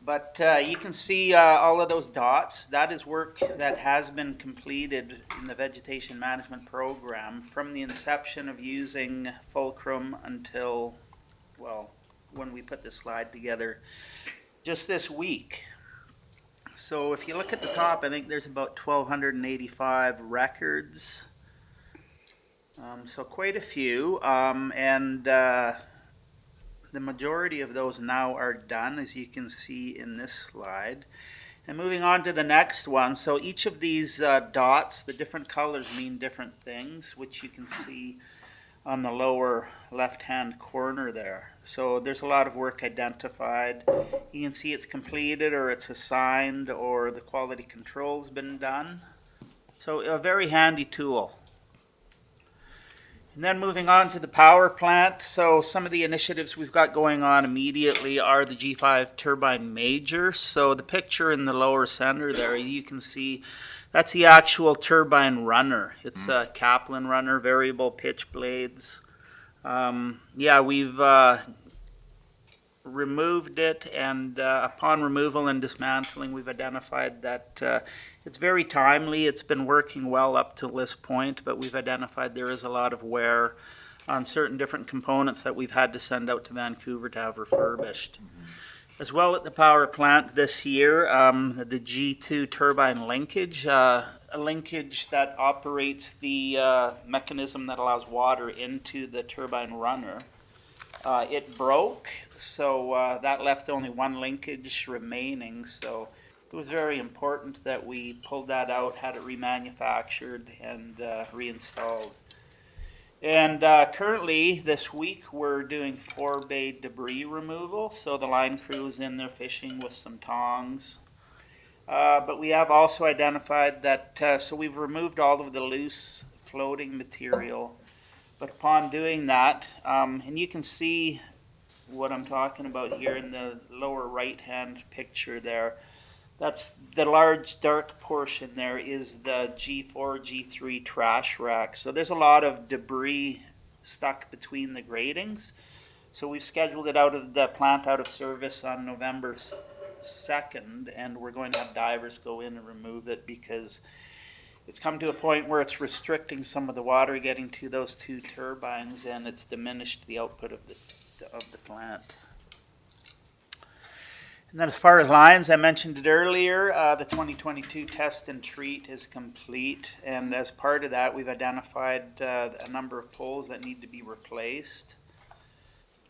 Speaker 13: But you can see all of those dots. That is work that has been completed in the vegetation management program from the inception of using Fulcrum until, well, when we put this slide together just this week. So if you look at the top, I think there's about 1,285 records. So quite a few. And the majority of those now are done, as you can see in this slide. And moving on to the next one. So each of these dots, the different colors mean different things, which you can see on the lower left-hand corner there. So there's a lot of work identified. You can see it's completed or it's assigned or the quality control's been done. So a very handy tool. And then moving on to the power plant. So some of the initiatives we've got going on immediately are the G5 turbine major. So the picture in the lower center there, you can see that's the actual turbine runner. It's a Kaplan runner, variable pitch blades. We've removed it, and upon removal and dismantling, we've identified that it's very timely. It's been working well up to this point, but we've identified there is a lot of wear on certain different components that we've had to send out to Vancouver to have refurbished. As well at the power plant this year, the G2 turbine linkage, a linkage that operates the mechanism that allows water into the turbine runner. It broke, so that left only one linkage remaining. So it was very important that we pulled that out, had it remanufactured and reinstalled. And currently, this week, we're doing 4-bay debris removal. So the line crew is in there fishing with some tongs. But we have also identified that, so we've removed all of the loose floating material. But upon doing that, and you can see what I'm talking about here in the lower right-hand picture there. That's the large dark portion there is the G4, G3 trash rack. So there's a lot of debris stuck between the gratings. So we've scheduled it out of the plant out of service on November 2nd, and we're going to have divers go in and remove it because it's come to a point where it's restricting some of the water getting to those two turbines, and it's diminished the output of the plant. And then as far as lines, I mentioned it earlier, the 2022 test and treat is complete. And as part of that, we've identified a number of poles that need to be replaced.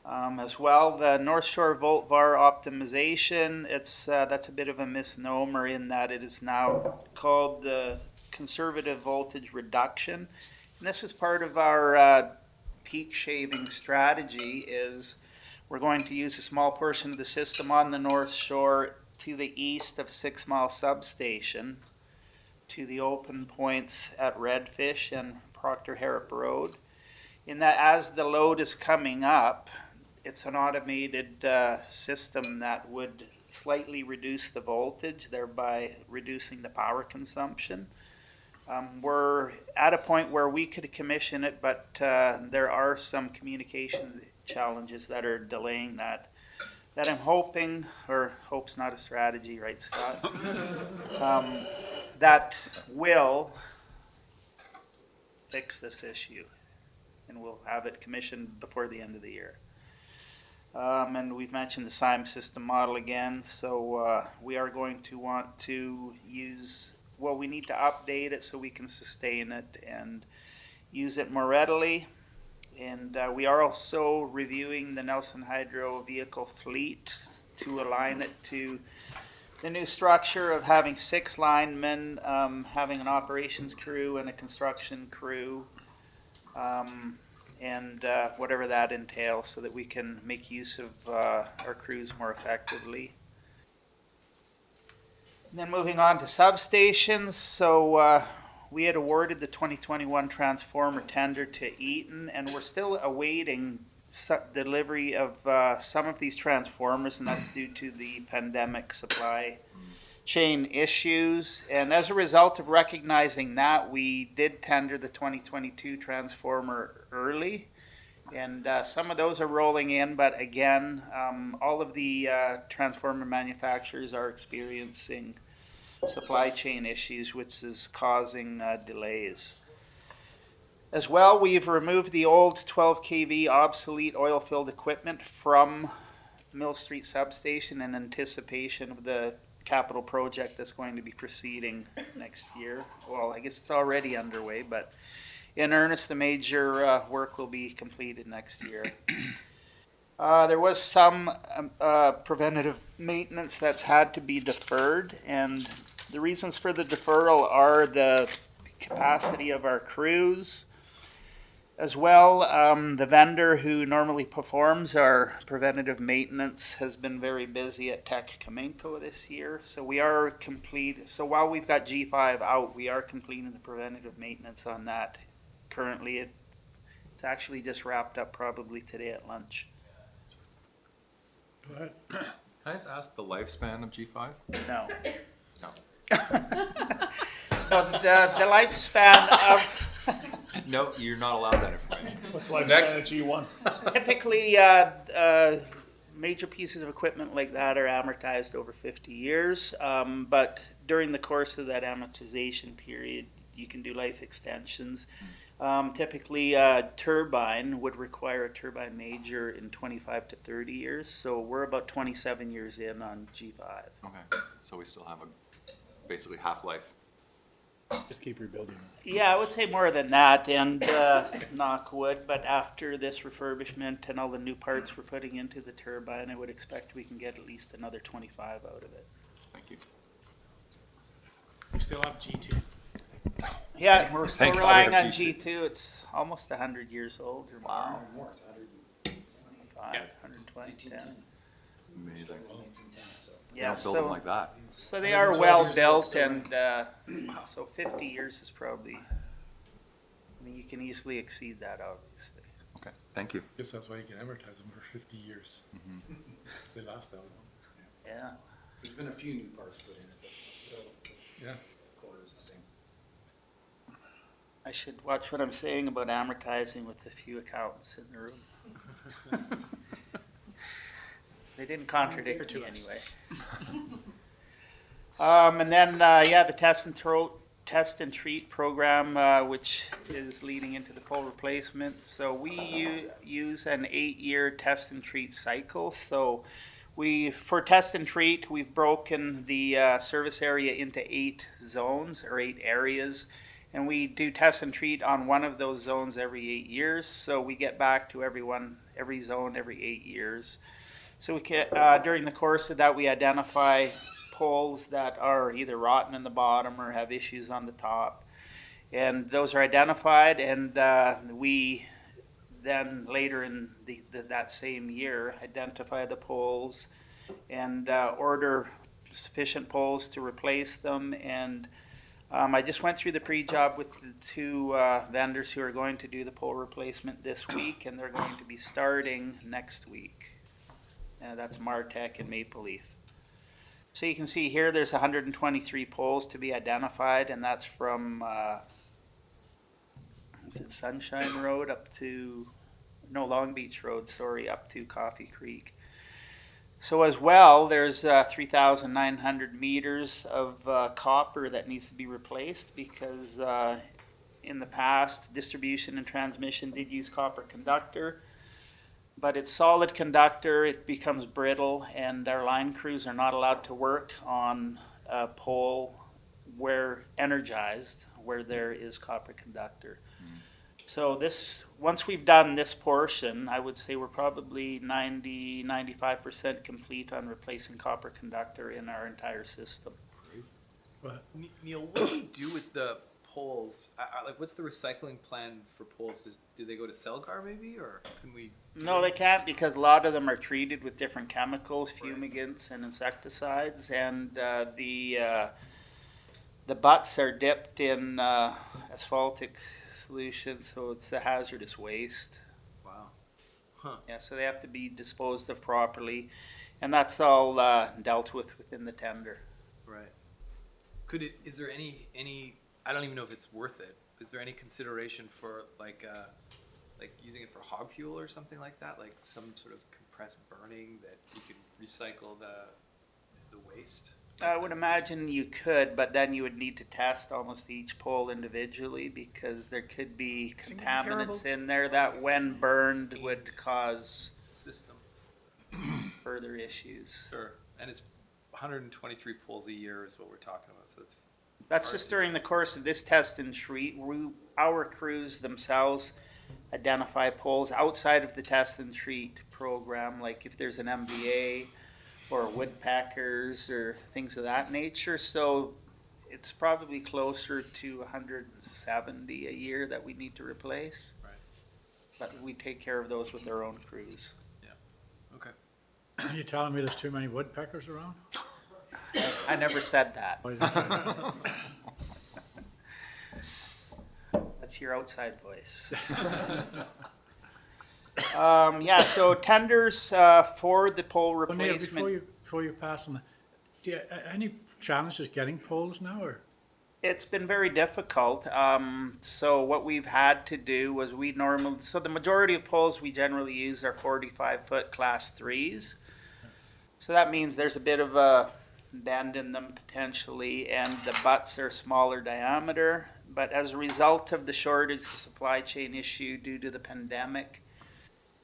Speaker 13: As well, the North Shore Volt VAR optimization, that's a bit of a misnomer in that it is now called the conservative voltage reduction. And this was part of our peak shaving strategy is we're going to use a small portion of the system on the North Shore to the east of 6 Mile Substation to the open points at Redfish and Proctor Harrop Road. In that as the load is coming up, it's an automated system that would slightly reduce the voltage, thereby reducing the power consumption. We're at a point where we could commission it, but there are some communication challenges that are delaying that I'm hoping, or hope's not a strategy, right, Scott? That will fix this issue, and we'll have it commissioned before the end of the year. And we've mentioned the SIME system model again, so we are going to want to use, well, we need to update it so we can sustain it and use it more readily. And we are also reviewing the Nelson Hydro vehicle fleet to align it to the new structure of having 6 linemen, having an operations crew and a construction crew, and whatever that entails so that we can make use of our crews more effectively. And then moving on to substations, so we had awarded the 2021 transformer tender to Eaton, and we're still awaiting delivery of some of these transformers, and that's due to the pandemic supply chain issues. And as a result of recognizing that, we did tender the 2022 transformer early, and some of those are rolling in, but again, all of the transformer manufacturers are experiencing supply chain issues, which is causing delays. As well, we've removed the old 12 kV obsolete oil-filled equipment from Mill Street Substation in anticipation of the capital project that's going to be proceeding next year. Well, I guess it's already underway, but in earnest, the major work will be completed next year. There was some preventative maintenance that's had to be deferred, and the reasons for the deferral are the capacity of our crews. As well, the vendor who normally performs our preventative maintenance has been very busy at Tech Kaminko this year. So we are complete. So while we've got G5 out, we are completing the preventative maintenance on that. Currently, it's actually just wrapped up probably today at lunch.
Speaker 4: Go ahead.
Speaker 11: Can I just ask the lifespan of G5?
Speaker 13: No.
Speaker 11: No.
Speaker 13: No, the lifespan of
Speaker 11: No, you're not allowed that information.
Speaker 5: What's lifespan
Speaker 11: Next.
Speaker 5: at G1?
Speaker 13: typically major pieces of equipment like that are amortized over 50 years, but during the course of that amortization period, you can do life extensions. Typically, a turbine would require a turbine major in 25 to 30 years. So we're about 27 years in on G5.
Speaker 11: Okay, so we still have a basically half-life.
Speaker 4: Just keep rebuilding.
Speaker 13: Yeah, I would say more than that, and knock wood, but after this refurbishment and all the new parts we're putting into the turbine, I would expect we can get at least another 25 out of it.
Speaker 11: Thank you.
Speaker 7: We still have G2.
Speaker 13: Yeah, we're still
Speaker 11: Thank God we
Speaker 13: relying
Speaker 11: have
Speaker 13: on
Speaker 11: G2.
Speaker 13: G2. It's almost 100 years old or more.
Speaker 1: More, it's
Speaker 13: 125, 120, yeah.
Speaker 11: Amazing. They
Speaker 13: Yeah,
Speaker 11: don't build them like that.
Speaker 13: so they are well built, and so 50 years is probably, I mean, you can easily exceed that, obviously.
Speaker 11: Okay, thank you.
Speaker 1: Guess that's why you can amortize them for 50 years. They last that long.
Speaker 13: Yeah.
Speaker 3: There's been a few new parts put in it, but still,
Speaker 1: Yeah.
Speaker 3: core is the same.
Speaker 13: I should watch what I'm saying about amortizing with a few accountants in the room. They didn't contradict me anyway. And then, the test and treat program, which is leading into the pole replacement. So we use an 8-year test and treat cycle. So for test and treat, we've broken the service area into 8 zones or 8 areas. And we do test and treat on one of those zones every 8 years. So we get back to every zone every 8 years. So we can, during the course of that, we identify poles that are either rotten in the bottom or have issues on the top. And those are identified, and we then later in that same year identify the poles and order sufficient poles to replace them. And I just went through the pre-job with the 2 vendors who are going to do the pole replacement this week, and they're going to be starting next week. That's Martech and Maple Leaf. So you can see here there's 123 poles to be identified, and that's from Sunshine Road Long Beach Road, up to Coffee Creek. So as well, there's 3,900 meters of copper that needs to be replaced because in the past, distribution and transmission did use copper conductor. But it's solid conductor, it becomes brittle, and our line crews are not allowed to work on a pole where energized, where there is copper conductor. So once we've done this portion, I would say we're probably 95% complete on replacing copper conductor in our entire system.
Speaker 6: Neil, what do you do with the poles? Like, what's the recycling plan for poles? Do they go to Celgar maybe, or can we?
Speaker 13: No, they can't, because a lot of them are treated with different chemicals, fumigants and insecticides, and the butts are dipped in asphaltic solution, so it's a hazardous waste.
Speaker 6: Wow. Huh.
Speaker 13: Yeah, so they have to be disposed of properly, and that's all dealt with within the tender.
Speaker 6: Right. Is there any, I don't even know if it's worth it. Is there any consideration for like using it for hog fuel or something like that? Like some sort of compressed burning that you could recycle the waste?
Speaker 13: I would imagine you could, but then you would need to test almost each pole individually because there could be contaminants in there that when burned would cause
Speaker 6: System.
Speaker 13: further issues.
Speaker 6: Sure. And it's 123 poles a year is what we're talking about. So
Speaker 13: That's just during the course of this test and treat. Our crews themselves identify poles outside of the test and treat program, like if there's an MVA or woodpeckers or things of that nature. So it's probably closer to 170 a year that we need to replace.
Speaker 6: Right.
Speaker 13: But we take care of those with our own crews.
Speaker 6: Yeah. Okay.
Speaker 4: Are you telling me there's too many woodpeckers around?
Speaker 13: I never said that.
Speaker 4: Why did you say that?
Speaker 13: That's your outside voice. So tenders for the pole
Speaker 4: Well, Neil,
Speaker 13: replacement.
Speaker 4: before you pass on, any challenges getting poles now, or?
Speaker 13: It's been very difficult. So what we've had to do was so the majority of poles we generally use are 45-foot class 3s. So that means there's a bit of a bend in them potentially, and the butts are smaller diameter, But as a result of the shortage, the supply chain issue due to the pandemic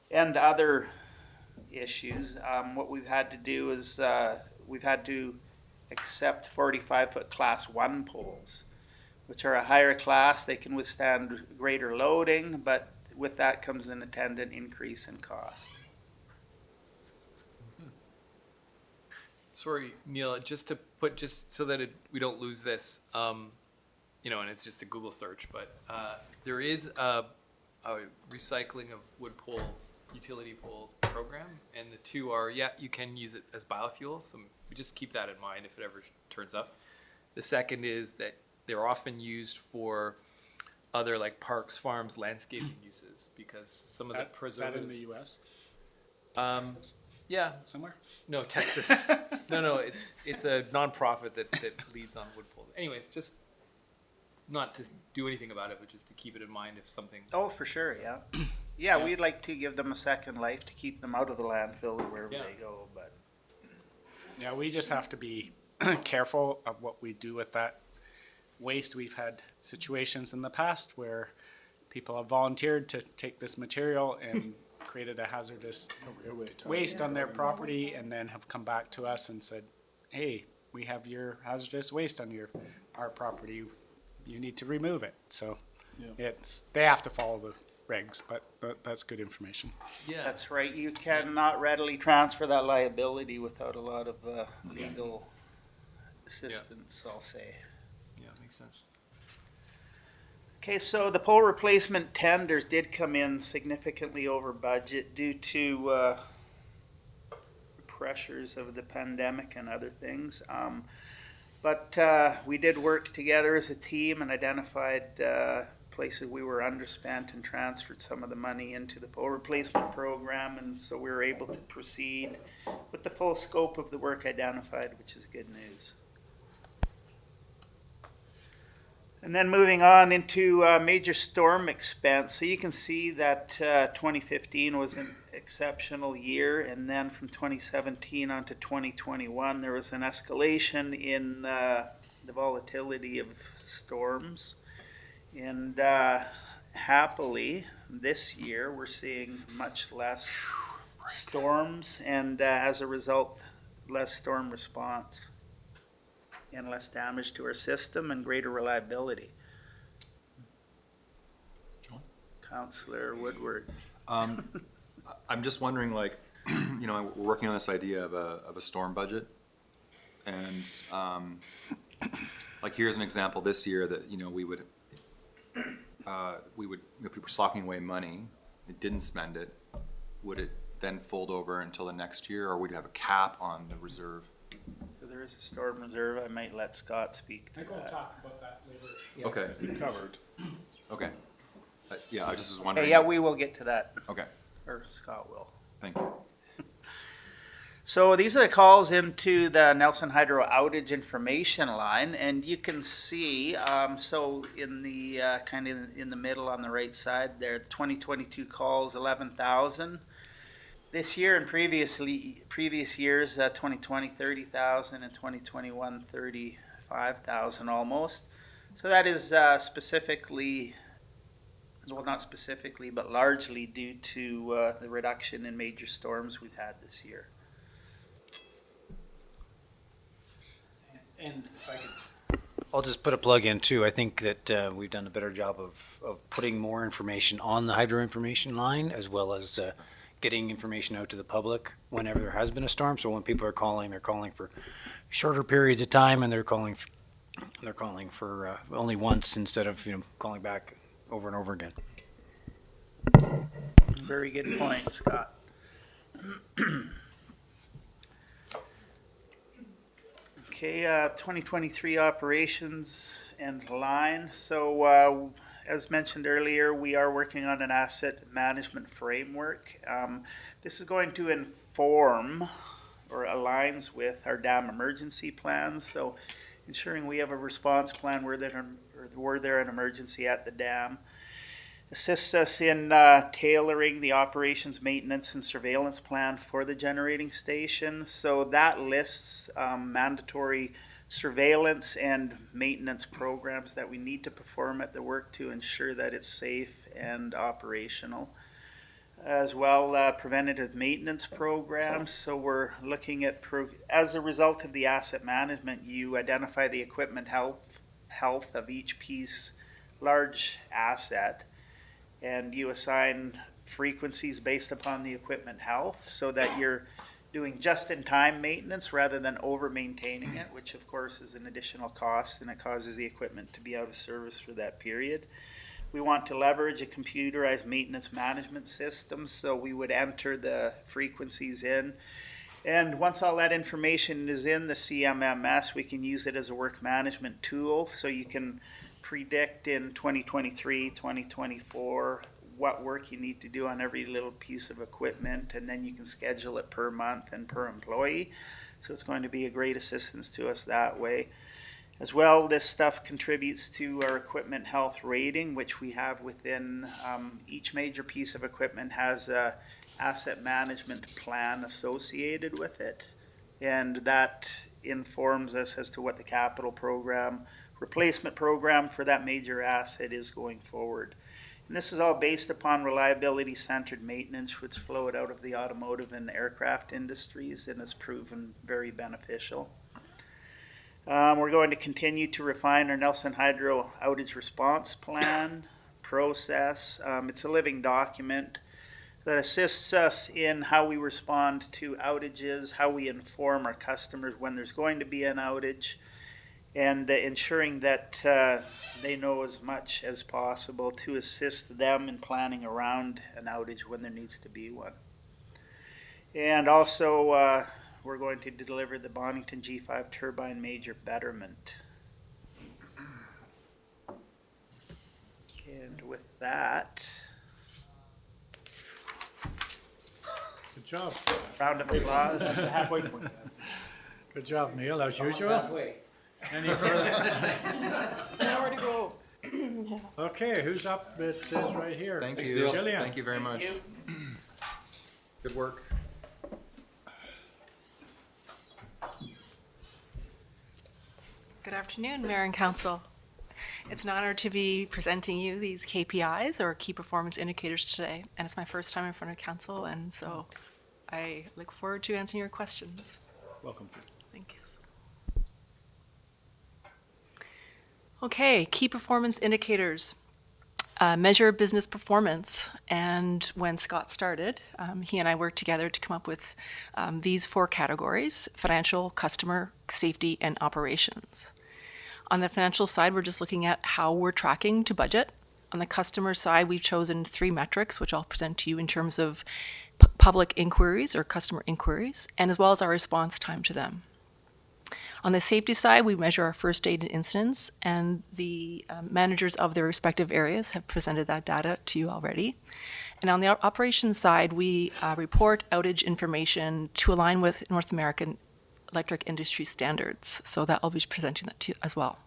Speaker 13: and other issues, what we've had to do is we've had to accept 45-foot class 1 poles, which are a higher class. They can withstand greater loading, but with that comes an attendant increase in cost.
Speaker 6: Sorry, Neil, just to put, just so that we don't lose this, you know, and it's just a Google search, but there is a recycling of wood poles, utility poles program, and the two are, yeah, you can use it as biofuel, so we just keep that in mind if it ever turns up. The second is that they're often used for other like parks, farms, landscaping uses, because some of the preservatives.
Speaker 7: Is that in the U.S.?
Speaker 6: Yeah.
Speaker 7: Somewhere?
Speaker 6: No, Texas. no, it's a nonprofit that leads on wood poles. Anyways, just not to do anything about it, but just to keep it in mind if something.
Speaker 13: Oh, for sure, yeah. Yeah, we'd like to give them a second life to keep them out of the landfill or wherever they go, but.
Speaker 7: Yeah, we just have to be careful of what we do with that waste. We've had situations in the past where people have volunteered to take this material and created a hazardous waste on their property and then have come back to us and said, hey, we have your hazardous waste on our property. You need to remove it. So they have to follow the regs, but that's good information.
Speaker 6: Yeah.
Speaker 13: That's right. You cannot readily transfer that liability without a lot of legal assistance, I'll say.
Speaker 6: Yeah, makes sense.
Speaker 13: Okay, so the pole replacement tenders did come in significantly over budget due to pressures of the pandemic and other things. But we did work together as a team and identified places we were underspent and transferred some of the money into the pole replacement program, and so we were able to proceed with the full scope of the work identified, which is good news. And then moving on into major storm expense. So you can see that 2015 was an exceptional year, and then from 2017 on to 2021, there was an escalation in the volatility of storms. And happily, this year, we're seeing much less storms, and as a result, less storm response and less damage to our system and greater reliability.
Speaker 11: John?
Speaker 13: Councillor Woodward.
Speaker 11: I'm just wondering, like, you know, we're working on this idea of a storm budget, and like here's an example this year that, you know, we would if we were socking away money, it didn't spend it, would it then fold over until the next year, or would you have a cap on the reserve?
Speaker 13: So there is a storm reserve. I might let Scott speak to
Speaker 7: I will
Speaker 13: that.
Speaker 7: talk about that later.
Speaker 11: Okay.
Speaker 5: Covered.
Speaker 11: Okay. Yeah, I just was wondering.
Speaker 13: Okay, yeah, we will get to that,
Speaker 11: Okay,
Speaker 13: or Scott will.
Speaker 11: thank you.
Speaker 13: So these are the calls into the Nelson Hydro outage information line, and you can see, so in the kind of in the middle on the right side there, 2022 calls 11,000. This year and previous years, 2020 30,000 and 2021 35,000 almost. So that is specifically, well, not specifically, but largely due to the reduction in major storms we've had this year.
Speaker 3: And if I could, I'll just put a plug in too. I think that we've done a better job of putting more information on the hydro information line, as well as getting information out to the public whenever there has been a storm. So when people are calling, they're calling for shorter periods of time, and they're calling for only once instead of, you know, calling back over and over again.
Speaker 13: Very good point, Scott. Okay, 2023 operations and line. So as mentioned earlier, we are working on an asset management framework. This is going to inform or aligns with our dam emergency plans. So ensuring we have a response plan were there an emergency at the dam. Assists us in tailoring the operations, maintenance, and surveillance plan for the generating station. So that lists mandatory surveillance and maintenance programs that we need to perform at the work to ensure that it's safe and operational. As well, preventative maintenance programs. So we're looking at, as a result of the asset management, you identify the equipment health of each piece, large asset, and you assign frequencies based upon the equipment health so that you're doing just-in-time maintenance rather than over-maintaining it, which of course is an additional cost and it causes the equipment to be out of service for that period. We want to leverage a computerized maintenance management system, so we would enter the frequencies in. And once all that information is in the CMMS, we can use it as a work management tool, so you can predict in 2023, 2024, what work you need to do on every little piece of equipment, and then you can schedule it per month and per employee. So it's going to be a great assistance to us that way. As well, this stuff contributes to our equipment health rating, which we have within each major piece of equipment has a asset management plan associated with it. And that informs us as to what the capital program, replacement program for that major asset is going forward. And this is all based upon reliability-centered maintenance, which flowed out of the automotive and aircraft industries and has proven very beneficial. We're going to continue to refine our Nelson Hydro outage response plan process. It's a living document that assists us in how we respond to outages, how we inform our customers when there's going to be an outage, and ensuring that they know as much as possible to assist them in planning around an outage when there needs to be one. And also, we're going to deliver the Bonington G5 turbine major betterment. And with that,
Speaker 4: Good job.
Speaker 13: round of applause.
Speaker 12: That's the halfway point.
Speaker 4: Good job, Neil, as usual. Any further?
Speaker 8: Nowhere to go.
Speaker 4: Okay, who's up? It says right here.
Speaker 11: Thank
Speaker 4: Thanks,
Speaker 11: you.
Speaker 4: Jillian.
Speaker 11: Thank you very much. Good work.
Speaker 15: Good afternoon, Mayor and Council. It's an honor to be presenting you these KPIs, or key performance indicators, today, and it's my first time in front of Council, and so I look forward to answering your questions.
Speaker 4: Welcome.
Speaker 15: Thanks. Okay, key performance indicators. Measure business performance, and when Scott started, he and I worked together to come up with these 4 categories: financial, customer, safety, and operations. On the financial side, we're just looking at how we're tracking to budget. On the customer side, we've chosen 3 metrics, which I'll present to you in terms of public inquiries or customer inquiries, and as well as our response time to them. On the safety side, we measure our first aid incidents, and the managers of their respective areas have presented that data to you already. And on the operations side, we report outage information to align with North American electric industry standards. So that I'll be presenting that to you as well.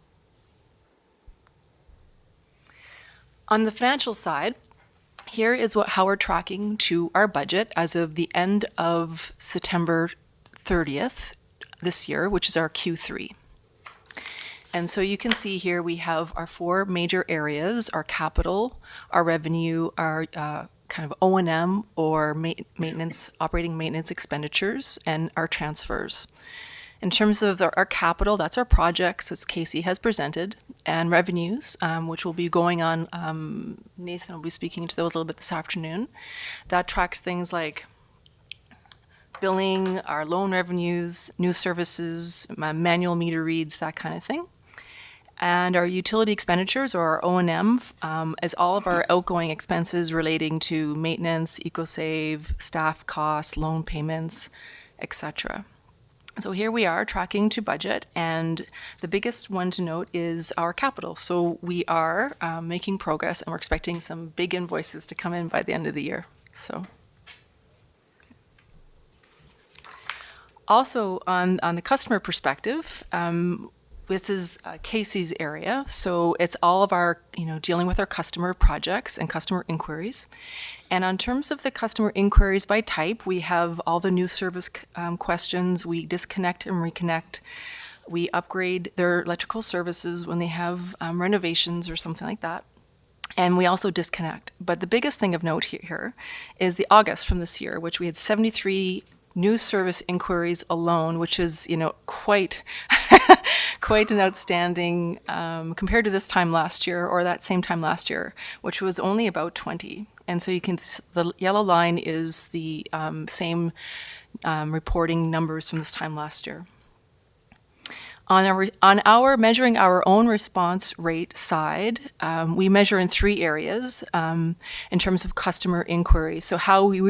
Speaker 15: On the financial side, here is how we're tracking to our budget as of the end of September 30th this year, which is our Q3. And so you can see here we have our 4 major areas: our capital, our revenue, our kind of O&M or maintenance, operating maintenance expenditures, and our transfers. In terms of our capital, that's our projects, as Casey has presented, and revenues, which will be going on. Nathan will be speaking to those a little bit this afternoon. That tracks things like billing, our loan revenues, new services, manual meter reads, that kind of thing. And our utility expenditures, or our O&M, is all of our outgoing expenses relating to maintenance, EcoSave, staff costs, loan payments, etc. So here we are tracking to budget, and the biggest one to note is our capital. So we are making progress, and we're expecting some big invoices to come in by the end of the year. So. Also, on the customer perspective, this is Casey's area, so it's all of our, dealing with our customer projects and customer inquiries. And on terms of the customer inquiries by type, we have all the new service questions. We disconnect and reconnect. we upgrade their electrical services when they have renovations or something like that. And we also disconnect. But the biggest thing of note here is the August from this year, which we had 73 new service inquiries alone, which is, quite quite an outstanding compared to this time last year or that same time last year, which was only about 20. And so the yellow line is the same reporting numbers from this time last year. On our measuring our own response rate side, we measure in 3 areas in terms of customer inquiry. So how we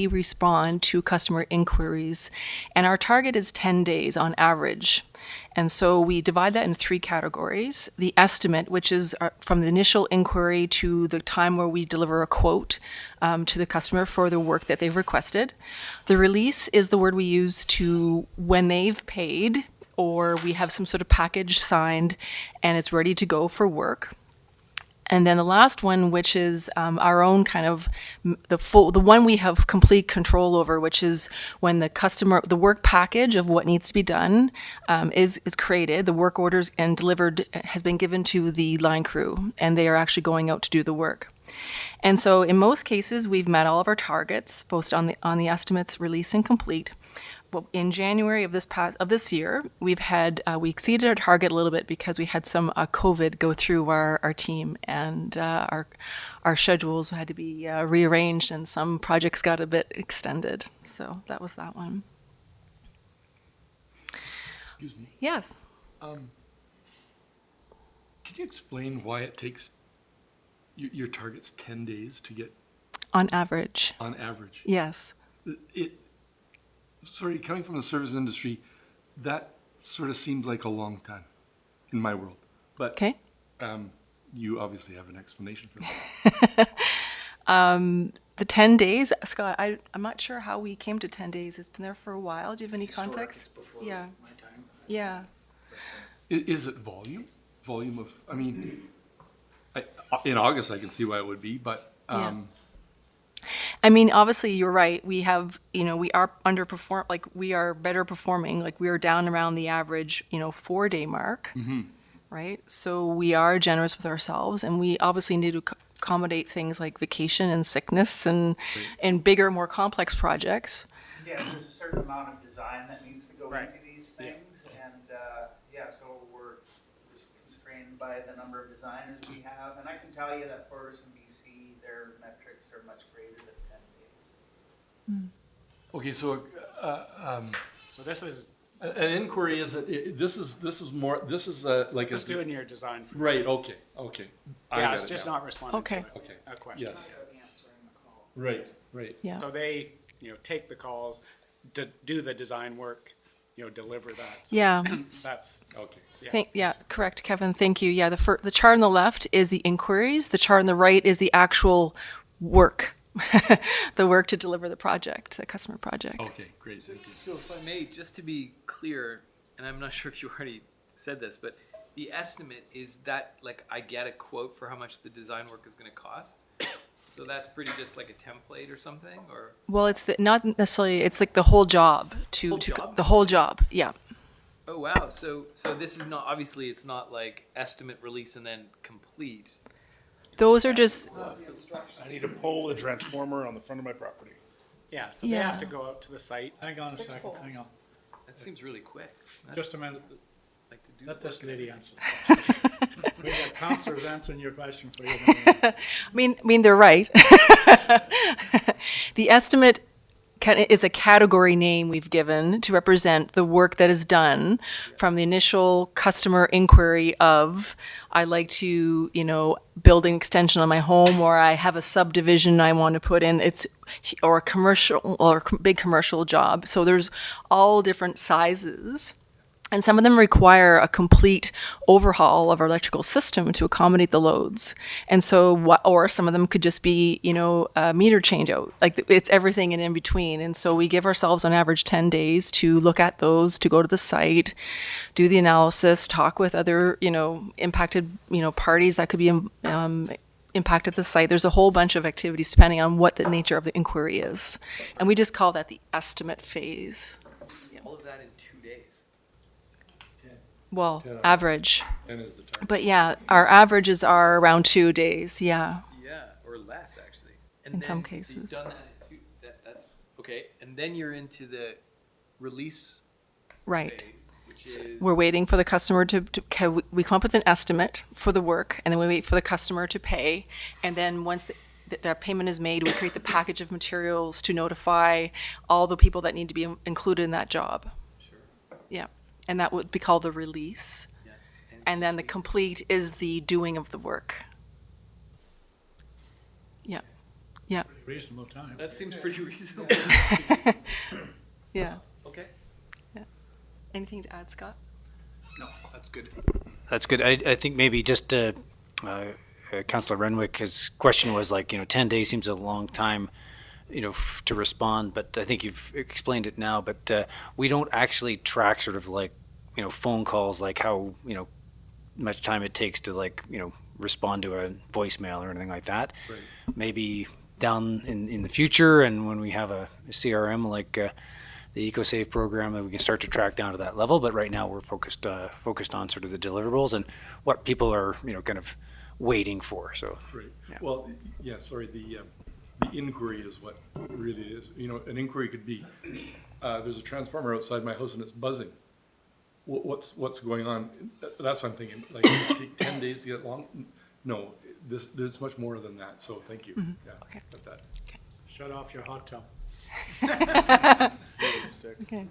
Speaker 15: respond to customer inquiries, and our target is 10 days on average. And so we divide that in 3 categories. The estimate, which is from the initial inquiry to the time where we deliver a quote to the customer for the work that they've requested. The release is the word we use to when they've paid or we have some sort of package signed and it's ready to go for work. And then the last one, which is our own kind of the one we have complete control over, which is when the work package of what needs to be done is created, the work orders and delivered has been given to the line crew, and they are actually going out to do the work. And so in most cases, we've met all of our targets, both on the estimates, release, and complete. Well, in January of this year, we exceeded our target a little bit because we had some COVID go through our team, and our schedules had to be rearranged, and some projects got a bit extended. So that was that one.
Speaker 1: Excuse me.
Speaker 15: Yes.
Speaker 1: Could you explain why it takes your target's 10 days to get
Speaker 15: On average.
Speaker 1: on average?
Speaker 15: Yes.
Speaker 1: Sorry, coming from the service industry, that sort of seems like a long time in my world. But
Speaker 15: Okay.
Speaker 1: You obviously have an explanation for that.
Speaker 15: The 10 days, Scott, I'm not sure how we came to 10 days. It's been there for a while. Do you have any context? Yeah. Yeah.
Speaker 1: Is it volume? Volume of, in August I can see why it would be, but
Speaker 15: I mean, obviously, you're right. We have, we are we are better performing. Like, we are down around the average, 4-day mark, right? So we are generous with ourselves, and we obviously need to accommodate things like vacation and sickness and bigger, more complex projects.
Speaker 13: Yeah, there's a certain amount of design that needs to go into these things, and so we're constrained by the number of designers we have. And I can tell you that Fortis and BC, their metrics are much greater than 10 days.
Speaker 1: okay, so
Speaker 7: So this is
Speaker 1: an inquiry is this is like
Speaker 7: just doing your design. For
Speaker 1: right. Okay. I
Speaker 7: Yeah,
Speaker 1: get
Speaker 7: it's
Speaker 1: it
Speaker 7: just
Speaker 1: now.
Speaker 7: not responding
Speaker 15: Okay.
Speaker 1: Okay.
Speaker 7: to a question.
Speaker 1: Yes. Right.
Speaker 15: Yeah.
Speaker 7: So they, take the calls, do the design work, deliver that. So
Speaker 15: Yeah.
Speaker 7: That's
Speaker 1: Okay.
Speaker 15: Correct, Kevin. Thank you. Yeah, the chart on the left is the inquiries. The chart on the right is the actual work, the work to deliver the project, the customer project.
Speaker 1: Okay. Great. Thank you.
Speaker 6: So if I may, just to be clear, and I'm not sure if you already said this, but the estimate is that, like, I get a quote for how much the design work is going to cost. So that's pretty just like a template or something, or?
Speaker 15: Well, it's not necessarily. It's like the whole job the whole job. Yeah.
Speaker 6: Oh wow! So this is not, obviously it's not like estimate, release, and then complete.
Speaker 15: Those are just.
Speaker 5: I need a pole with a transformer on the front of my property.
Speaker 7: Yeah, so they have to go out to the site.
Speaker 4: Hang on a second, hang on.
Speaker 6: That seems really quick.
Speaker 4: Just a minute.
Speaker 6: Like to do.
Speaker 4: Let
Speaker 6: the
Speaker 4: this
Speaker 6: work.
Speaker 4: lady answer. We got councillors answering your question for you.
Speaker 15: I mean, they're right. The estimate is a category name we've given to represent the work that is done from the initial customer inquiry of, I like to, build an extension on my home, or I have a subdivision I want to put in, or a commercial or big commercial job. So there's all different sizes. And some of them require a complete overhaul of our electrical system to accommodate the loads. And so, or some of them could just be, a meter change out. Like, it's everything and in between. And so we give ourselves on average 10 days to look at those, to go to the site, do the analysis, talk with other, impacted, parties that could be impacted the site. There's a whole bunch of activities depending on what the nature of the inquiry is. And we just call that the estimate phase.
Speaker 6: All of that in 2 days.
Speaker 15: well,
Speaker 1: 10 hours.
Speaker 15: average.
Speaker 1: 10 is the target.
Speaker 15: But yeah, our averages are around 2 days, yeah.
Speaker 6: Yeah, or less actually. And
Speaker 15: In some
Speaker 6: so
Speaker 15: cases.
Speaker 6: you've done that too. That's okay. And then you're into the release
Speaker 15: Right.
Speaker 6: phase, which is
Speaker 15: We're waiting for the customer we come up with an estimate for the work, and then we wait for the customer to pay. And then once that payment is made, we create the package of materials to notify all the people that need to be included in that job.
Speaker 6: Sure.
Speaker 15: Yeah, and that would be called the release.
Speaker 6: Yeah.
Speaker 15: And then the complete is the doing of the work. Yeah, yeah,
Speaker 4: Reasonable time.
Speaker 6: That seems pretty reasonable.
Speaker 15: yeah.
Speaker 6: Okay.
Speaker 15: Anything to add, Scott?
Speaker 3: No, that's good. That's good. I think maybe just Councillor Renwick, his question was like, 10 days seems a long time, to respond, but I think you've explained it now, but we don't actually track sort of like, phone calls, like how, much time it takes to like, respond to a voicemail or anything like that.
Speaker 1: Right.
Speaker 3: Maybe down in the future, and when we have a CRM like the EcoSave program, that we can start to track down to that level. But right now we're focused on sort of the deliverables and what people are, kind of waiting for. So
Speaker 1: Right.
Speaker 3: Yeah.
Speaker 1: Well, yeah, sorry, the inquiry is what really is. An inquiry could be, there's a transformer outside my house and it's buzzing. What's going on? That's what I'm thinking. Like, it take 10 days to get long? No, there's much more than that. So thank you. Yeah,
Speaker 15: Okay.
Speaker 1: got that.
Speaker 4: Shut off your hot tub.
Speaker 15: Okay.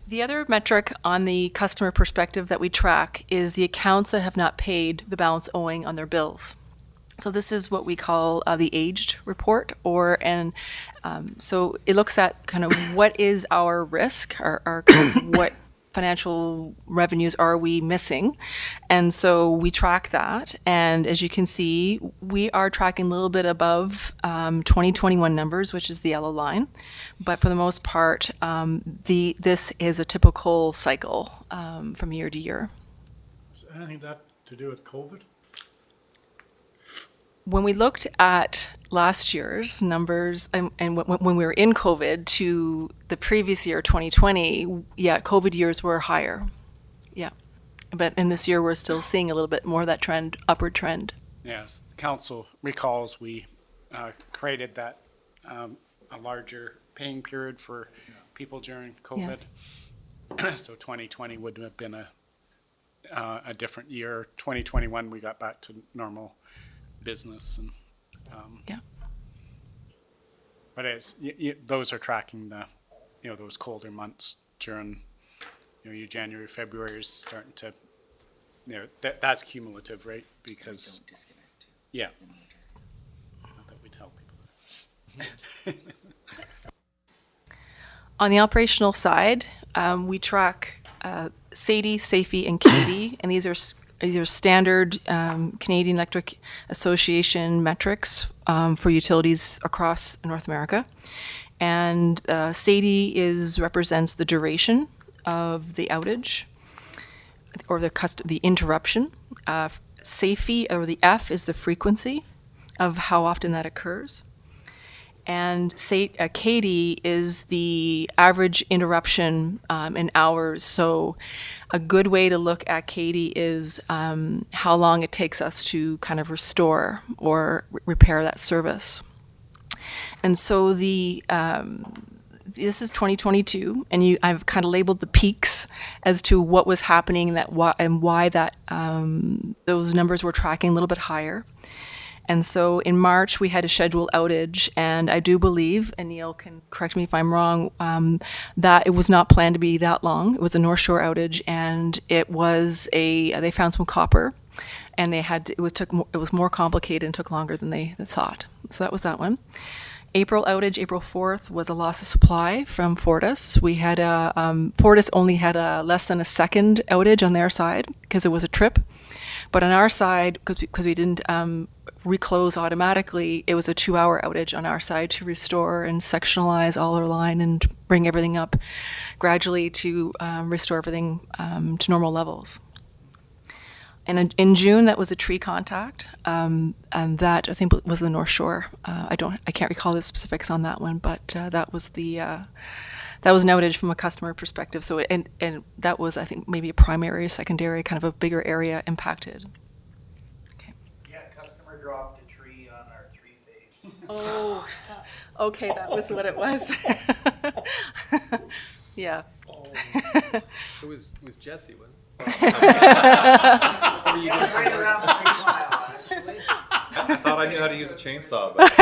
Speaker 15: The other metric on the customer perspective that we track is the accounts that have not paid the balance owing on their bills. So this is what we call the aged report, so it looks at kind of what is our risk, our kind of what financial revenues are we missing, and so we track that. And as you can see, we are tracking a little bit above 2021 numbers, which is the yellow line, but for the most part, this is a typical cycle from year to year.
Speaker 4: Is anything that to do with COVID?
Speaker 15: When we looked at last year's numbers and when we were in COVID to the previous year, 2020, yeah, COVID years were higher. Yeah. But in this year, we're still seeing a little bit more of that trend, upward trend.
Speaker 7: Yes, council recalls we created that a larger paying period for people during COVID.
Speaker 15: Yes.
Speaker 7: So 2020 would have been a different year. 2021 we got back to normal business, and
Speaker 15: Yeah.
Speaker 7: but it's those are tracking the those colder months during your January, February is starting to that's cumulative, right? Because yeah, not that we tell people that.
Speaker 15: On the operational side, we track SAIDI, SAFE, and KD, and these are standard Canadian Electric Association metrics for utilities across North America. And SAIDI represents the duration of the outage or the interruption. SAFE, or the F, is the frequency of how often that occurs. And KD is the average interruption in hours. So a good way to look at KD is how long it takes us to kind of restore or repair that service. And so this is 2022, and I've kind of labeled the peaks as to what was happening and why those numbers were tracking a little bit higher. And so in March, we had a scheduled outage, and I do believe, and Neil can correct me if I'm wrong, that it was not planned to be that long. It was a North Shore outage, and it was they found some copper, and it was more complicated and took longer than they thought. So that was that one. April outage, April 4th, was a loss of supply from Fortis. We had Fortis only had less than a second outage on their side because it was a trip. But on our side, because we didn't reclose automatically, it was a 2-hour outage on our side to restore and sectionalize all our line and bring everything up gradually to restore everything to normal levels. And in June, that was a tree contact, and that I think was the North Shore. I can't recall the specifics on that one, but that was the that was an outage from a customer perspective. So, and that was, I think, maybe a primary, secondary, kind of a bigger area impacted.
Speaker 13: Yeah, customer dropped a tree on our three-phase.
Speaker 15: Oh, okay, that was what it was. Yeah.
Speaker 6: It was Jesse, wasn't it?
Speaker 2: Right around 3 mile, actually.
Speaker 11: I thought I knew how to use a chainsaw, but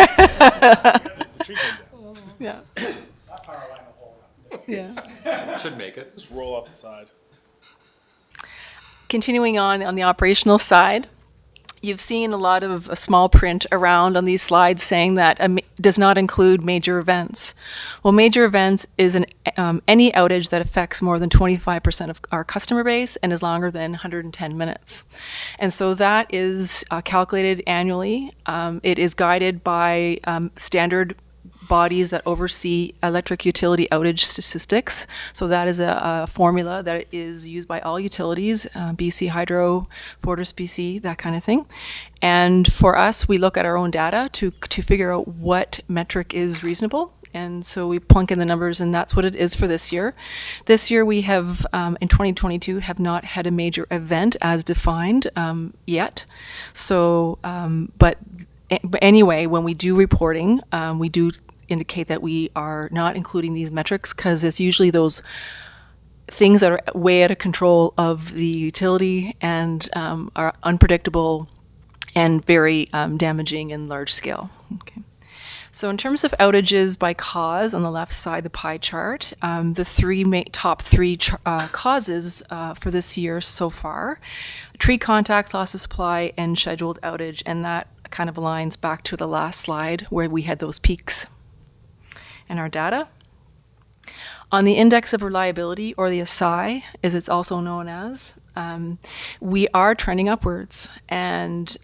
Speaker 5: The tree came down.
Speaker 15: Yeah.
Speaker 13: That power line will hold up.
Speaker 15: Yeah.
Speaker 11: should make it.
Speaker 5: Just roll off the side.
Speaker 15: Continuing on the operational side, you've seen a lot of small print around on these slides saying that does not include major events. Well, major events is any outage that affects more than 25% of our customer base and is longer than 110 minutes. And so that is calculated annually. It is guided by standard bodies that oversee electric utility outage statistics. So that is a formula that is used by all utilities, BC Hydro, Fortis BC, that kind of thing. And for us, we look at our own data to figure out what metric is reasonable. And so we plunk in the numbers, and that's what it is for this year. This year we have, in 2022, have not had a major event as defined yet. So, but anyway, when we do reporting, we do indicate that we are not including these metrics because it's usually those things that are way out of control of the utility and are unpredictable and very damaging in large scale. Okay. So in terms of outages by cause, on the left side, the pie chart, the top three causes for this year so far: tree contacts, loss of supply, and scheduled outage. And that kind of aligns back to the last slide where we had those peaks in our data. On the index of reliability, or the SI, as it's also known as, we are trending upwards. And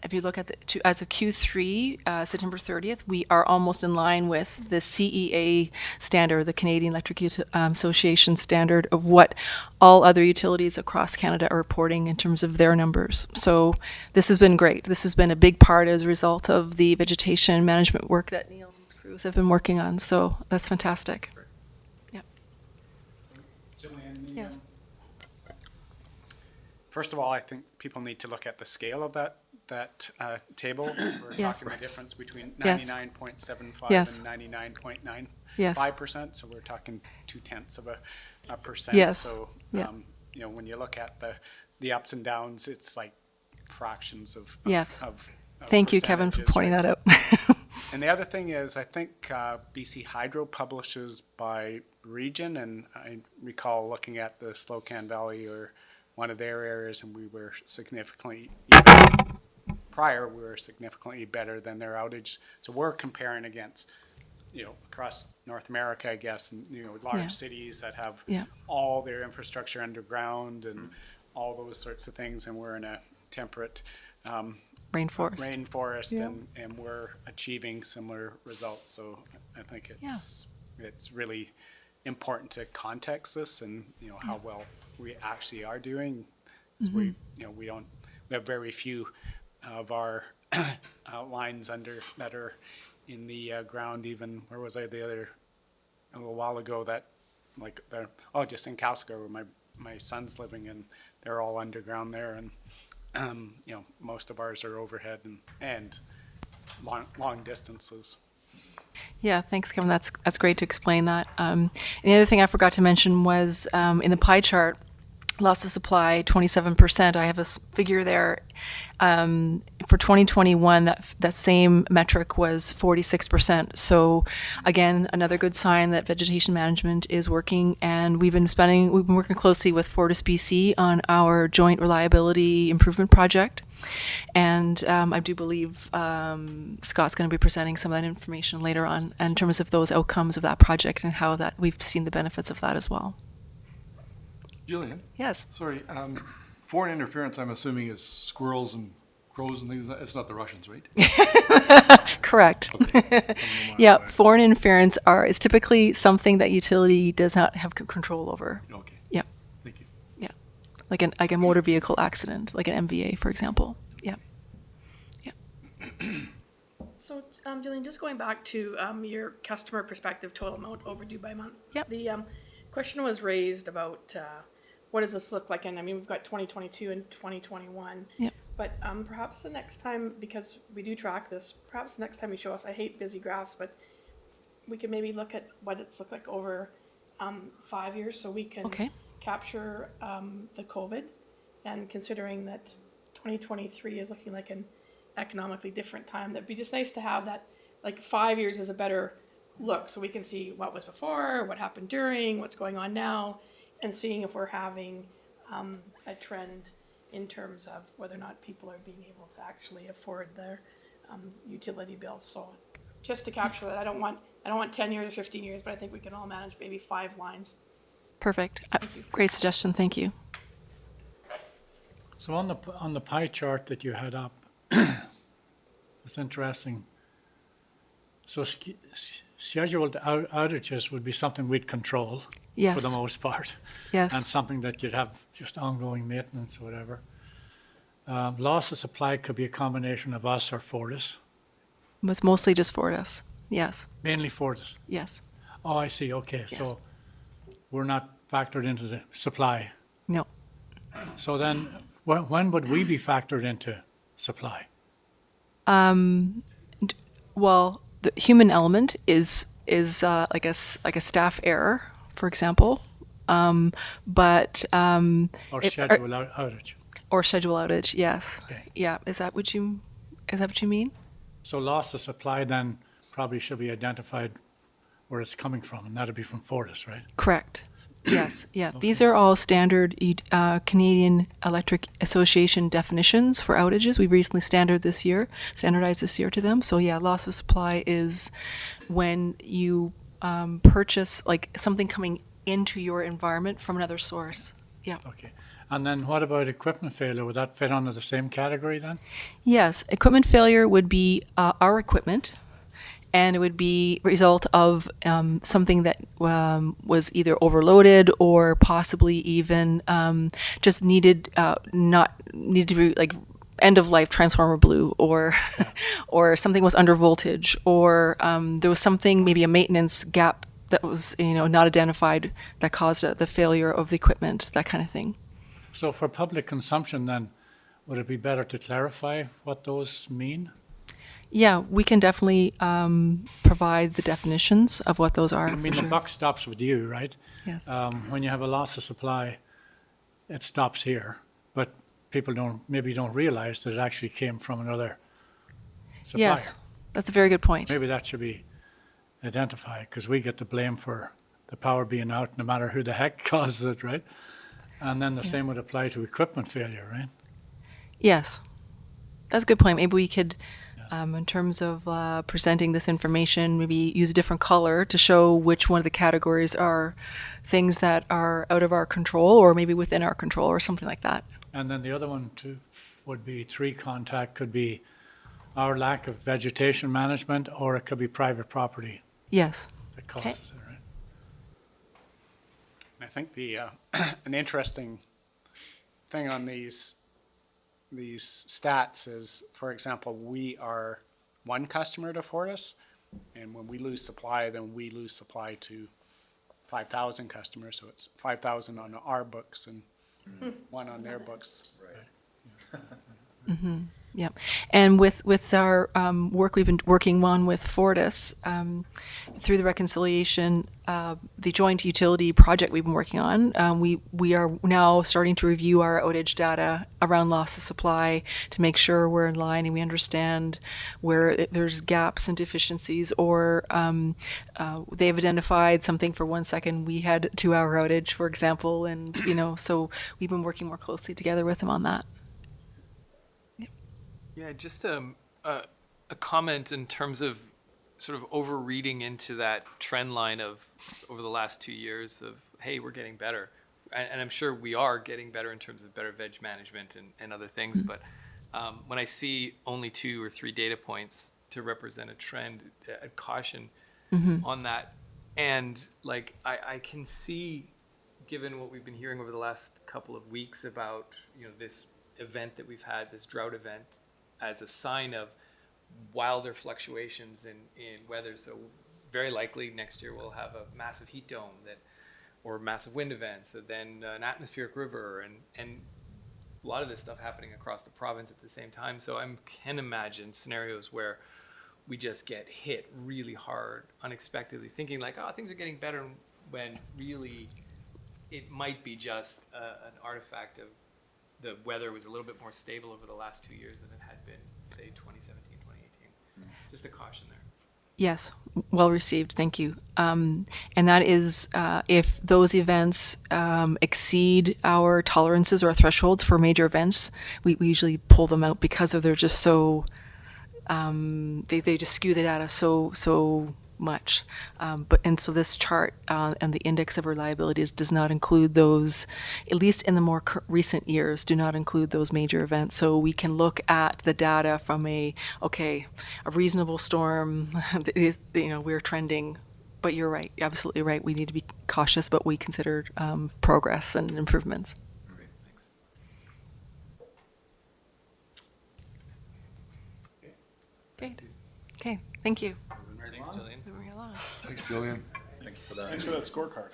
Speaker 15: if you look at as of Q3, September 30th, we are almost in line with the CEA standard, the Canadian Electric Association standard of what all other utilities across Canada are reporting in terms of their numbers. So this has been great. This has been a big part as a result of the vegetation management work that Neil and his crews have been working on. So that's fantastic. Yes.
Speaker 7: First of all, I think people need to look at the scale of that table. We're
Speaker 15: Yes.
Speaker 7: talking the difference between
Speaker 15: Yes.
Speaker 7: 99.75
Speaker 15: Yes.
Speaker 7: and 99.95%.
Speaker 15: Yes.
Speaker 7: So we're talking 0.2 of a percent.
Speaker 15: Yes.
Speaker 7: So
Speaker 15: Yeah.
Speaker 7: when you look at the ups and downs, it's like fractions of
Speaker 15: Yes.
Speaker 7: of
Speaker 15: Thank you, Kevin, for
Speaker 7: percentages,
Speaker 15: pointing
Speaker 7: right?
Speaker 15: that out.
Speaker 7: And the other thing is, I think BC Hydro publishes by region, and I recall looking at the Slocan Valley or one of their areas, and we were significantly better than their outage. So we're comparing against, across North America, I guess, and, large
Speaker 15: Yeah.
Speaker 7: cities that have
Speaker 15: Yeah.
Speaker 7: all their infrastructure underground and all those sorts of things, and we're in a temperate
Speaker 15: Rainforest. Yeah.
Speaker 7: and we're achieving similar results. So I think it's really important to context this and how well we actually are doing. 'Cause we have very few of our lines that are in the ground. Even where was I a little while ago, that just in Calsco where my son's living, and they're all underground there, and most of ours are overhead and long distances.
Speaker 15: Yeah, thanks, Kevin. That's great to explain that. And the other thing I forgot to mention was in the pie chart, loss of supply, 27%. I have a figure there. For 2021, that same metric was 46%. So again, another good sign that vegetation management is working. And we've been working closely with Fortis BC on our joint reliability improvement project. And I do believe Scott's going to be presenting some of that information later on in terms of those outcomes of that project and how that we've seen the benefits of that as well.
Speaker 1: Julian?
Speaker 15: Yes.
Speaker 1: Sorry, foreign interference, I'm assuming, is squirrels and crows and things. It's not the Russians, right?
Speaker 15: Correct.
Speaker 1: Okay.
Speaker 15: Yeah, foreign interference is typically something that utility does not have control over.
Speaker 1: Okay.
Speaker 15: Yeah.
Speaker 1: Thank you.
Speaker 15: Yeah, like a motor vehicle accident, like an MVA, for example. Yeah. Yeah.
Speaker 8: So Jillian, just going back to your customer perspective, total amount overdue by month.
Speaker 15: Yep.
Speaker 8: The question was raised about what does this look like? And I mean, we've got 2022 and 2021.
Speaker 15: Yep.
Speaker 8: But perhaps the next time, because we do track this, perhaps the next time you show us, I hate busy graphs, but we could maybe look at what it's looked like over 5 years, so we can
Speaker 15: Okay.
Speaker 8: capture the COVID, and considering that 2023 is looking like an economically different time, that'd be just nice to have that, like 5 years is a better look, so we can see what was before, what happened during, what's going on now, and seeing if we're having a trend in terms of whether or not people are being able to actually afford their utility bills. So just to capture that, I don't want 10 years or 15 years, but I think we can all manage maybe 5 lines.
Speaker 15: Perfect. Great suggestion. Thank you.
Speaker 4: So on the pie chart that you had up, it's interesting. So scheduled outages would be something we'd control
Speaker 15: Yes.
Speaker 4: for the most part.
Speaker 15: Yes.
Speaker 4: And something that you'd have just ongoing maintenance or whatever. Loss of supply could be a combination of us or Fortis,
Speaker 15: It was mostly just Fortis. Yes.
Speaker 4: mainly Fortis.
Speaker 15: Yes.
Speaker 4: Oh, I see, okay,
Speaker 15: Yes.
Speaker 4: so we're not factored into the supply.
Speaker 15: No.
Speaker 4: So then, when would we be factored into supply?
Speaker 15: Well, the human element is like a staff error, for example. But
Speaker 4: Or
Speaker 15: it-
Speaker 4: schedule outage?
Speaker 15: or schedule outage. Yes.
Speaker 4: Okay.
Speaker 15: Yeah. Is that what you mean?
Speaker 4: So loss of supply then probably should be identified where it's coming from, and that'd be from Fortis, right?
Speaker 15: Correct. Yes. Yeah. These are all standard Canadian Electric Association definitions for outages. We recently standardized this year to them. So yeah, loss of supply is when you purchase like something coming into your environment from another source. Yeah.
Speaker 4: Okay. And then what about equipment failure? Would that fit under the same category then?
Speaker 15: Yes, equipment failure would be our equipment, and it would be a result of something that was either overloaded or possibly even just needed to be like end of life transformer blew, or or something was under voltage, or there was something, maybe a maintenance gap that was not identified that caused the failure of the equipment, that kind of thing.
Speaker 4: So for public consumption then, would it be better to clarify what those mean?
Speaker 15: Yeah, we can definitely provide the definitions of what those are.
Speaker 4: I mean,
Speaker 15: for
Speaker 4: the
Speaker 15: sure.
Speaker 4: buck stops with you, right?
Speaker 15: Yes.
Speaker 4: When you have a loss of supply, it stops here, but people maybe don't realize that it actually came from another supplier.
Speaker 15: Yes, that's a very good point.
Speaker 4: Maybe that should be identified, because we get the blame for the power being out no matter who the heck causes it, right? And then the same would apply to equipment failure, right?
Speaker 15: Yes, that's a good point. Maybe we could, in terms of presenting this information, maybe use a different color to show which one of the categories are things that are out of our control or maybe within our control or something like that.
Speaker 4: And then the other one too would be 3 contact, could be our lack of vegetation management, or it could be private property
Speaker 15: Yes.
Speaker 4: that causes it, right?
Speaker 7: I think the an interesting thing on these stats is, for example, we are one customer to Fortis, and when we lose supply, then we lose supply to 5,000 customers. So it's 5,000 on our books and one on their books.
Speaker 15: Yep. And with our work we've been working on with Fortis, through the reconciliation, the joint utility project we've been working on, we are now starting to review our outage data around loss of supply to make sure we're in line and we understand where there's gaps and deficiencies, or they've identified something for 1 second. We had 2-hour outage, for example, and so we've been working more closely together with them on that.
Speaker 6: Yeah, just a comment in terms of sort of overreading into that trend line of over the last 2 years of, hey, we're getting better. And I'm sure we are getting better in terms of better veg management and other things. But when I see only 2 or 3 data points to represent a trend, a caution on that. And like, I can see, given what we've been hearing over the last couple of weeks about, this event that we've had, this drought event, as a sign of wilder fluctuations in weather. So very likely next year we'll have a massive heat dome or massive wind events, and then an atmospheric river, and a lot of this stuff happening across the province at the same time. So I can imagine scenarios where we just get hit really hard unexpectedly, thinking like, oh, things are getting better, when really it might be just an artifact of the weather was a little bit more stable over the last 2 years than it had been, say, 2017, 2018. Just a caution there.
Speaker 15: Yes, well received, thank you. And that is if those events exceed our tolerances or our thresholds for major events, we usually pull them out because of they're just so, they just skew the data so much. And so this chart and the index of reliabilities does not include those, at least in the more recent years, do not include those major events. So we can look at the data from a reasonable storm, we're trending, but you're right, absolutely right. We need to be cautious, but we consider progress and improvements.
Speaker 6: Great, thanks.
Speaker 15: Great. Okay, thank you.
Speaker 6: Thanks, Jillian.
Speaker 15: Moving along.
Speaker 1: Thanks, Jillian. Thank you for that.
Speaker 5: Thanks for that scorecard.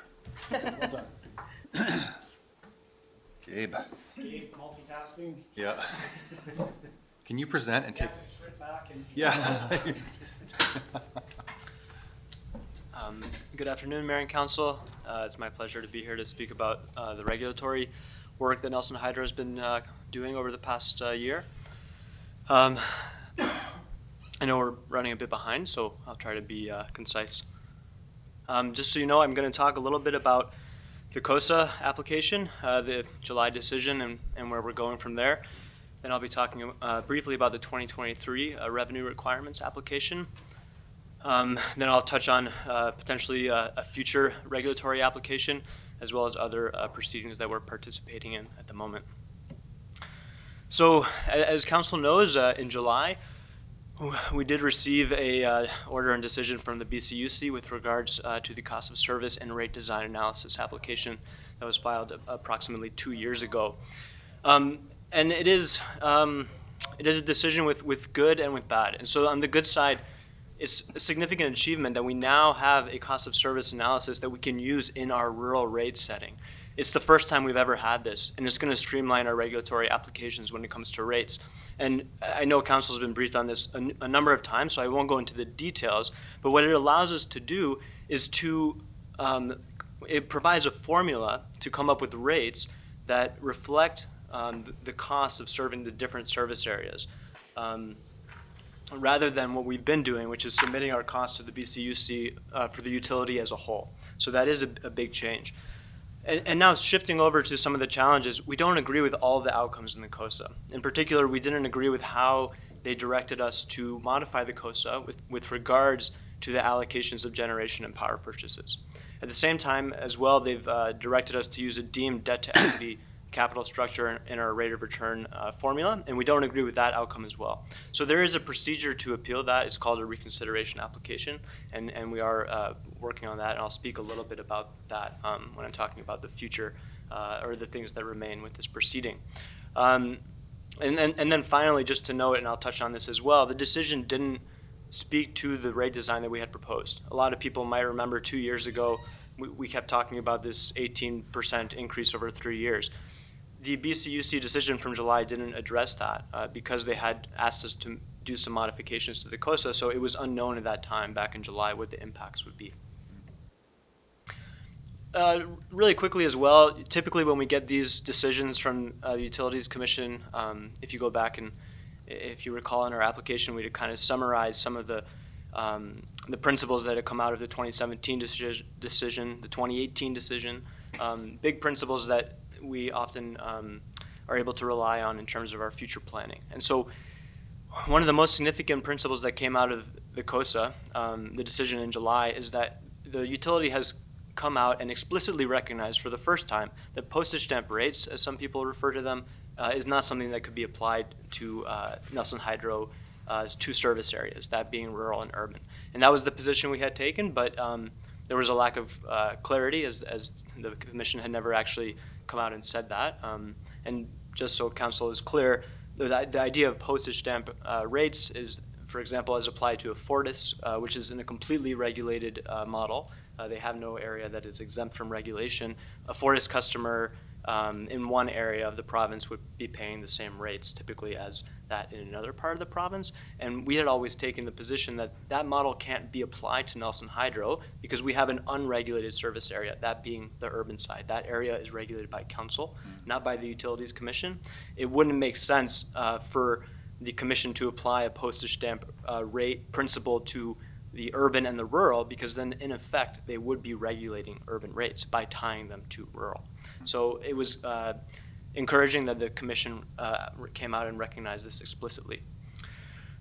Speaker 5: Well done.
Speaker 11: Gabe.
Speaker 12: Gabe, multitasking.
Speaker 11: Yeah. Can you present and
Speaker 12: You
Speaker 11: take?
Speaker 12: have to sprint back and.
Speaker 11: Yeah.
Speaker 12: Good afternoon, Mayor and Council. It's my pleasure to be here to speak about the regulatory work that Nelson Hydro has been doing over the past year. I know we're running a bit behind, so I'll try to be concise. Just so you know, I'm going to talk a little bit about the COSA application, the July decision, and where we're going from there. Then I'll be talking briefly about the 2023 revenue requirements application. Then I'll touch on potentially a future regulatory application, as well as other proceedings that we're participating in at the moment. So, as Council knows, in July, we did receive a order and decision from the BCUC with regards to the cost of service and rate design analysis application that was filed approximately 2 years ago. And it is a decision with good and with bad. And so on the good side, it's a significant achievement that we now have a cost of service analysis that we can use in our rural rate setting. It's the first time we've ever had this, and it's going to streamline our regulatory applications when it comes to rates. And I know Council's been briefed on this a number of times, so I won't go into the details, but what it allows us to do is it provides a formula to come up with rates that reflect the cost of serving the different service areas, rather than what we've been doing, which is submitting our costs to the BCUC for the utility as a whole. So that is a big change. And now shifting over to some of the challenges, we don't agree with all the outcomes in the COSA. In particular, we didn't agree with how they directed us to modify the COSA with regards to the allocations of generation and power purchases. At the same time, as well, they've directed us to use a deemed debt-to-equity capital structure in our rate of return formula, and we don't agree with that outcome as well. So there is a procedure to appeal that. It's called a reconsideration application, and we are working on that, and I'll speak a little bit about that when I'm talking about the future or the things that remain with this proceeding. And then finally, just to note, and I'll touch on this as well, the decision didn't speak to the rate design that we had proposed. A lot of people might remember 2 years ago, we kept talking about this 18% increase over 3 years. The BCUC decision from July didn't address that because they had asked us to do some modifications to the COSA, so it was unknown at that time, back in July, what the impacts would be. Really quickly as well, typically when we get these decisions from the Utilities Commission, if you go back and if you recall in our application, we kind of summarize some of the principles that have come out of the 2017 decision, the 2018 decision, big principles that we often are able to rely on in terms of our future planning. And so one of the most significant principles that came out of the COSA, the decision in July, is that the utility has come out and explicitly recognized for the first time that postage stamp rates, as some people refer to them, is not something that could be applied to Nelson Hydro's two service areas, that being rural and urban. And that was the position we had taken, but there was a lack of clarity as the Commission had never actually come out and said that. And just so Council is clear, the idea of postage stamp rates is for example, as applied to a Fortis, which is in a completely regulated model. They have no area that is exempt from regulation. A Fortis customer in one area of the province would be paying the same rates typically as that in another part of the province. And we had always taken the position that that model can't be applied to Nelson Hydro because we have an unregulated service area, that being the urban side. That area is regulated by council, not by the Utilities Commission. It wouldn't make sense for the commission to apply a postage stamp rate principle to the urban and the rural, because then in effect they would be regulating urban rates by tying them to rural. So it was encouraging that the commission came out and recognized this explicitly.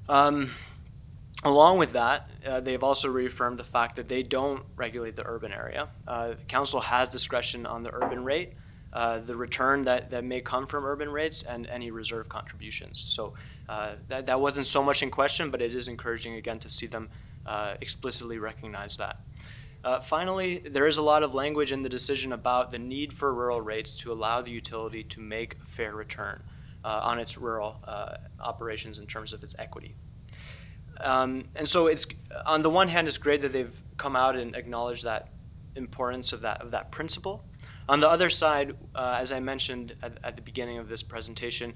Speaker 12: Along with that, they've also reaffirmed the fact that they don't regulate the urban area. The council has discretion on the urban rate, the return that may come from urban rates, and any reserve contributions. So that wasn't so much in question, but it is encouraging again to see them explicitly recognize that. Finally, there is a lot of language in the decision about the need for rural rates to allow the utility to make a fair return on its rural operations in terms of its equity. And so it's, on the one hand, it's great that they've come out and acknowledged that importance of that principle. On the other side, as I mentioned at the beginning of this presentation,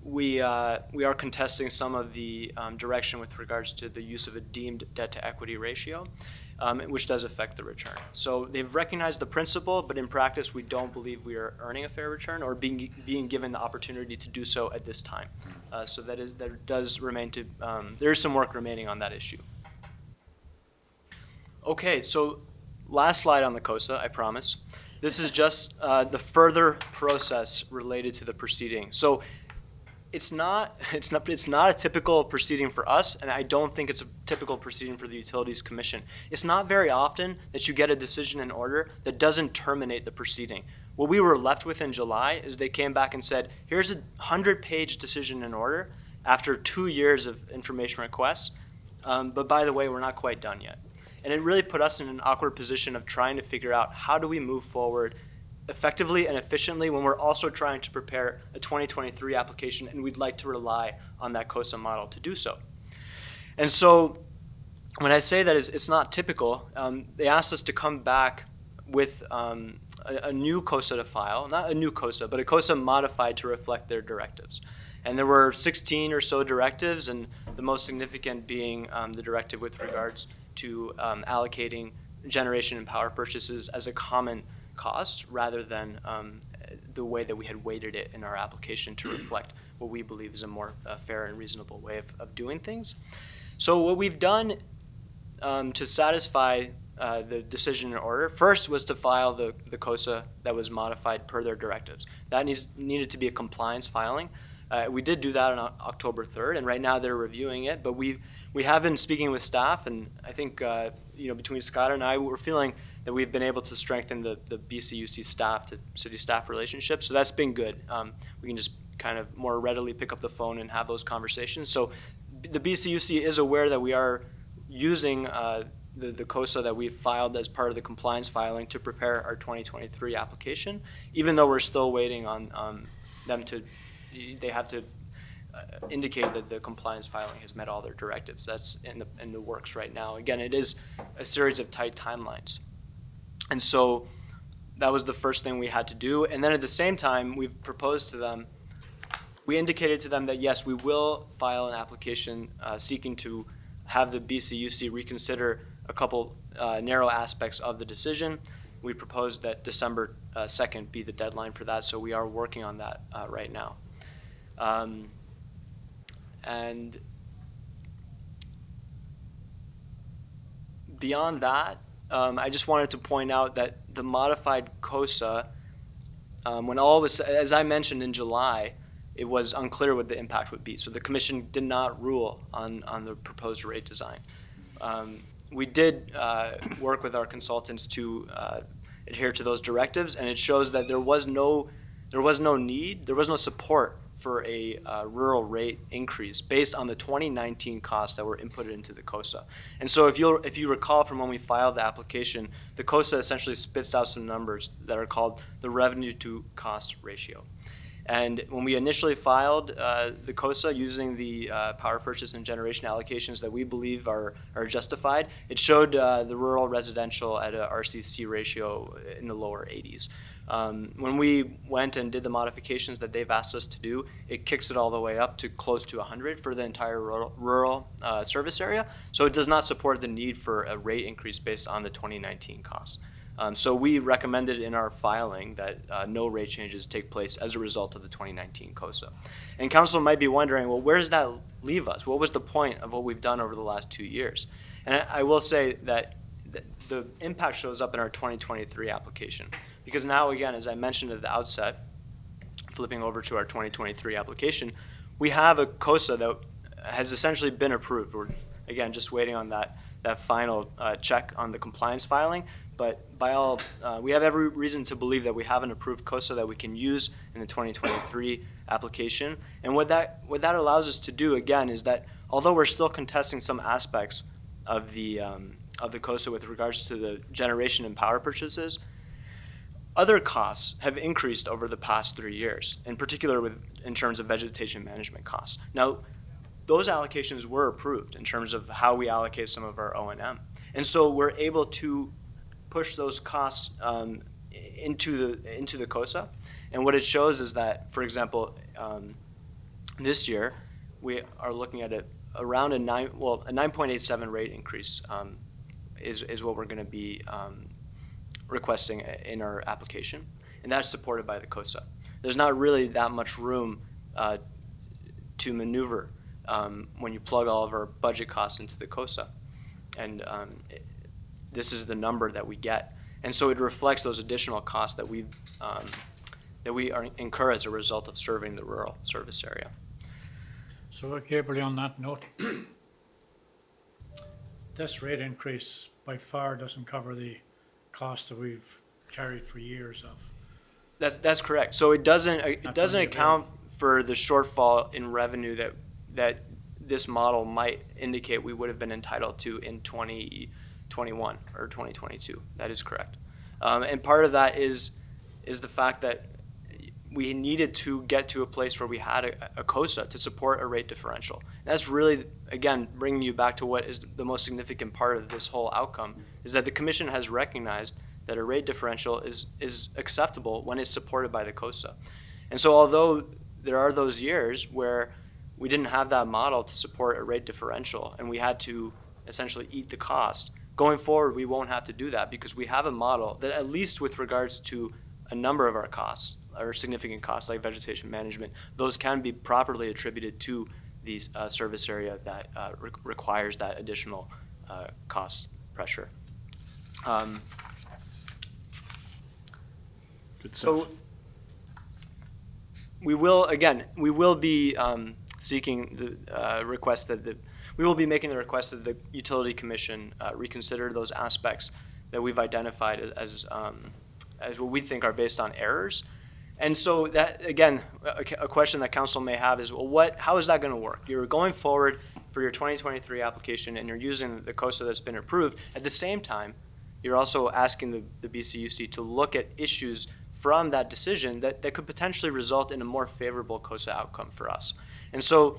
Speaker 12: we are contesting some of the direction with regards to the use of a deemed debt-to-equity ratio, which does affect the return. So they've recognized the principle, but in practice, we don't believe we are earning a fair return or being given the opportunity to do so at this time. So there does remain to there is some work remaining on that issue. Okay, so last slide on the COSA, I promise. This is just the further process related to the proceeding. So it's not a typical proceeding for us, and I don't think it's a typical proceeding for the Utilities Commission. It's not very often that you get a decision in order that doesn't terminate the proceeding. What we were left with in July is they came back and said, here's a 100-page decision in order after 2 years of information requests, but by the way, we're not quite done yet. And it really put us in an awkward position of trying to figure out how do we move forward effectively and efficiently when we're also trying to prepare a 2023 application, and we'd like to rely on that COSA model to do so. And so when I say that it's not typical, they asked us to come back with a new COSA to file, not a new COSA, but a COSA modified to reflect their directives. And there were 16 or so directives, and the most significant being the directive with regards to allocating generation and power purchases as a common cost rather than the way that we had weighted it in our application to reflect what we believe is a more fair and reasonable way of doing things. So what we've done to satisfy the decision in order, first was to file the COSA that was modified per their directives. That needed to be a compliance filing. We did do that on October 3rd, and right now they're reviewing it, but we have been speaking with staff, and I think between Scott and I, we're feeling that we've been able to strengthen the BCUC staff to city staff relationships, so that's been good. We can just kind of more readily pick up the phone and have those conversations. So the BCUC is aware that we are using the COSA that we filed as part of the compliance filing to prepare our 2023 application, even though we're still waiting on them to, they have to indicate that the compliance filing has met all their directives. That's in the works right now. Again, it is a series of tight timelines. And so that was the first thing we had to do. And then at the same time, we've proposed to them, we indicated to them that yes, we will file an application seeking to have the BCUC reconsider a couple narrow aspects of the decision. We proposed that December 2nd be the deadline for that, so we are working on that right now. And beyond that, I just wanted to point out that the modified COSA, when all was, as I mentioned in July, it was unclear what the impact would be. So the commission did not rule on the proposed rate design. We did work with our consultants to adhere to those directives, and it shows that there was no need, there was no support for a rural rate increase based on the 2019 costs that were inputted into the COSA. And so if you recall from when we filed the application, the COSA essentially spits out some numbers that are called the revenue to cost ratio. And when we initially filed the COSA using the power purchase and generation allocations that we believe are justified, it showed the rural residential at a RCC ratio in the lower 80s. When we went and did the modifications that they've asked us to do, it kicks it all the way up to close to 100 for the entire rural service area. So it does not support the need for a rate increase based on the 2019 costs. So we recommended in our filing that no rate changes take place as a result of the 2019 COSA. And council might be wondering, well, where does that leave us? What was the point of what we've done over the last 2 years? And I will say that the impact shows up in our 2023 application. Because now, again, as I mentioned at the outset, flipping over to our 2023 application, we have a COSA that has essentially been approved. We're, again, just waiting on that final check on the compliance filing. But by all, we have every reason to believe that we have an approved COSA that we can use in the 2023 application. And what that allows us to do, again, is that although we're still contesting some aspects of the COSA with regards to the generation and power purchases, other costs have increased over the past 3 years, in particular in terms of vegetation management costs. Now, those allocations were approved in terms of how we allocate some of our O&M. And so we're able to push those costs into the COSA. And what it shows is that, for example, this year, we are looking at around a 9.87 rate increase is what we're going to be requesting in our application, and that's supported by the COSA. There's not really that much room to maneuver when you plug all of our budget costs into the COSA, and this is the number that we get, and so it reflects those additional costs that we incur as a result of serving the rural service area.
Speaker 4: So Gabriel, on that note, this rate increase by far doesn't cover the costs that we've carried for years of.
Speaker 12: That's correct. So it doesn't account for the shortfall in revenue that this model might indicate we would have been entitled to in 2021 or 2022. That is correct. And part of that is the fact that we needed to get to a place where we had a COSA to support a rate differential. And that's really, again, bringing you back to what is the most significant part of this whole outcome, is that the Commission has recognized that a rate differential is acceptable when it's supported by the COSA. And so although there are those years where we didn't have that model to support a rate differential and we had to essentially eat the cost, going forward we won't have to do that because we have a model that, at least with regards to a number of our costs, or significant costs like vegetation management, those can be properly attributed to these service area that requires that additional cost pressure.
Speaker 5: Good stuff.
Speaker 12: So we will be seeking the request that we will be making the request that the Utility Commission reconsider those aspects that we've identified as what we think are based on errors. And so that, again, a question that council may have is, well, how is that going to work? You're going forward for your 2023 application and you're using the COSA that's been approved. At the same time, you're also asking the BCUC to look at issues from that decision that could potentially result in a more favorable COSA outcome for us. And so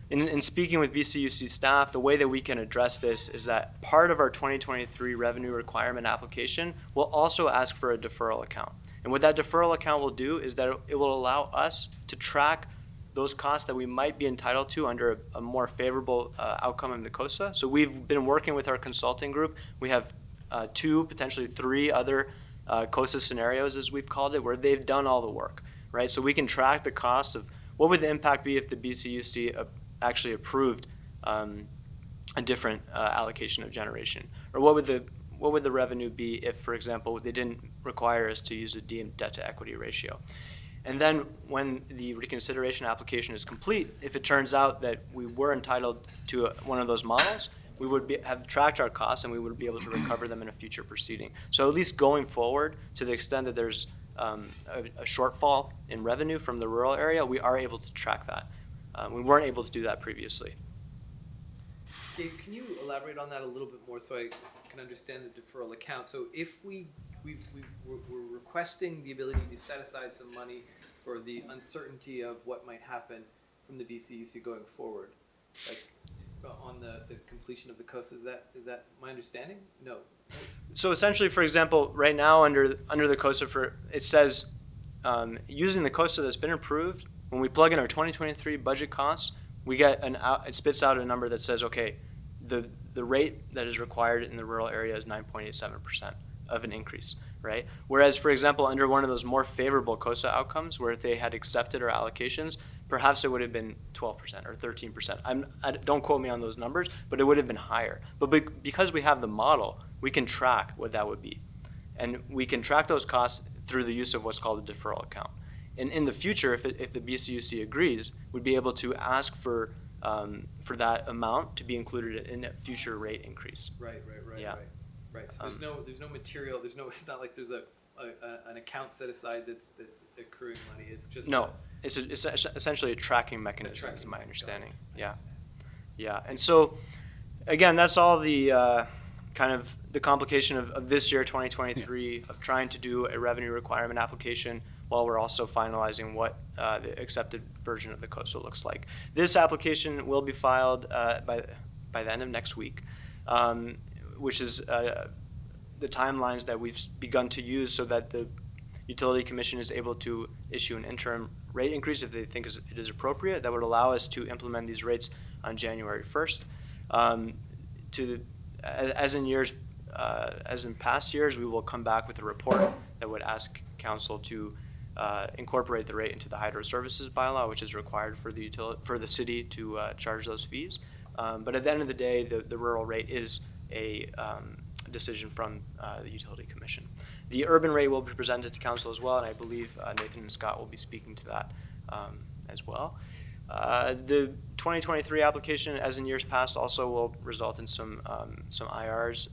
Speaker 12: in speaking with BCUC staff, the way that we can address this is that part of our 2023 revenue requirement application will also ask for a deferral account. And what that deferral account will do is that it will allow us to track those costs that we might be entitled to under a more favorable outcome in the COSA. So we've been working with our consulting group. We have 2, potentially 3 other COSA scenarios, as we've called it, where they've done all the work, right? So we can track the cost of what would the impact be if the BCUC actually approved a different allocation of generation, or what would the revenue be if, for example, they didn't require us to use a deemed debt to equity ratio. And then when the reconsideration application is complete, if it turns out that we were entitled to one of those models, we would have tracked our costs and we would be able to recover them in a future proceeding. So at least going forward, to the extent that there's a shortfall in revenue from the rural area, we are able to track that. We weren't able to do that previously.
Speaker 6: Dave, can you elaborate on that a little bit more so I can understand the deferral account? So if we're requesting the ability to set aside some money for the uncertainty of what might happen from the BCUC going forward, like on the completion of the coast. Is that my understanding? No.
Speaker 12: So essentially, for example, right now under the COSA, it says using the COSA that's been approved, when we plug in our 2023 budget costs, we get it spits out a number that says, okay, the rate that is required in the rural area is 9.87% of an increase, right? Whereas, for example, under one of those more favorable COSA outcomes, where if they had accepted our allocations, perhaps it would have been 12% or 13%. Don't quote me on those numbers, but it would have been higher. But because we have the model, we can track what that would be. And we can track those costs through the use of what's called a deferral account. And in the future, if the BCUC agrees, we'd be able to ask for that amount to be included in a future rate increase.
Speaker 6: Right.
Speaker 12: Yeah.
Speaker 6: Right. So there's no material. It's not like there's an account set aside that's accruing money. It's just
Speaker 12: it's essentially a tracking mechanism, is my understanding. Yeah. And so, again, that's all the kind of the complication of this year, 2023, of trying to do a revenue requirement application while we're also finalizing what the accepted version of the COSA looks like. This application will be filed by the end of next week, which is the timelines that we've begun to use so that the Utility Commission is able to issue an interim rate increase if they think it is appropriate. That would allow us to implement these rates on January 1st. As in past years, we will come back with a report that would ask Council to incorporate the rate into the hydro services bylaw, which is required for the city to charge those fees. But at the end of the day, the rural rate is a decision from the Utility Commission. The urban rate will be presented to Council as well, and I believe Nathan and Scott will be speaking to that as well. The 2023 application, as in years past, also will result in some IRs,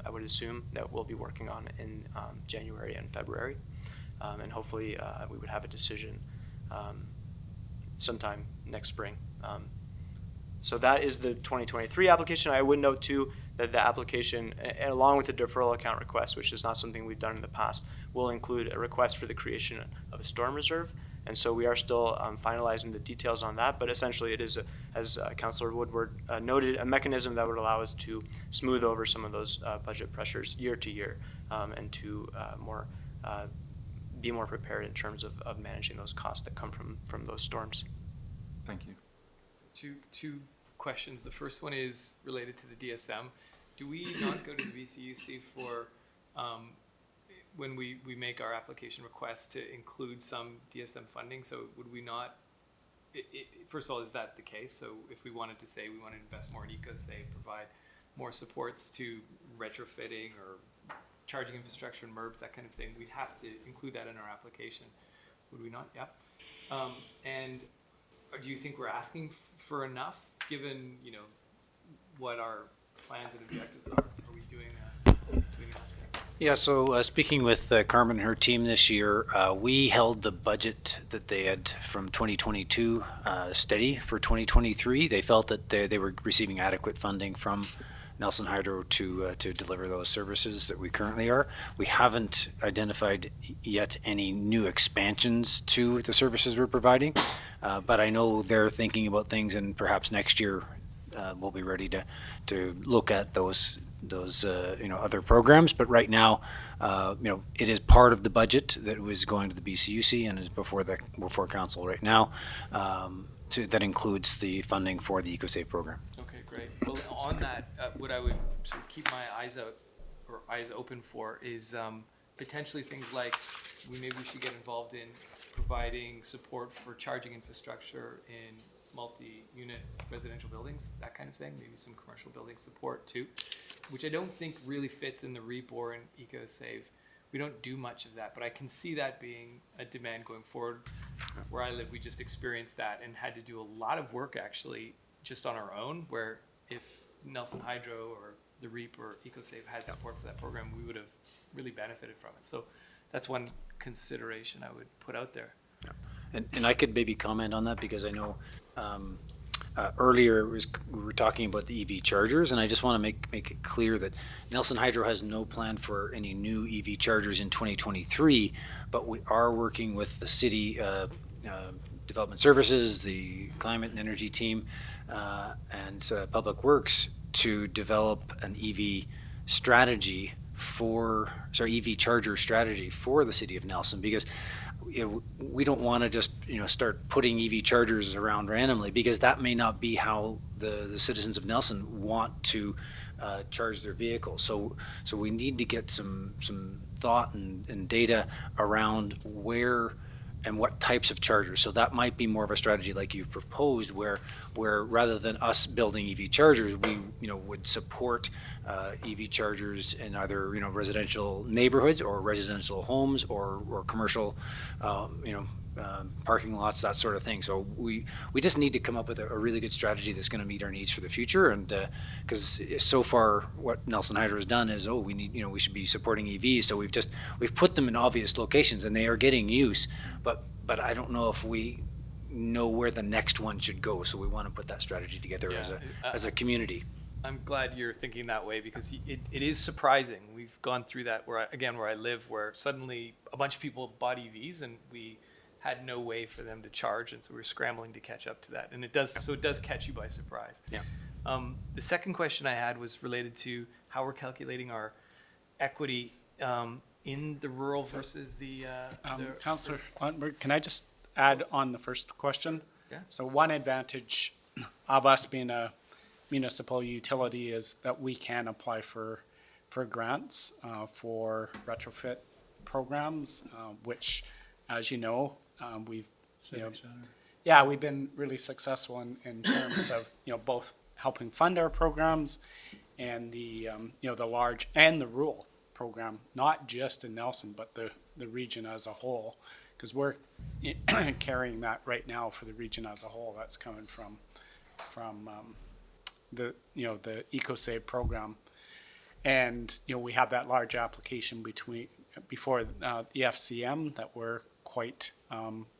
Speaker 12: I would assume, that we'll be working on in January and February. And hopefully we would have a decision sometime next spring. So that is the 2023 application. I would note too that the application, along with the deferral account request, which is not something we've done in the past, will include a request for the creation of a storm reserve. And so we are still finalizing the details on that, but essentially it is, as Councillor Woodward noted, a mechanism that would allow us to smooth over some of those budget pressures year to year and to be more prepared in terms of managing those costs that come from those storms.
Speaker 11: Thank you.
Speaker 6: Two questions. The first one is related to the DSM. Do we not go to the BCUC for when we make our application request to include some DSM funding? So would we not, first of all, is that the case? So if we wanted to say we want to invest more in EcoSave, provide more supports to retrofitting or charging infrastructure and MURBs, that kind of thing, we'd have to include that in our application. Would we not? Yeah. And do you think we're asking for enough, given what our plans and objectives are? Are we doing enough there?
Speaker 3: Yeah, so speaking with Carmen and her team this year, we held the budget that they had from 2022 steady for 2023. They felt that they were receiving adequate funding from Nelson Hydro to deliver those services that we currently are. We haven't identified yet any new expansions to the services we're providing, but I know they're thinking about things, and perhaps next year we'll be ready to look at those other programs. But right now, it is part of the budget that was going to the BCUC and is before council right now. That includes the funding for the EcoSave program.
Speaker 6: Okay, great. Well, on that, what I would sort of keep my eyes open for is potentially things like maybe we should get involved in providing support for charging infrastructure in multi-unit residential buildings, that kind of thing. Maybe some commercial building support too, which I don't think really fits in the REAP or in EcoSave. We don't do much of that, but I can see that being a demand going forward. Where I live, we just experienced that and had to do a lot of work actually just on our own, where if Nelson Hydro or the REAP or EcoSave had support for that program, we would have really benefited from it. So that's one consideration I would put out there.
Speaker 3: And I could maybe comment on that, because I know earlier we were talking about the EV chargers, and I just want to make it clear that Nelson Hydro has no plan for any new EV chargers in 2023, but we are working with the city development services, the climate and energy team, and public works to develop an EV strategy EV charger strategy for the city of Nelson, because we don't want to just start putting EV chargers around randomly, because that may not be how the citizens of Nelson want to charge their vehicles. So we need to get some thought and data around where and what types of chargers. So that might be more of a strategy like you've proposed, where rather than us building EV chargers, we would support EV chargers in either residential neighborhoods or residential homes or commercial parking lots, that sort of thing. So we just need to come up with a really good strategy that's going to meet our needs for the future. And because so far what Nelson Hydro has done is, we should be supporting EVs. So we've put them in obvious locations and they are getting use, but I don't know if we know where the next one should go. So we want to put that strategy together as a community.
Speaker 6: I'm glad you're thinking that way, because it is surprising. We've gone through that where I live, where suddenly a bunch of people bought EVs and we had no way for them to charge, and so we were scrambling to catch up to that. And it does catch you by surprise.
Speaker 3: Yeah.
Speaker 6: The second question I had was related to how we're calculating our equity in the rural versus the
Speaker 7: Councillor Lundberg, can I just add on the first question?
Speaker 6: Yeah.
Speaker 7: So one advantage of us being a municipal utility is that we can apply for grants for retrofit programs, which, as you know, we've we've been really successful in terms of both helping fund our programs and the the large and the rural program, not just in Nelson but the region as a whole, because we're carrying that right now for the region as a whole. That's coming from the EcoSave program, and we have that large application before the FCM that we're quite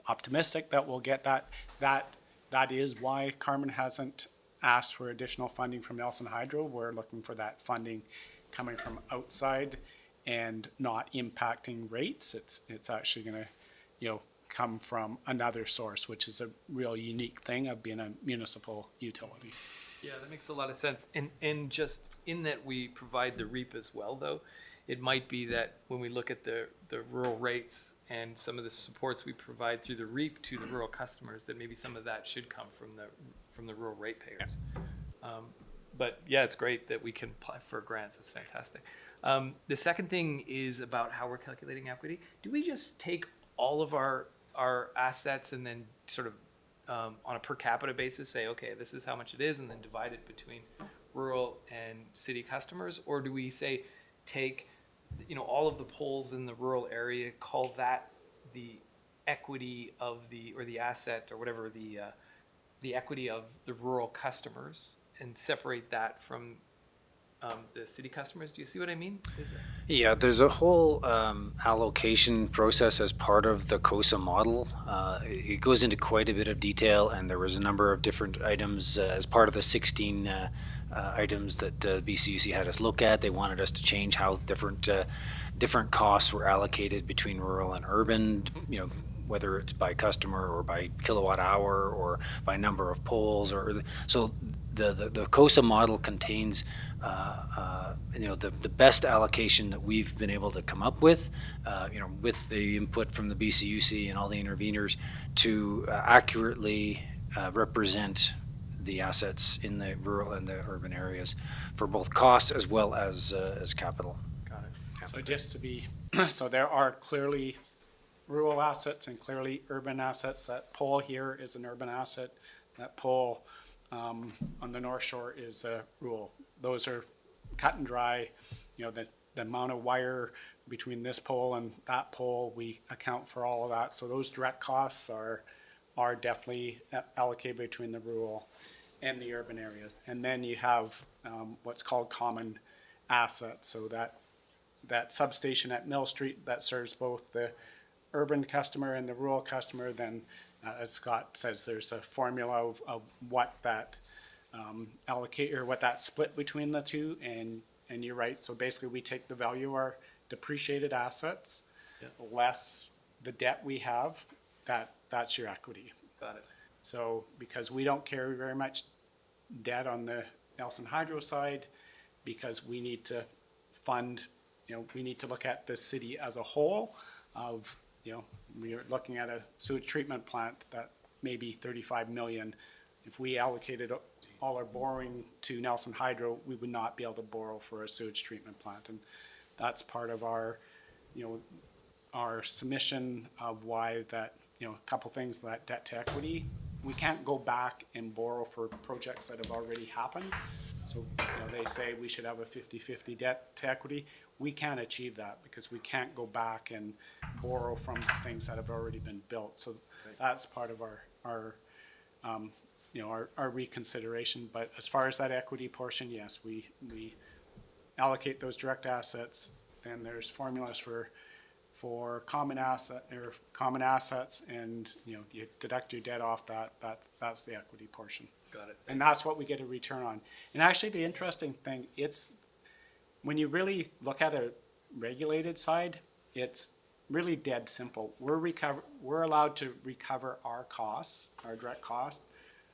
Speaker 7: optimistic that we'll get that. That is why Carmen hasn't asked for additional funding from Nelson Hydro. We're looking for that funding coming from outside and not impacting rates. It's actually going to come from another source, which is a real unique thing of being a municipal utility.
Speaker 6: Yeah, that makes a lot of sense. And just in that we provide the REAP as well, though, it might be that when we look at the rural rates and some of the supports we provide through the REAP to the rural customers, that maybe some of that should come from the rural ratepayers. But yeah, it's great that we can apply for grants. That's fantastic. The second thing is about how we're calculating equity. Do we just take all of our assets and then sort of on a per capita basis say, okay, this is how much it is, and then divide it between rural and city customers? Or do we say take all of the poles in the rural area, call that the equity of the asset or whatever, the equity of the rural customers, and separate that from the city customers? Do you see what I mean?
Speaker 3: Yeah, there's a whole allocation process as part of the COSA model. It goes into quite a bit of detail, and there was a number of different items as part of the 16 items that BCUC had us look at. They wanted us to change how different costs were allocated between rural and urban, whether it's by customer or by kilowatt hour or by number of poles. So the COSA model contains the best allocation that we've been able to come up with, with the input from the BCUC and all the interveners to accurately represent the assets in the rural and the urban areas for both cost as well as capital.
Speaker 6: Got it.
Speaker 3: Yeah.
Speaker 7: So just to be, so there are clearly rural assets and clearly urban assets. That pole here is an urban asset. That pole on the North Shore is rural. Those are cut and dry. The amount of wire between this pole and that pole, we account for all of that. So those direct costs are definitely allocated between the rural and the urban areas. And then you have what's called common assets. So that substation at Mill Street that serves both the urban customer and the rural customer, then as Scott says, there's a formula of what that allocate or what that split between the two, and you're right. So basically, we take the value of our depreciated assets less the debt we have. That's your equity.
Speaker 12: Got it.
Speaker 7: So because we don't carry very much debt on the Nelson Hydro side, because we need to fund, we need to look at the city as a whole of, we're looking at a sewage treatment plant that may be 35 million. If we allocated all our borrowing to Nelson Hydro, we would not be able to borrow for a sewage treatment plant. And that's part of our, our submission of why that, a couple things, that debt to equity. We can't go back and borrow for projects that have already happened. So, they say we should have a 50-50 debt to equity. We can't achieve that because we can't go back and borrow from things that have already been built. So that's part of our reconsideration. But as far as that equity portion, yes, we allocate those direct assets. Then there's formulas for common assets, and you deduct your debt off that's the equity portion.
Speaker 12: Got it.
Speaker 7: And that's what we get a return on. And actually, the interesting thing, it's when you really look at a regulated side, it's really dead simple. We're allowed to recover our costs, our direct cost,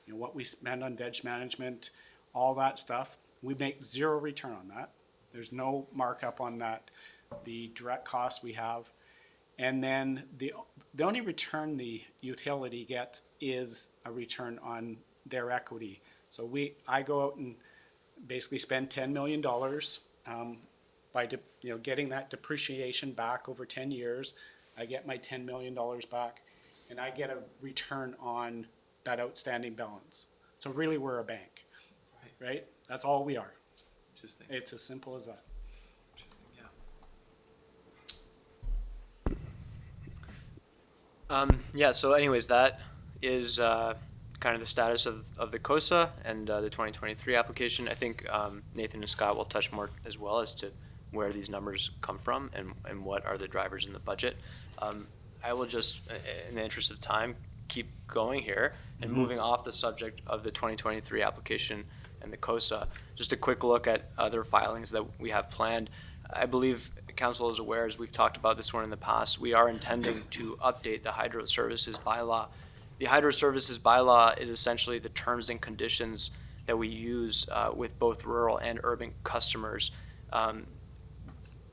Speaker 7: what we spend on veg management, all that stuff. We make zero return on that. There's no markup on that. The direct costs we have, and then the only return the utility gets is a return on their equity. So I go out and basically spend $10 million by getting that depreciation back over 10 years. I get my $10 million back, and I get a return on that outstanding balance. So really, we're a bank, right? That's all we are.
Speaker 6: Interesting.
Speaker 7: It's as simple as that.
Speaker 6: Interesting. Yeah.
Speaker 12: So anyways, that is kind of the status of the COSA and the 2023 application. I think Nathan and Scott will touch more as well as to where these numbers come from and what are the drivers in the budget. I will just, in the interest of time, keep going here and moving off the subject of the 2023 application and the COSA. Just a quick look at other filings that we have planned. I believe Council is aware, as we've talked about this one in the past, we are intending to update the Hydro Services bylaw. The Hydro Services bylaw is essentially the terms and conditions that we use with both rural and urban customers.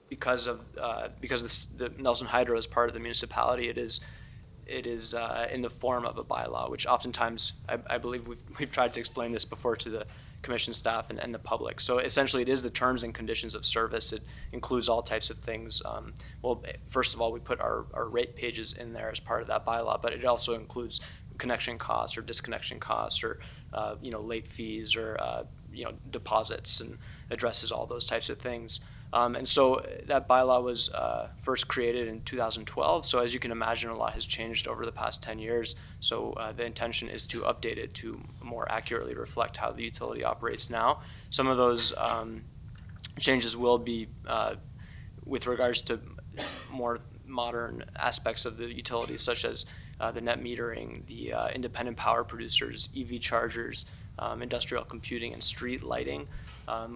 Speaker 12: Because the Nelson Hydro is part of the municipality, it is in the form of a bylaw, which oftentimes I believe we've tried to explain this before to the commission staff and the public. So essentially, it is the terms and conditions of service. It includes all types of things. Well, first of all, we put our rate pages in there as part of that bylaw, but it also includes connection costs or disconnection costs or late fees or deposits, and addresses all those types of things. And so that bylaw was first created in 2012. So as you can imagine, a lot has changed over the past 10 years. So the intention is to update it to more accurately reflect how the utility operates now. Some of those changes will be with regards to more modern aspects of the utility, such as the net metering, the independent power producers, EV chargers, industrial computing, and street lighting.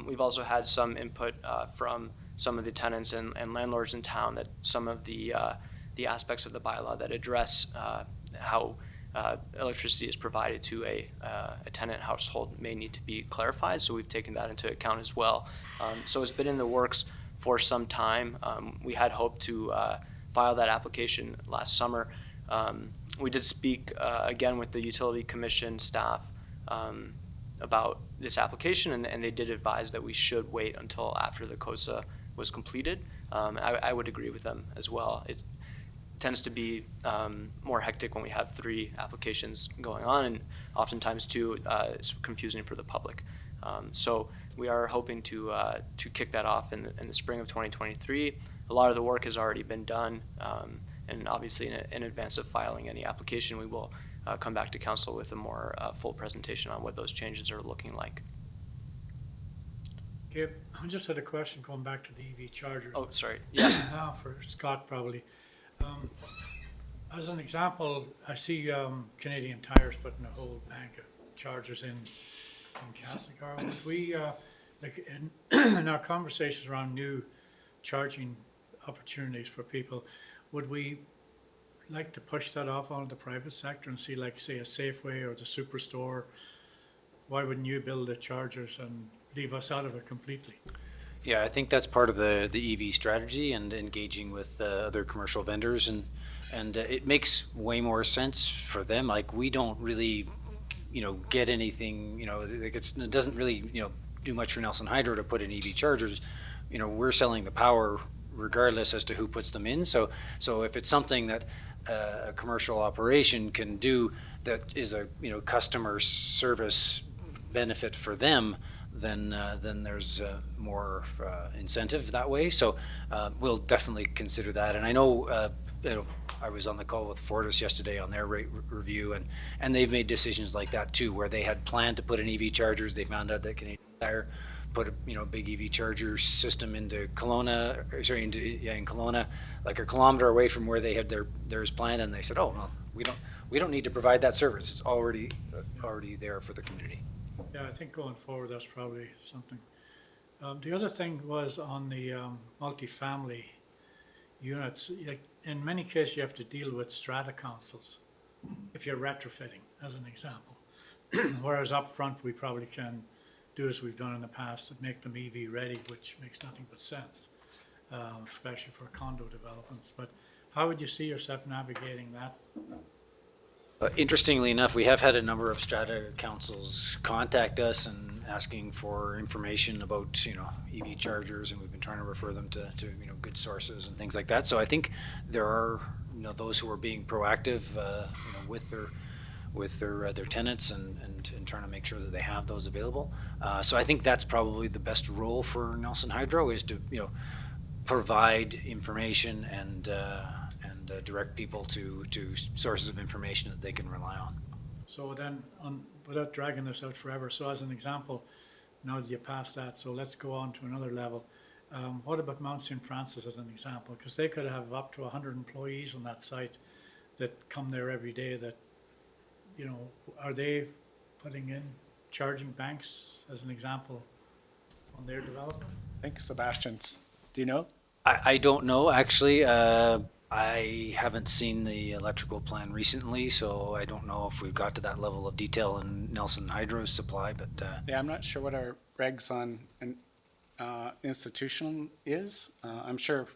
Speaker 12: We've also had some input from some of the tenants and landlords in town that some of the aspects of the bylaw that address how electricity is provided to a tenant household may need to be clarified. So we've taken that into account as well. So it's been in the works for some time. We had hoped to file that application last summer. We did speak again with the Utility Commission staff about this application, and they did advise that we should wait until after the COSA was completed. I would agree with them as well. It tends to be more hectic when we have 3 applications going on, and oftentimes too it's confusing for the public. So we are hoping to kick that off in the spring of 2023. A lot of the work has already been done, and obviously in advance of filing any application, we will come back to council with a more full presentation on what those changes are looking like.
Speaker 4: Okay, I just had a question going back to the EV charger.
Speaker 12: Oh, sorry. Yeah.
Speaker 4: For Scott probably. As an example, I see Canadian Tires putting a whole bank of chargers in Castlegar. Would we, like in our conversations around new charging opportunities for people, would we like to push that off onto the private sector and see, like, say, a Safeway or the Superstore? Why wouldn't you build the chargers and leave us out of it completely?
Speaker 3: Yeah, I think that's part of the EV strategy and engaging with other commercial vendors, and it makes way more sense for them. Like, we don't really, get anything, like it doesn't really, do much for Nelson Hydro to put in EV chargers. We're selling the power regardless as to who puts them in. So if it's something that a commercial operation can do that is a customer service benefit for them, then there's more incentive that way. So we'll definitely consider that. And I know, I was on the call with Fortis yesterday on their rate review, and they've made decisions like that too, where they had planned to put in EV chargers. They found out that Canadian Tire put a big EV charger system into Kelowna, in Kelowna, like a kilometer away from where they had theirs planned, and they said, oh, well, we don't need to provide that service. It's already there for the community.
Speaker 4: Yeah, I think going forward, that's probably something. The other thing was on the multifamily units. Like, in many cases, you have to deal with strata councils if you're retrofitting, as an example. Whereas up front, we probably can do as we've done in the past and make them EV ready, which makes nothing but sense, especially for condo developments. But how would you see yourself navigating that?
Speaker 3: Interestingly enough, we have had a number of strata councils contact us and asking for information about EV chargers, and we've been trying to refer them to good sources and things like that. So I think there are those who are being proactive with their tenants and trying to make sure that they have those available. So I think that's probably the best role for Nelson Hydro, is to provide information and direct people to sources of information that they can rely on.
Speaker 4: So then, without dragging this out forever, so as an example, now that you passed that, so let's go on to another level. What about Mount St. Francis as an example? Because they could have up to 100 employees on that site that come there every day that, are they putting in charging banks as an example on their development?
Speaker 7: I think Sebastian's, do you know?
Speaker 3: I don't know, actually. I haven't seen the electrical plan recently, so I don't know if we've got to that level of detail in Nelson Hydro's supply, but
Speaker 7: Yeah, I'm not sure what our regs on an institution is. I'm sure,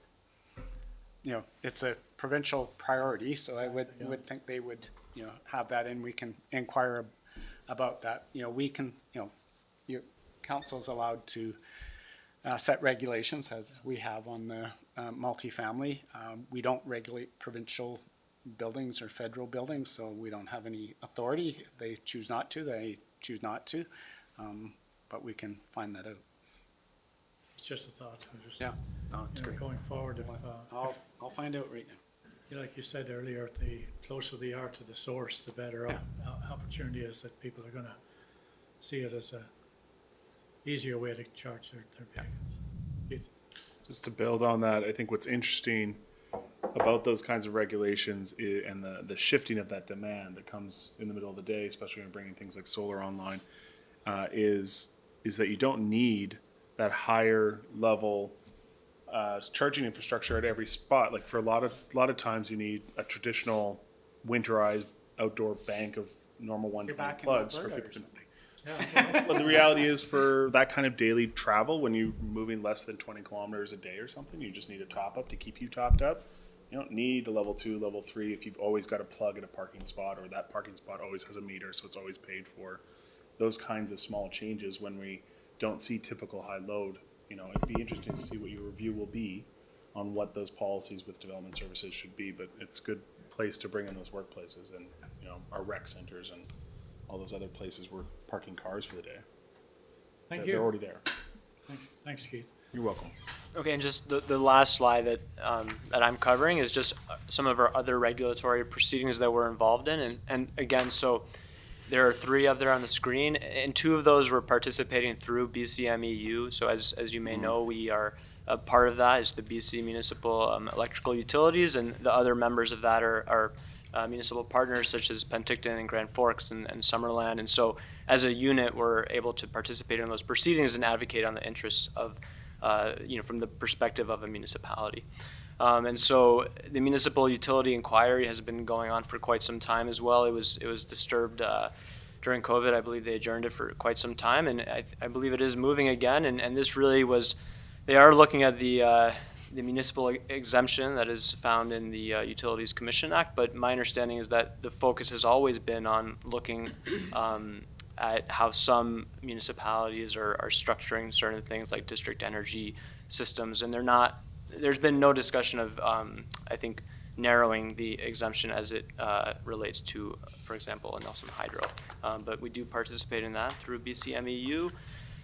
Speaker 7: it's a provincial priority, so I would think they would, have that, and we can inquire about that. We can, your council's allowed to set regulations, as we have on the multifamily. We don't regulate provincial buildings or federal buildings, so we don't have any authority. If they choose not to, they choose not to, but we can find that out.
Speaker 4: It's just a thought.
Speaker 3: yeah, no, it's great.
Speaker 4: Going forward,
Speaker 7: I'll find out right now.
Speaker 4: like you said earlier, the closer they are to the source, the better opportunity is that people are going to see it as a easier way to charge their vehicles.
Speaker 5: Just to build on that, I think what's interesting about those kinds of regulations and the shifting of that demand that comes in the middle of the day, especially when bringing things like solar online, is that you don't need that higher level charging infrastructure at every spot. Like, for a lot of times, you need a traditional winterized outdoor bank of normal 120 plugs for people. But the reality is, for that kind of daily travel, when you're moving less than 20 kilometers a day or something, you just need a top up to keep you topped up. You don't need a level 2, level 3 if you've always got a plug at a parking spot, or that parking spot always has a meter, so it's always paid for. Those kinds of small changes, when we don't see typical high load, it'd be interesting to see what your review will be on what those policies with development services should be. But it's a good place to bring in those workplaces and our rec centers and all those other places we're parking cars for the day.
Speaker 4: Thank you.
Speaker 5: They're already there.
Speaker 4: Thanks, Keith.
Speaker 5: You're welcome.
Speaker 12: Okay, and just the last slide that I'm covering is just some of our other regulatory proceedings that we're involved in. And again, so there are 3 up there on the screen, and 2 of those we're participating through BCMEU. So as you may know, we are a part of that is the BC Municipal Electrical Utilities, and the other members of that are municipal partners such as Penticton and Grand Forks and Summerland. And so as a unit, we're able to participate in those proceedings and advocate on the interests of, from the perspective of a municipality. And so the municipal utility inquiry has been going on for quite some time as well. It was disturbed during COVID. I believe they adjourned it for quite some time, and I believe it is moving again. And this really was, they are looking at the municipal exemption that is found in the Utilities Commission Act, but my understanding is that the focus has always been on looking at how some municipalities are structuring certain things like district energy systems, and there's been no discussion of, I think, narrowing the exemption as it relates to, for example, a Nelson Hydro. But we do participate in that through BCMEU.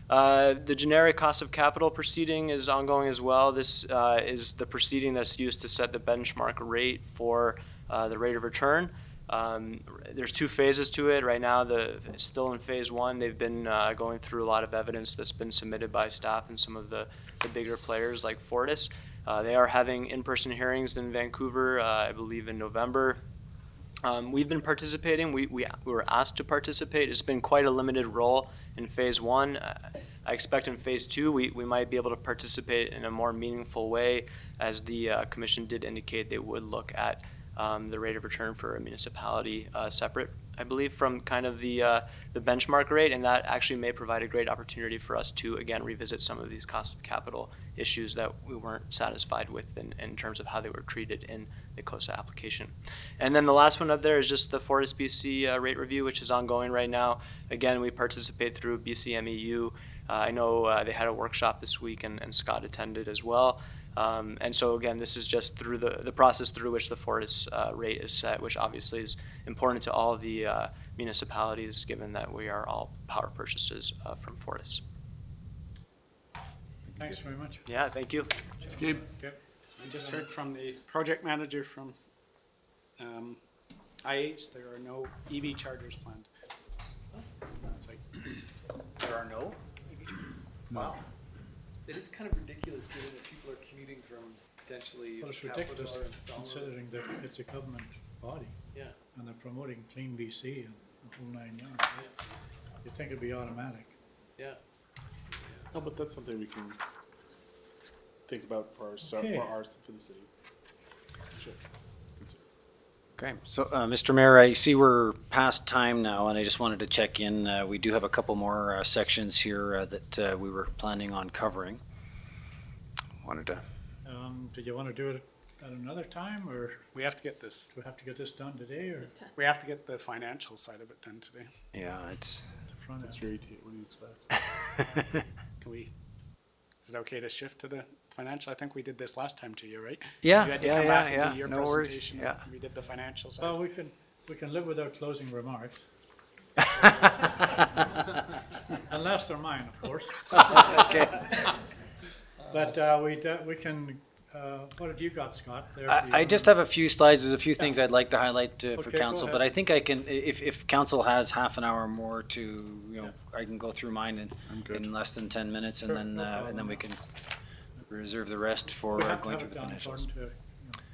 Speaker 12: The generic cost of capital proceeding is ongoing as well. This is the proceeding that's used to set the benchmark rate for the rate of return. There's 2 phases to it. Right now, it's still in phase 1. They've been going through a lot of evidence that's been submitted by staff and some of the bigger players like Fortis. They are having in-person hearings in Vancouver, I believe in November. We've been participating. We were asked to participate. It's been quite a limited role in phase 1. I expect in phase 2 we might be able to participate in a more meaningful way, as the commission did indicate they would look at the rate of return for a municipality separate, I believe, from kind of the benchmark rate, and that actually may provide a great opportunity for us to, again, revisit some of these cost of capital issues that we weren't satisfied with in terms of how they were treated in the COSA application. And then the last one up there is just the Fortis BC rate review, which is ongoing right now. Again, we participate through BCMEU. I know they had a workshop this week, and Scott attended as well. And so again, this is just through the process through which the Fortis rate is set, which obviously is important to all the municipalities, given that we are all power purchases from Fortis.
Speaker 4: Thanks very much.
Speaker 12: Yeah, thank you.
Speaker 7: Gabe. I just heard from the project manager from IH, there are no EV chargers planned. It's like, there are no EV chargers?
Speaker 6: Wow. It is kind of ridiculous given that people are commuting from potentially
Speaker 4: Well, it's
Speaker 6: Castlegar
Speaker 4: ridiculous
Speaker 6: and Selma.
Speaker 4: considering that it's a government body.
Speaker 6: Yeah.
Speaker 4: And they're promoting clean BC and the whole 9 yards. You'd think it'd be automatic.
Speaker 6: Yeah.
Speaker 5: No, but that's something we can think about for the city. Sure. Consider.
Speaker 3: Okay, so Mr. Mayor, I see we're past time now, and I just wanted to check in. We do have a couple more sections here that we were planning on covering. Wanted to.
Speaker 4: Did you want to do it at another time, or
Speaker 7: We have to get this,
Speaker 4: do we have to get this done today, or
Speaker 7: we have to get the financial side of it done today.
Speaker 3: Yeah, it's.
Speaker 4: the front end?
Speaker 5: That's your ETA. What do you expect?
Speaker 7: Can we, is it okay to shift to the financial? I think we did this last time to you, right?
Speaker 3: Yeah,
Speaker 7: You had to
Speaker 3: yeah,
Speaker 7: come back
Speaker 3: yeah,
Speaker 7: and do your
Speaker 3: no worries,
Speaker 7: presentation.
Speaker 3: yeah.
Speaker 7: We did the financial side.
Speaker 4: Well, we can live with our closing remarks. Unless they're mine, of course.
Speaker 3: Okay.
Speaker 4: But we can, what have you got, Scott? There for
Speaker 3: I
Speaker 4: you?
Speaker 3: just have a few slides. There's a few things I'd like to highlight for
Speaker 4: Okay, go
Speaker 3: council, but
Speaker 4: ahead.
Speaker 3: I think I can, if council has half an hour more to, I can go through mine in less than 10 minutes, and
Speaker 4: Sure,
Speaker 3: then
Speaker 4: no
Speaker 3: and
Speaker 4: problem.
Speaker 3: then we can reserve the rest for
Speaker 4: We have to
Speaker 3: going
Speaker 4: have
Speaker 3: through
Speaker 4: it
Speaker 3: the
Speaker 4: done
Speaker 3: financials.
Speaker 4: according to, what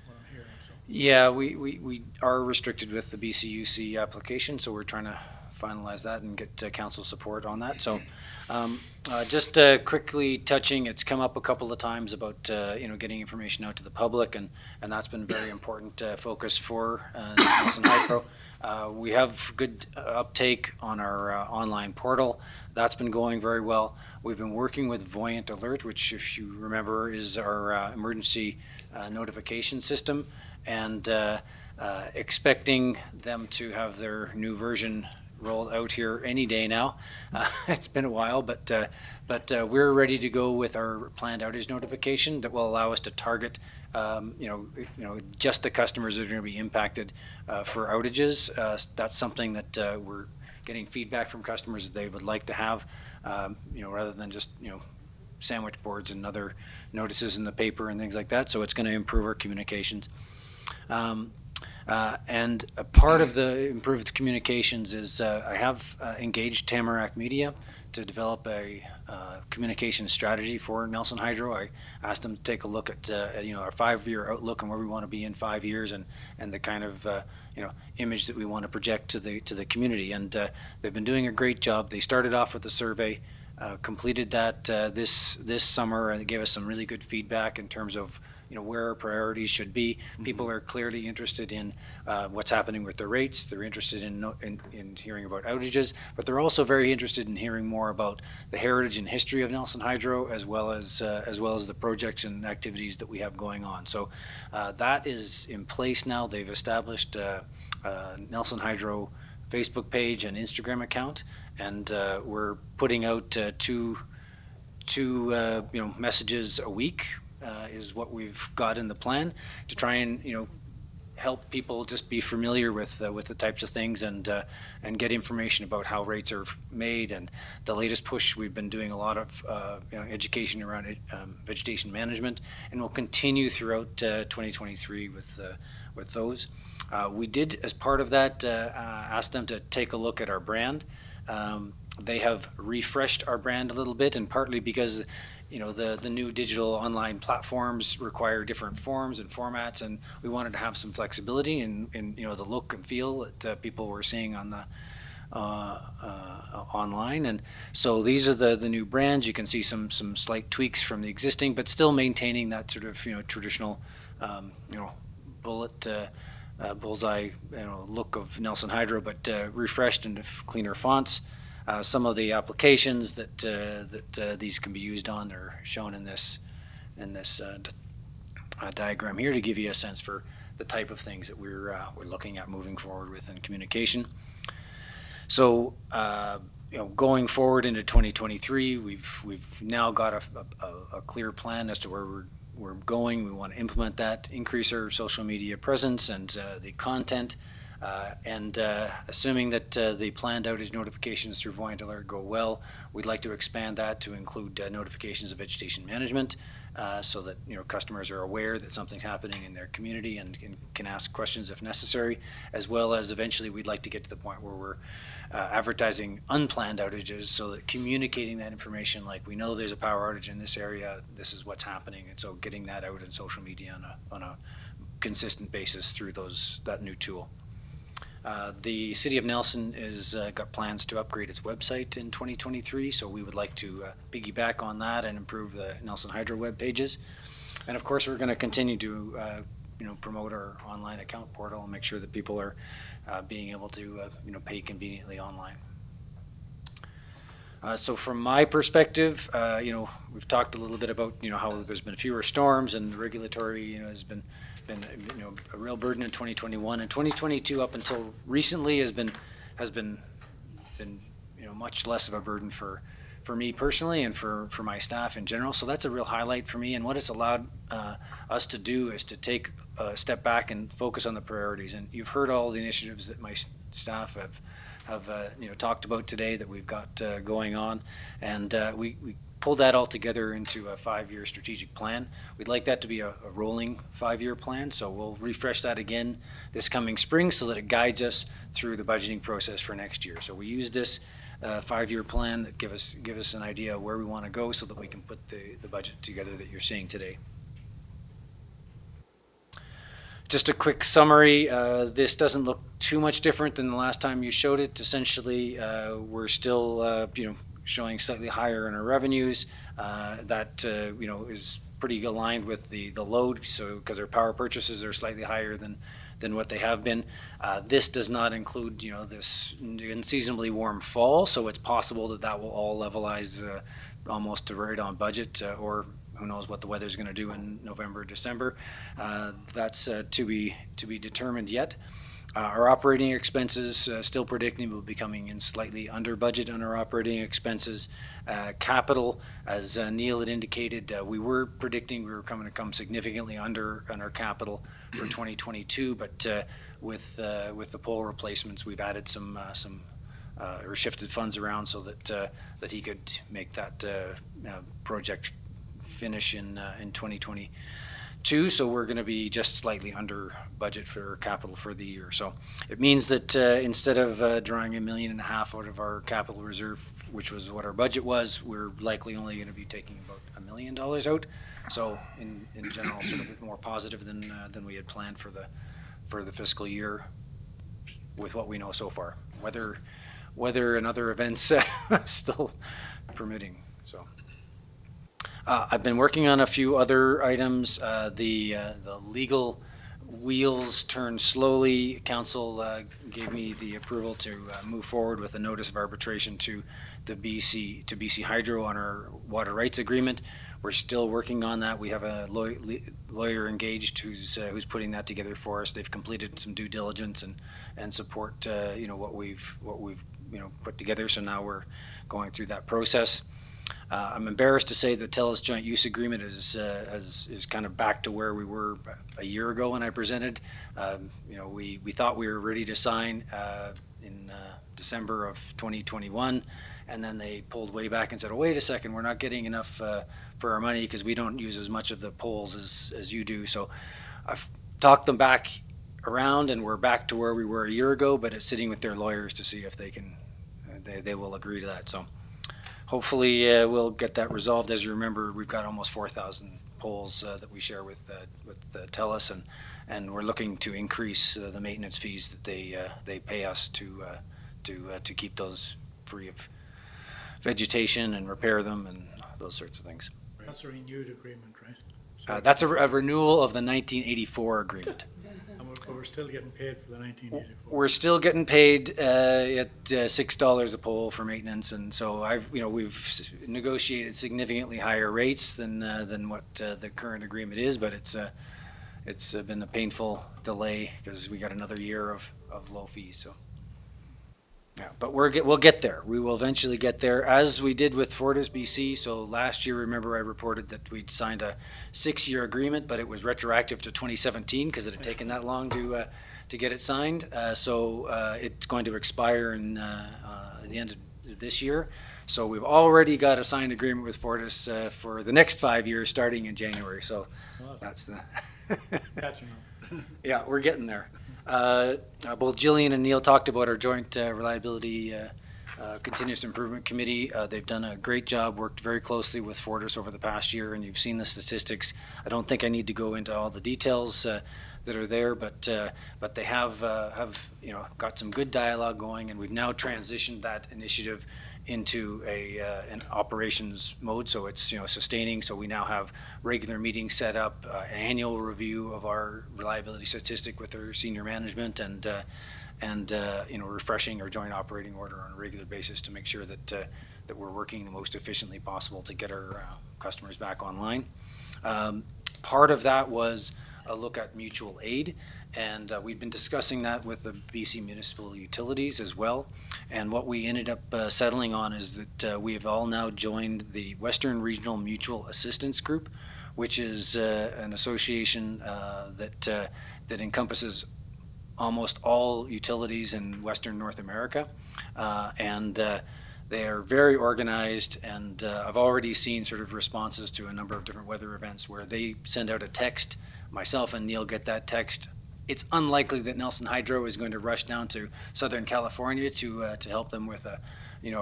Speaker 4: I'm hearing, so.
Speaker 3: Yeah, we are restricted with the BCUC application, so we're trying to finalize that and get council support on that. So just quickly touching, it's come up a couple of times about getting information out to the public, and that's been very important focus for Nelson Hydro. We have good uptake on our online portal. That's been going very well. We've been working with Voyant Alert, which, if you remember, is our emergency notification system, and expecting them to have their new version rolled out here any day now. It's been a while, but we're ready to go with our planned outage notification that will allow us to target just the customers that are going to be impacted for outages. That's something that we're getting feedback from customers that they would like to have, rather than just sandwich boards and other notices in the paper and things like that. So it's going to improve our communications. And a part of the improved communications is I have engaged Tamarack Media to develop a communication strategy for Nelson Hydro. I asked them to take a look at our 5-year outlook and where we want to be in 5 years, and the kind of image that we want to project to the community. And they've been doing a great job. They started off with a survey, completed that this summer, and it gave us some really good feedback in terms of where our priorities should be. People are clearly interested in what's happening with the rates. They're interested in hearing about outages, but they're also very interested in hearing more about the heritage and history of Nelson Hydro, as well as the projects and activities that we have going on. So that is in place now. They've established Nelson Hydro Facebook page and Instagram account, and we're putting out two messages a week. Is what we've got in the plan to try and help people just be familiar with the types of things and get information about how rates are made. And the latest push, we've been doing a lot of education around vegetation management, and we'll continue throughout 2023 with those. We did, as part of that, ask them to take a look at our brand. They have refreshed our brand a little bit, and partly because the new digital online platforms require different forms and formats, and we wanted to have some flexibility in the look and feel that people were seeing on the online. And so these are the new brands. You can see some slight tweaks from the existing, but still maintaining that sort of traditional bullet bullseye look of Nelson Hydro, but refreshed into cleaner fonts. Some of the applications that these can be used on are shown in this diagram here to give you a sense for the type of things that we're looking at moving forward with in communication. So going forward into 2023, we've now got a clear plan as to where we're going. We want to implement that, increase our social media presence and the content. And assuming that the planned outage notifications through Voyant Alert go well, we'd like to expand that to include notifications of vegetation management, so that customers are aware that something's happening in their community and can ask questions if necessary, as well as eventually we'd like to get to the point where we're advertising unplanned outages, so that communicating that information, like we know there's a power outage in this area, this is what's happening, and so getting that out in social media on a consistent basis through that new tool. The City of Nelson is got plans to upgrade its website in 2023, so we would like to piggyback on that and improve the Nelson Hydro web pages. And of course, we're going to continue to promote our online account portal and make sure that people are being able to pay conveniently online. So from my perspective, we've talked a little bit about how there's been fewer storms, and the regulatory has been a real burden in 2021, and 2022 up until recently has been much less of a burden for me personally and for my staff in general. So that's a real highlight for me, and what it's allowed us to do is to take a step back and focus on the priorities. And you've heard all the initiatives that my staff have talked about today that we've got going on, and we pulled that all together into a 5-year strategic plan. We'd like that to be a rolling 5-year plan, so we'll refresh that again this coming spring so that it guides us through the budgeting process for next year. So we use this 5-year plan that give us an idea of where we want to go, so that we can put the budget together that you're seeing today. Just a quick summary. This doesn't look too much different than the last time you showed it. Essentially, we're still showing slightly higher in our revenues. That is pretty aligned with the load, so because our power purchases are slightly higher than what they have been. This does not include this unseasonably warm fall, so it's possible that will all levelize almost to right on budget, or who knows what the weather's going to do in November, December. That's to be determined yet. Our operating expenses, still predicting we'll be coming in slightly under budget on our operating expenses. Capital, as Neil had indicated, we were predicting we were going to come significantly under on our capital for 2022, but with the pole replacements, we've added some or shifted funds around so that he could make that project finish in 2022. 2022, so we're going to be just slightly under budget for capital for the year. So it means that instead of drawing $1.5 million out of our capital reserve, which was what our budget was, we're likely only going to be taking about $1 million out. So in general, sort of more positive than we had planned for the fiscal year with what we know so far. Weather and other events still permitting. So I've been working on a few other items. The legal wheels turn slowly. Council gave me the approval to move forward with a notice of arbitration to BC Hydro on our water rights agreement. We're still working on that. We have a lawyer engaged who's putting that together for us. They've completed some due diligence and support what we've put together. So now we're going through that process. I'm embarrassed to say the TELUS joint use agreement is kind of back to where we were a year ago when I presented. We thought we were ready to sign in December of 2021, and then they pulled way back and said, "Oh, wait a second, we're not getting enough for our money because we don't use as much of the poles as you do." So I've talked them back around, and we're back to where we were a year ago, but it's sitting with their lawyers to see if they will agree to that. So hopefully we'll get that resolved. As you remember, we've got almost 4,000 poles that we share with TELUS, and we're looking to increase the maintenance fees that they pay us to keep those free of vegetation and repair them and those sorts of things.
Speaker 4: That's a renewed agreement, right?
Speaker 3: That's a renewal of the 1984 agreement.
Speaker 4: But we're still getting paid for the 1984.
Speaker 3: We're still getting paid at $6 a pole for maintenance, and so we've negotiated significantly higher rates than what the current agreement is, but it's been a painful delay because we got another year of low fees. So yeah, but we'll get there. We will eventually get there, as we did with Fortis BC. So last year, remember, I reported that we'd signed a 6-year agreement, but it was retroactive to 2017 because it had taken that long to get it signed. So it's going to expire at the end of this year. So we've already got a signed agreement with Fortis for the next 5 years, starting in January. So that's the yeah, we're getting there. Both Jillian and Neil talked about our joint reliability continuous improvement committee. They've done a great job, worked very closely with Fortis over the past year, and you've seen the statistics. I don't think I need to go into all the details that are there, but they have got some good dialogue going, and we've now transitioned that initiative into an operations mode. So it's sustaining. So we now have regular meetings set up, an annual review of our reliability statistic with our senior management, and refreshing our joint operating order on a regular basis to make sure that we're working the most efficiently possible to get our customers back online. Part of that was a look at mutual aid, and we've been discussing that with the BC municipal utilities as well. And what we ended up settling on is that we have all now joined the Western Regional Mutual Assistance Group, which is an association that encompasses almost all utilities in Western North America, and they are very organized, and I've already seen sort of responses to a number of different weather events where they send out a text. Myself and Neil get that text. It's unlikely that Nelson Hydro is going to rush down to Southern California to help them with a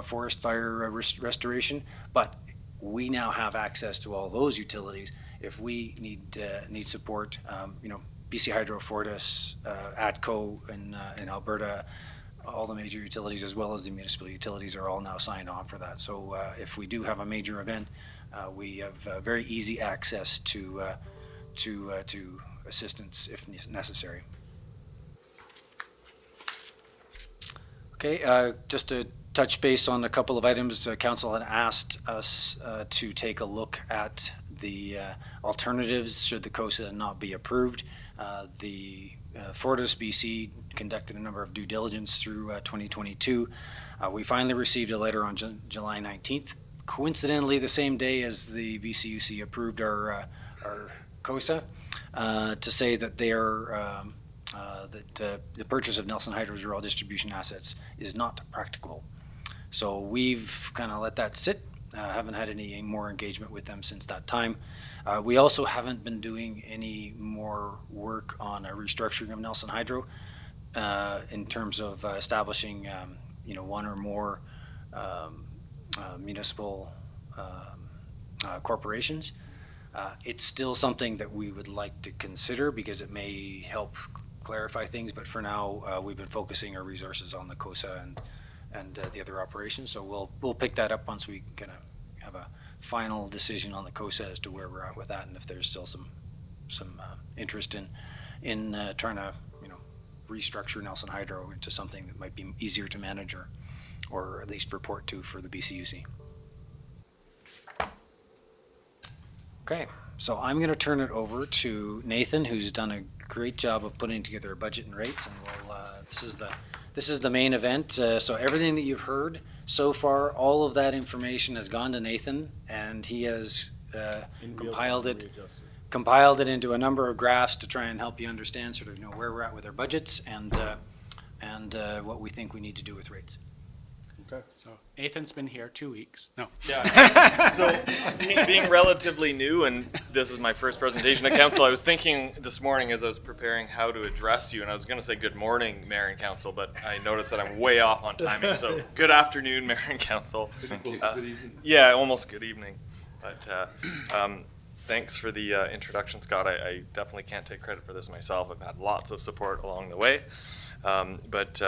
Speaker 3: forest fire restoration, but we now have access to all those utilities if we need support. BC Hydro, Fortis, ATCO in Alberta, all the major utilities as well as the municipal utilities are all now signed on for that. So if we do have a major event, we have very easy access to assistance if necessary. Okay, just to touch base on a couple of items, Council had asked us to take a look at the alternatives should the COSA not be approved. The Fortis BC conducted a number of due diligence through 2022. We finally received a letter on July 19th, coincidentally the same day as the BCUC approved our COSA, to say that the purchase of Nelson Hydro's rural distribution assets is not practicable. So we've kind of let that sit, Haven't had any more engagement with them since that time. We also haven't been doing any more work on a restructuring of Nelson Hydro in terms of establishing, one or more municipal corporations. It's still something that we would like to consider because it may help clarify things, but for now, we've been focusing our resources on the COSA and the other operations. So we'll pick that up once we kind of have a final decision on the COSA as to where we're at with that, and if there's still some interest in trying to restructure Nelson Hydro into something that might be easier to manage or at least report to for the BCUC. Okay, so I'm going to turn it over to Nathan, who's done a great job of putting together a budget and rates, and this is the main event. So everything that you've heard so far, all of that information has gone to Nathan, and he has compiled it into a number of graphs to try and help you understand sort of where we're at with our budgets and what we think we need to do with rates.
Speaker 7: Okay. So Nathan's been here 2 weeks. No.
Speaker 16: Yeah. So being relatively new, and this is my first presentation to council, I was thinking this morning as I was preparing how to address you, and I was going to say good morning, Mayor and Council, but I noticed that I'm way off on timing. So good afternoon, Mayor and Council.
Speaker 1: Good evening.
Speaker 16: Yeah, almost good evening. But thanks for the introduction, Scott. I definitely can't take credit for this myself. I've had lots of support along the way, but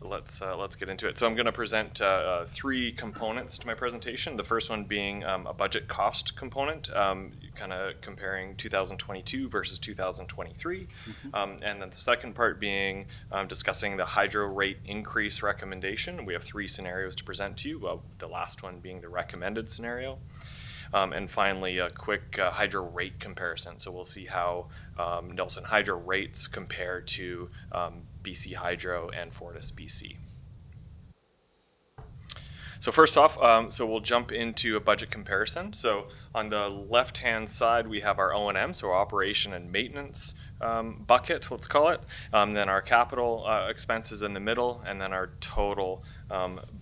Speaker 16: let's get into it. So I'm going to present three components to my presentation. The first one being a budget cost component, kind of comparing 2022 versus 2023. And then the second part being discussing the hydro rate increase recommendation. We have three scenarios to present to you, the last one being the recommended scenario. And finally, a quick hydro rate comparison. So we'll see how Nelson Hydro rates compare to BC Hydro and Fortis BC. So first off, so we'll jump into a budget comparison. So on the left-hand side, we have our O&M, so operation and maintenance bucket, let's call it. Then our capital expenses in the middle, and then our total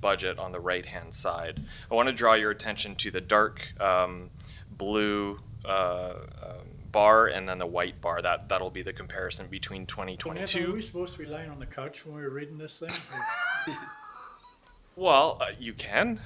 Speaker 16: budget on the right-hand side. I want to draw your attention to the dark blue bar and then the white bar. That'll be the comparison between 2022.
Speaker 4: Are we supposed to be lying on the couch when we were reading this thing?
Speaker 16: Well, you can.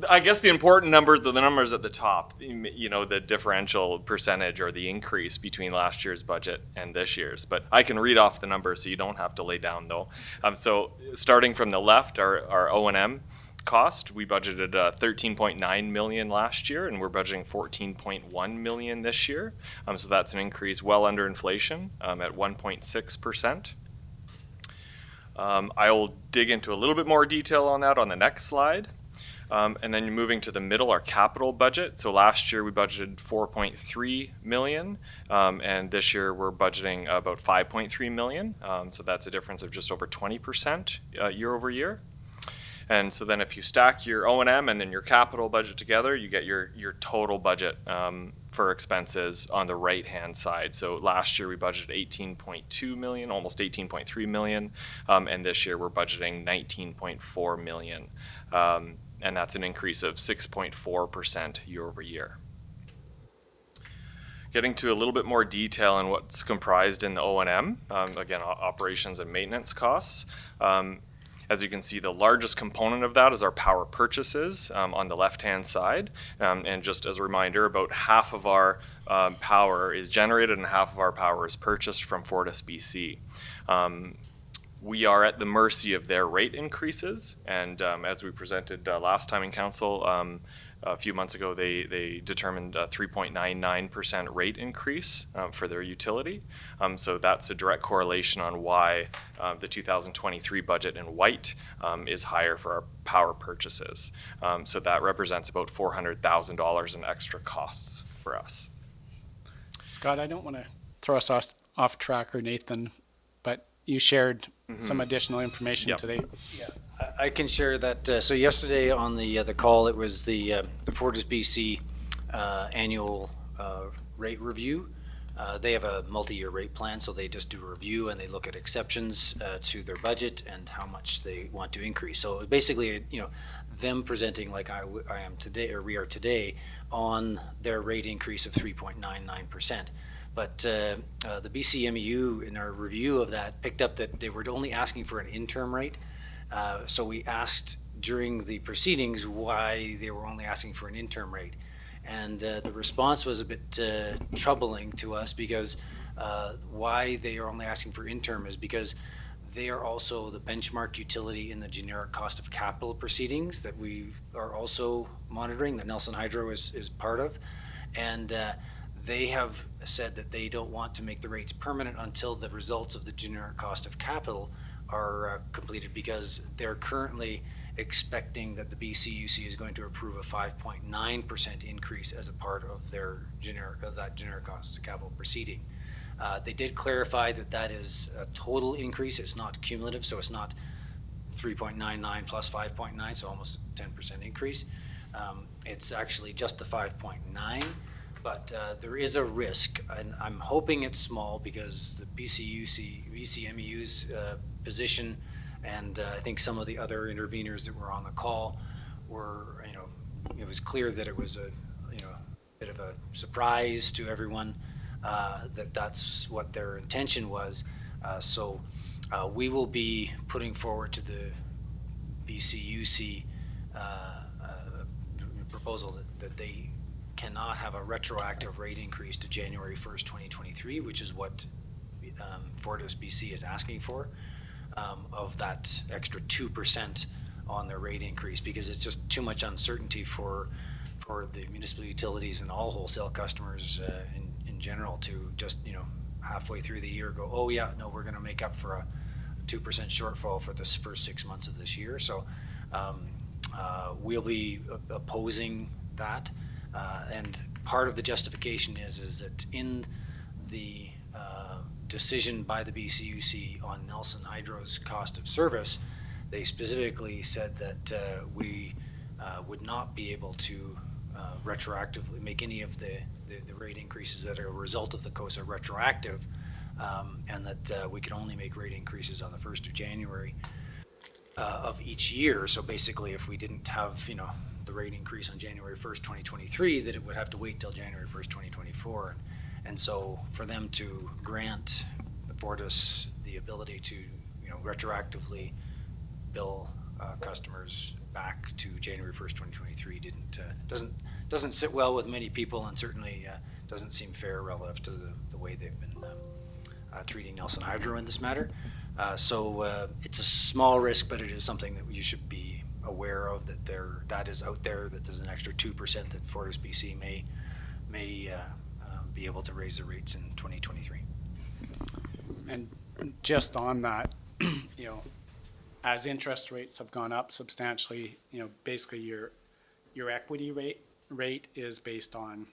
Speaker 16: I guess the important number, the numbers at the top, the differential percentage or the increase between last year's budget and this year's. But I can read off the numbers so you don't have to lay down though. So starting from the left, our O&M cost, we budgeted 13.9 million last year, and we're budgeting 14.1 million this year. So that's an increase well under inflation at 1.6%. I will dig into a little bit more detail on that on the next slide. And then moving to the middle, our capital budget. So last year we budgeted 4.3 million, and this year we're budgeting about 5.3 million. So that's a difference of just over 20% year over year. And so then if you stack your O&M and then your capital budget together, you get your total budget for expenses on the right-hand side. So last year we budgeted 18.2 million, almost 18.3 million, and this year we're budgeting 19.4 million. And that's an increase of 6.4% year over year. Getting to a little bit more detail on what's comprised in the O&M, again, operations and maintenance costs. As you can see, the largest component of that is our power purchases on the left-hand side. And just as a reminder, about half of our power is generated and half of our power is purchased from Fortis BC. We are at the mercy of their rate increases, and as we presented last time in council, a few months ago, they determined a 3.99% rate increase for their utility. So that's a direct correlation on why the 2023 budget in white is higher for our power purchases. So that represents about $400,000 in extra costs for us.
Speaker 7: Scott, I don't want to throw us off track, or Nathan, but you shared some additional information today.
Speaker 3: Yeah, I can share that. So yesterday on the call, it was the Fortis BC annual rate review. They have a multi-year rate plan, so they just do a review and they look at exceptions to their budget and how much they want to increase. So basically, them presenting like I am today, or we are today, on their rate increase of 3.99%. But the BCMU, in our review of that, picked up that they were only asking for an interim rate. So we asked during the proceedings why they were only asking for an interim rate. And the response was a bit troubling to us, because why they are only asking for interim is because they are also the benchmark utility in the generic cost of capital proceedings that we are also monitoring, that Nelson Hydro is part of. And they have said that they don't want to make the rates permanent until the results of the generic cost of capital are completed, because they're currently expecting that the BCUC is going to approve a 5.9% increase as a part of their generic cost of capital proceeding. They did clarify that that is a total increase. It's not cumulative, so it's not 3.99 plus 5.9, so almost 10% increase. It's actually just the 5.9, but there is a risk, and I'm hoping it's small, because the BCMEU's position, and I think some of the other interveners that were on the call were, it was clear that it was a bit of a surprise to everyone that that's what their intention was. So we will be putting forward to the BCUC proposal that they cannot have a retroactive rate increase to January 1st, 2023, which is what Fortis BC is asking for, of that extra 2% on their rate increase, because it's just too much uncertainty for the municipal utilities and all wholesale customers in general to just, halfway through the year go, oh yeah, no, we're going to make up for a 2% shortfall for this first 6 months of this year. So we'll be opposing that. And part of the justification is that in the decision by the BCUC on Nelson Hydro's cost of service, they specifically said that we would not be able to retroactively make any of the rate increases that are a result of the COSA retroactive, and that we could only make rate increases on the 1st of January of each year. So basically, if we didn't have, the rate increase on January 1st, 2023, that it would have to wait till January 1st, 2024. And so for them to grant Fortis the ability to, retroactively bill customers back to January 1st, 2023 doesn't sit well with many people, and certainly doesn't seem fair relative to the way they've been treating Nelson Hydro in this matter. So it's a small risk, but it is something that you should be aware of, that is out there, that there's an extra 2% that Fortis BC may be able to raise the rates in 2023.
Speaker 7: And just on that, as interest rates have gone up substantially, basically your equity rate is based on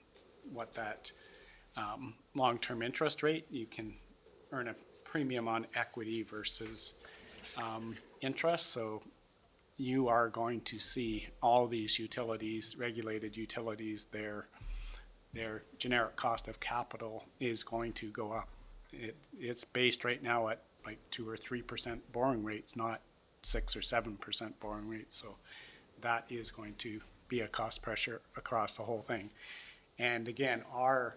Speaker 7: what that long-term interest rate. You can earn a premium on equity versus interest. So you are going to see all these utilities, regulated utilities, their generic cost of capital is going to go up. It's based right now at like 2 or 3% borrowing rates, not 6 or 7% borrowing rates. So that is going to be a cost pressure across the whole thing. And again, our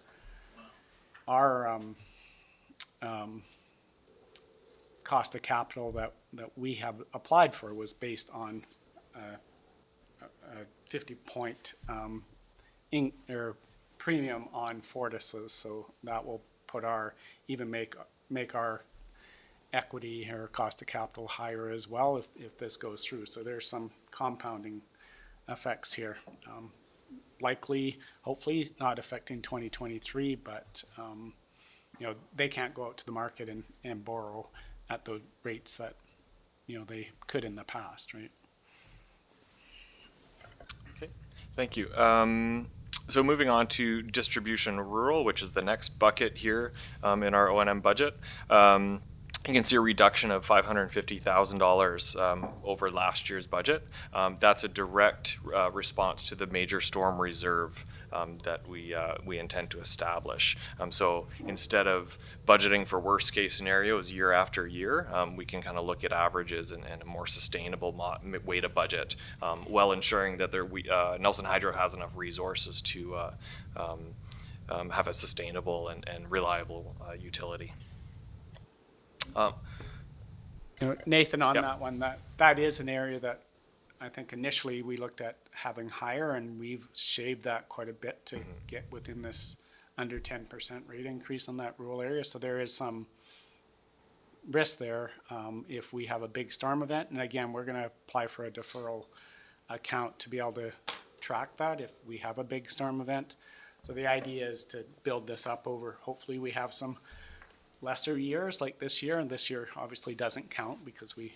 Speaker 7: cost of capital that we have applied for was based on a 50-point premium on Fortis's, so that will put make our equity or cost of capital higher as well if this goes through. So there's some compounding effects here. Likely, hopefully not affecting 2023, but they can't go out to the market and borrow at the rates that they could in the past, right?
Speaker 16: Okay, thank you. So moving on to distribution rural, which is the next bucket here in our O&M budget. you can see a reduction of $550,000 over last year's budget. That's a direct response to the major storm reserve that we intend to establish. So instead of budgeting for worst case scenarios year after year, we can kind of look at averages and a more sustainable way to budget, while ensuring that Nelson Hydro has enough resources to have a sustainable and reliable utility.
Speaker 7: Nathan, on that one, that is an area that I think initially we looked at having higher, and we've shaved that quite a bit to get within this under 10% rate increase on that rural area. So there is some risk there if we have a big storm event. And again, we're going to apply for a deferral account to be able to track that if we have a big storm event. So the idea is to build this up over, hopefully we have some lesser years like this year, and this year obviously doesn't count because we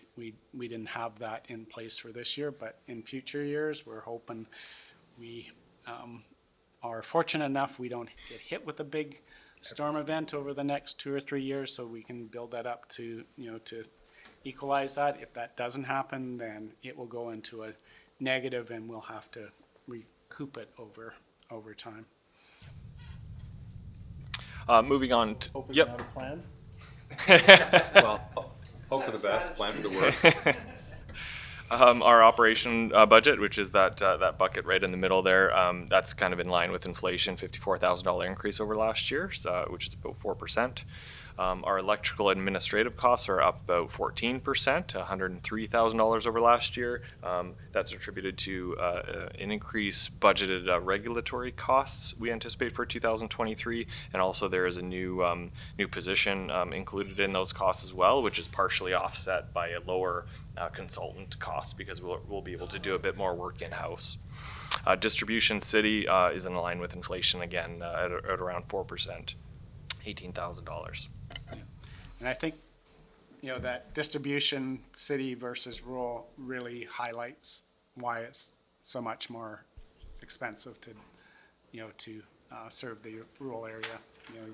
Speaker 7: didn't have that in place for this year, but in future years we're hoping we are fortunate enough we don't get hit with a big storm event over the next 2 or 3 years, so we can build that up to, you know, to equalize that. If that doesn't happen, then it will go into a negative and we'll have to recoup it over time.
Speaker 16: Moving on.
Speaker 5: Hope is
Speaker 16: Yep.
Speaker 5: not a plan.
Speaker 11: Well, hope for the best, plan for the worst.
Speaker 16: Our operation budget, which is that bucket right in the middle there, that's kind of in line with inflation, $54,000 increase over last year, which is about 4%. Our electrical administrative costs are up about 14%, $103,000 over last year. That's attributed to an increase budgeted regulatory costs we anticipate for 2023, and also there is a new position included in those costs as well, which is partially offset by a lower consultant cost because we'll be able to do a bit more work in-house. Distribution City is in line with inflation again at around 4%, $18,000.
Speaker 7: And I think, you know, that distribution city versus rural really highlights why it's so much more expensive to, you know, to serve the rural area. You know,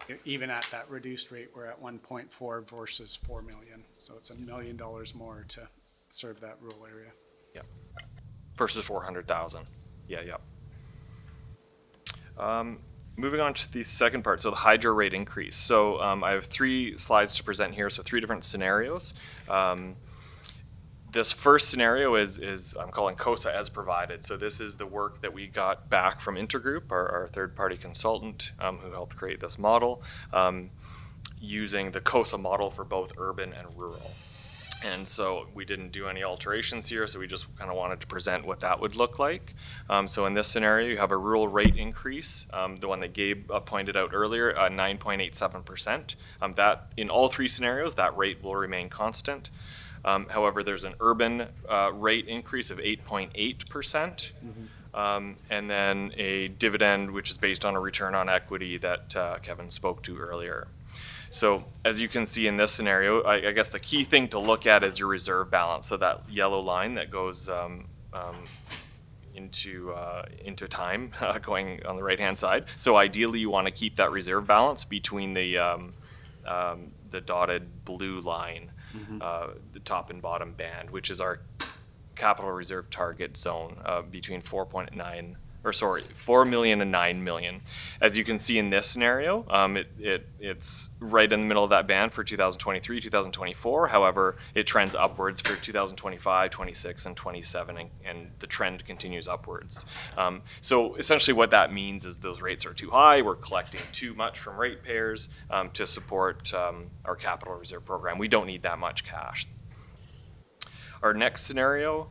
Speaker 7: you're even at that reduced rate, we're at 1.4 versus 4 million. So it's $1 million more to serve that rural area.
Speaker 16: Yeah. Versus 400,000. Yeah. Moving on to the second part, so the hydro rate increase. So I have 3 slides to present here, so 3 different scenarios. This first scenario is I'm calling COSA as provided. So this is the work that we got back from Intergroup, our third-party consultant who helped create this model, using the COSA model for both urban and rural. And so we didn't do any alterations here, so we just kind of wanted to present what that would look like. So in this scenario, you have a rural rate increase, the one that Gabe pointed out earlier, 9.87%. That in all 3 scenarios, that rate will remain constant. However, there's an urban rate increase of 8.8%, and then a dividend which is based on a return on equity that Kevin spoke to earlier. So as you can see in this scenario, I guess the key thing to look at is your reserve balance. So that yellow line that goes into time going on the right-hand side. So ideally, you want to keep that reserve balance between the dotted blue line, the top and bottom band, which is our capital reserve target zone between 4 million and 9 million. As you can see in this scenario, it's right in the middle of that band for 2023, 2024. However, it trends upwards for 2025, 26, and 27, and the trend continues upwards. So essentially what that means is those rates are too high. We're collecting too much from ratepayers to support our capital reserve program. We don't need that much cash. Our next scenario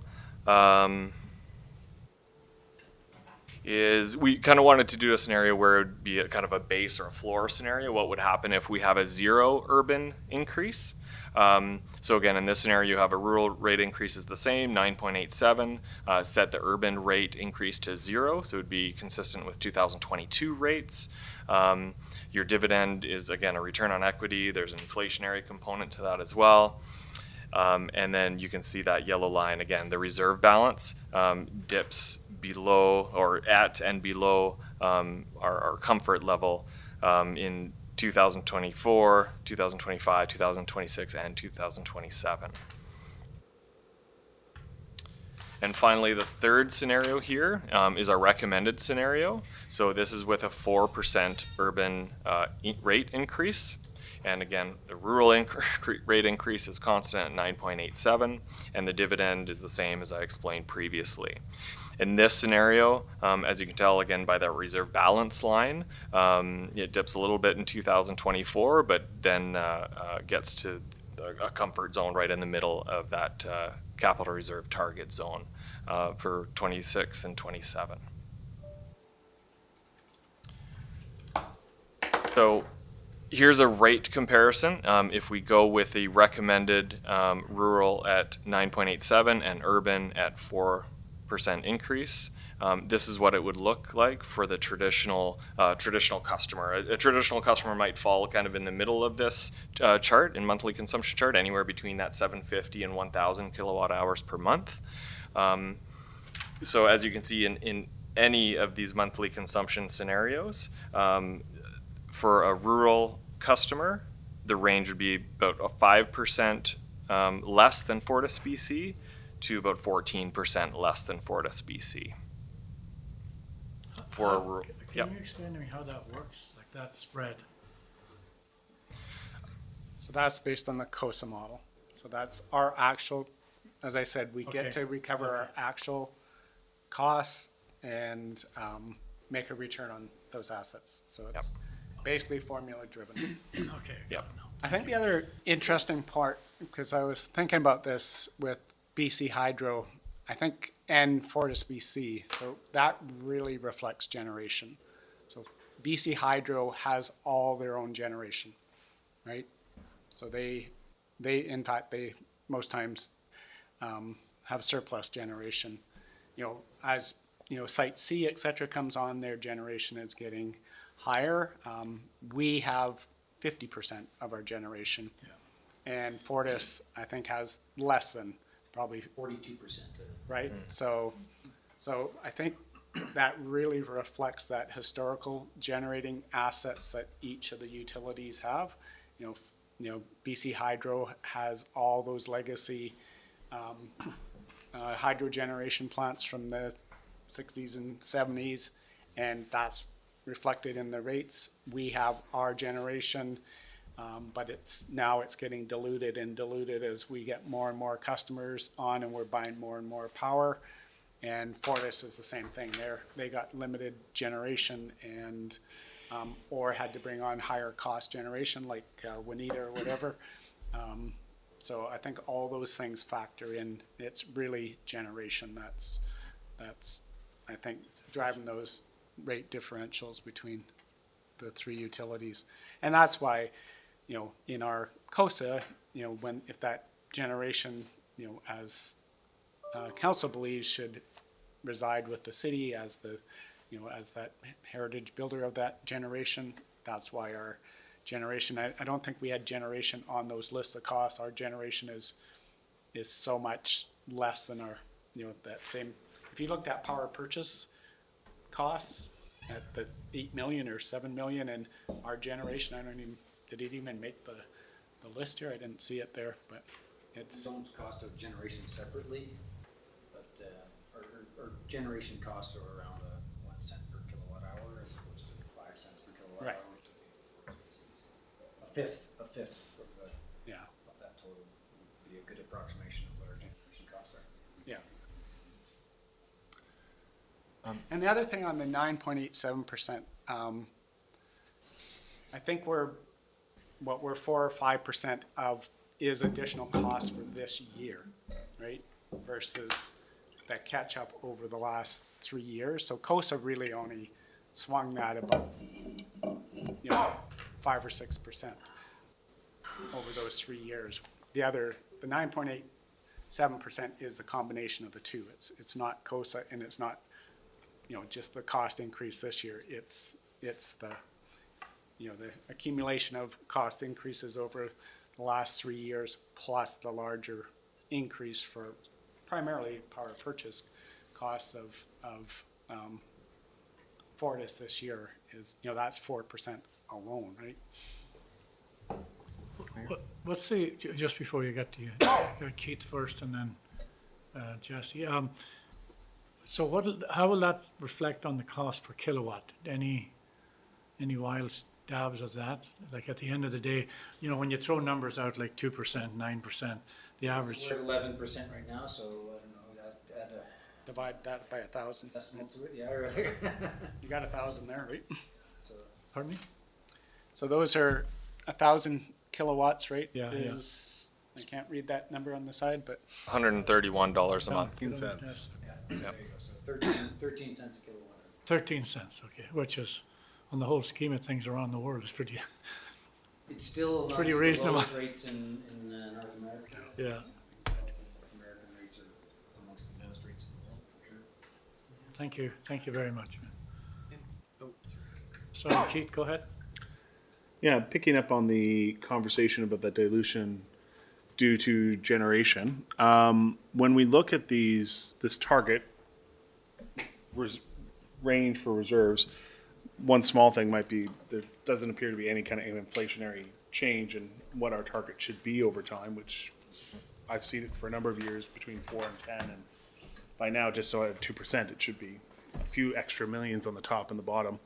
Speaker 16: is we kind of wanted to do a scenario where it would be a kind of a base or a floor scenario. What would happen if we have a 0 urban increase? So again, in this scenario, you have a rural rate increase is the same, 9.87, set the urban rate increase to 0, so it would be consistent with 2022 rates. Your dividend is, again, a return on equity. There's an inflationary component to that as well. And then you can see that yellow line, again, the reserve balance dips below or at and below our comfort level in 2024, 2025, 2026, and 2027. And finally, the third scenario here is our recommended scenario. So this is with a 4% urban rate increase. And again, the rural rate increase is constant at 9.87, and the dividend is the same as I explained previously. In this scenario, as you can tell again by that reserve balance line, it dips a little bit in 2024, but then gets to a comfort zone right in the middle of that capital reserve target zone for 26 and 27. So here's a rate comparison. If we go with the recommended rural at 9.87 and urban at 4% increase, this is what it would look like for the traditional customer. A traditional customer might fall kind of in the middle of this chart, in monthly consumption chart, anywhere between that 750 and 1,000 kilowatt hours per month. So as you can see in any of these monthly consumption scenarios, for a rural customer, the range would be about a 5% less than Fortis BC to about 14% less than Fortis BC. For a rural,
Speaker 4: Can you explain to me how that works, like that spread?
Speaker 7: So that's based on the COSA model. So that's our actual, as I said, we
Speaker 4: Okay.
Speaker 7: get to recover our actual costs and make a return on those assets. So it's basically formula driven.
Speaker 4: Okay.
Speaker 16: Yep.
Speaker 7: I think the other interesting part, because I was thinking about this with BC Hydro, I think, and Fortis BC, so that really reflects generation. So BC Hydro has all their own generation, right? So they in fact, they most times have surplus generation. You know, as you know, Site C, et cetera, comes on, their generation is getting higher. We have 50% of our generation. And Fortis, I think, has less than probably
Speaker 3: 42%.
Speaker 7: right? So I think that really reflects that historical generating assets that each of the utilities have. You know, BC Hydro has all those legacy hydro generation plants from the 60s and 70s, and that's reflected in the rates. We have our generation, but it's getting diluted as we get more and more customers on, and we're buying more and more power. And Fortis is the same thing. They got limited generation and or had to bring on higher cost generation like Juanita or whatever. So I think all those things factor in. It's really generation that's I think driving those rate differentials between the three utilities. And that's why, you know, in our COSA, you know, if that generation, you know, as council believes should reside with the city as the, you know, as that heritage builder of that generation, that's why our generation, I don't think we had generation on those lists of costs. Our generation is so much less than our, you know, that same, if you looked at power purchase costs at the 8 million or 7 million, and our generation, did it even make the list here? I didn't see it there, but it's.
Speaker 3: Don't cost of generation separately, but our generation costs are around 1 cent per kilowatt hour as opposed to 5 cents per kilowatt
Speaker 7: Right.
Speaker 3: hour. A fifth of the
Speaker 7: Yeah.
Speaker 3: of that total would be a good approximation of what our generation costs are.
Speaker 7: Yeah. And the other thing on the 9.87%, I think we're 4 or 5% of is additional cost for this year, right? Versus that catch up over the last 3 years. So COSA really only swung that about, you know, 5 or 6% over those 3 years. The 9.87% is a combination of the two. It's not COSA, and it's not, you know, just the cost increase this year. It's the, you know, the accumulation of cost increases over the last 3 years, plus the larger increase for primarily power purchase costs of Fortis this year. is, you know, that's 4% alone, right?
Speaker 4: What's the, just before you get to you, Keith first and then Jesse. So how will that reflect on the cost per kilowatt? Any wild stabs of that? Like at the end of the day, you know, when you throw numbers out like 2%, 9%, the average.
Speaker 3: We're at 11% right now, so I don't know, add a
Speaker 7: Divide that by 1,000.
Speaker 3: decimal to it, yeah, really.
Speaker 7: You got 1,000 there, right?
Speaker 4: Pardon me?
Speaker 7: So those are 1,000 kilowatts, right?
Speaker 4: Yeah, yeah.
Speaker 7: Is, I can't read that number on the side, but
Speaker 16: $131 a month.
Speaker 5: 15 cents.
Speaker 3: Yeah, there you go, so 13 cents a kilowatt.
Speaker 4: 13 cents, okay, which is, on the whole scheme of things around the world, is pretty,
Speaker 3: It's still
Speaker 4: Pretty
Speaker 3: amongst the
Speaker 4: reasonable.
Speaker 3: lowest rates in North America.
Speaker 4: Yeah.
Speaker 3: North American rates are amongst the lowest rates in the world, for sure.
Speaker 4: thank you very much. So Keith, go ahead.
Speaker 5: Yeah, picking up on the conversation about the dilution due to generation. When we look at this target range for reserves, one small thing might be there doesn't appear to be any kind of inflationary change in what our target should be over time, which I've seen it for a number of years between 4 and 10, and by now just at 2%, it should be a few extra millions on the top and the bottom.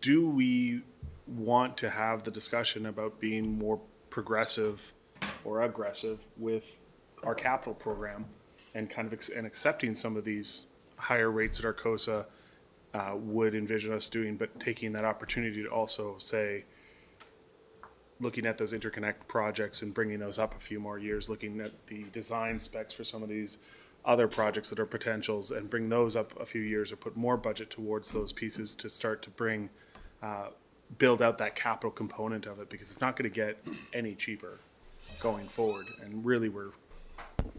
Speaker 5: Do we want to have the discussion about being more progressive or aggressive with our capital program and kind of and accepting some of these higher rates that our COSA would envision us doing, but taking that opportunity to also say, looking at those interconnect projects and bringing those up a few more years, looking at the design specs for some of these other projects that are potentials and bring those up a few years or put more budget towards those pieces to start to bring, build out that capital component of it, because it's not going to get any cheaper going forward. And really we're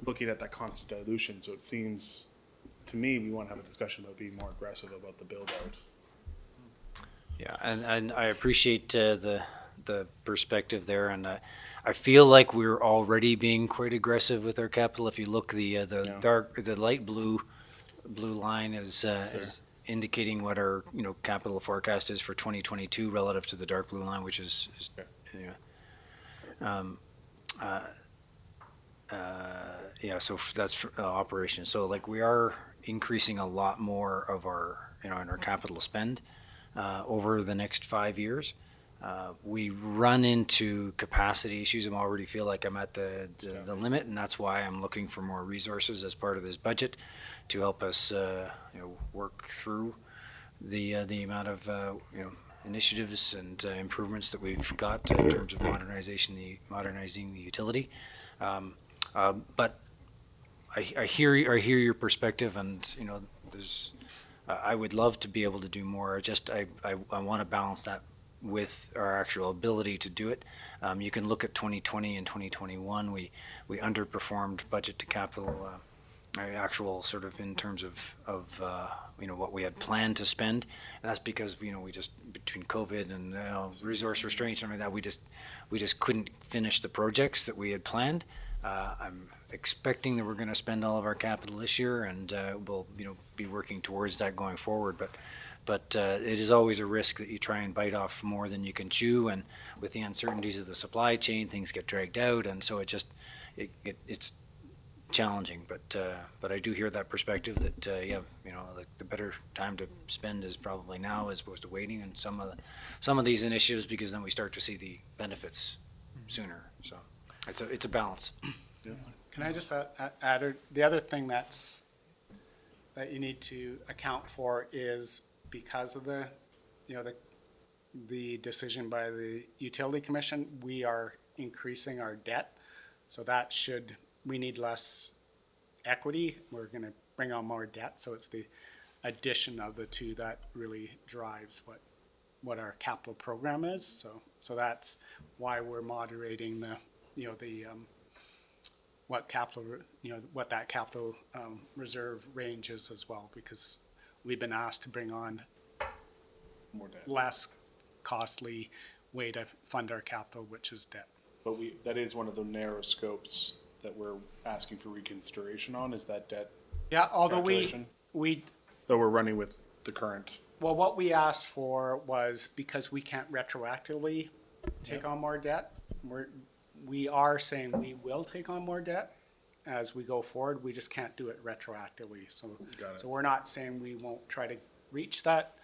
Speaker 5: looking at that constant dilution. So it seems to me, we want to have a discussion about being more aggressive about the build out.
Speaker 3: Yeah, and I appreciate the perspective there, and I feel like we're already being quite aggressive with our capital. If you look, the light blue line is indicating what our capital forecast is for 2022 relative to the dark blue line, which is so that's for, operations. So like we are increasing a lot more of our in our capital spend over the next 5 years. We run into capacity issues and already feel like I'm at the limit, and that's why I'm looking for more resources as part of this budget to help us work through the amount of initiatives and improvements that we've got in terms of modernizing the utility. But I hear your perspective, and there's I would love to be able to do more. I want to balance that with our actual ability to do it. You can look at 2020 and 2021. We underperformed budget to capital, actual sort of in terms of what we had planned to spend, and that's because we just between COVID and resource restraints and everything like that we just couldn't finish the projects that we had planned. I'm expecting that we're going to spend all of our capital this year, and we'll be working towards that going forward. But it is always a risk that you try and bite off more than you can chew, and with the uncertainties of the supply chain, things get dragged out, and so it's challenging. But I do hear that perspective that the better time to spend is probably now as opposed to waiting on some of these initiatives, because then we start to see the benefits sooner. So it's a balance.
Speaker 5: Yeah.
Speaker 7: Can I just add the other thing that you need to account for is because of the decision by the Utility Commission, we are increasing our debt. So we need less equity. We're going to bring on more debt. So it's the addition of the two that really drives what our capital program is. So that's why we're moderating what that capital reserve range is as well, because we've been asked to bring on
Speaker 5: More debt.
Speaker 7: less costly way to fund our capital, which is debt.
Speaker 5: But that is one of the narrow scopes that we're asking for reconsideration on, is that debt
Speaker 7: Yeah, although
Speaker 5: calculation.
Speaker 7: we
Speaker 5: Though we're running with the current?
Speaker 7: Well, what we asked for was, because we can't retroactively take on more debt, we are saying we will take on more debt as we go forward. We just can't do it retroactively. So,
Speaker 5: Got it.
Speaker 7: so we're not saying we won't try to reach that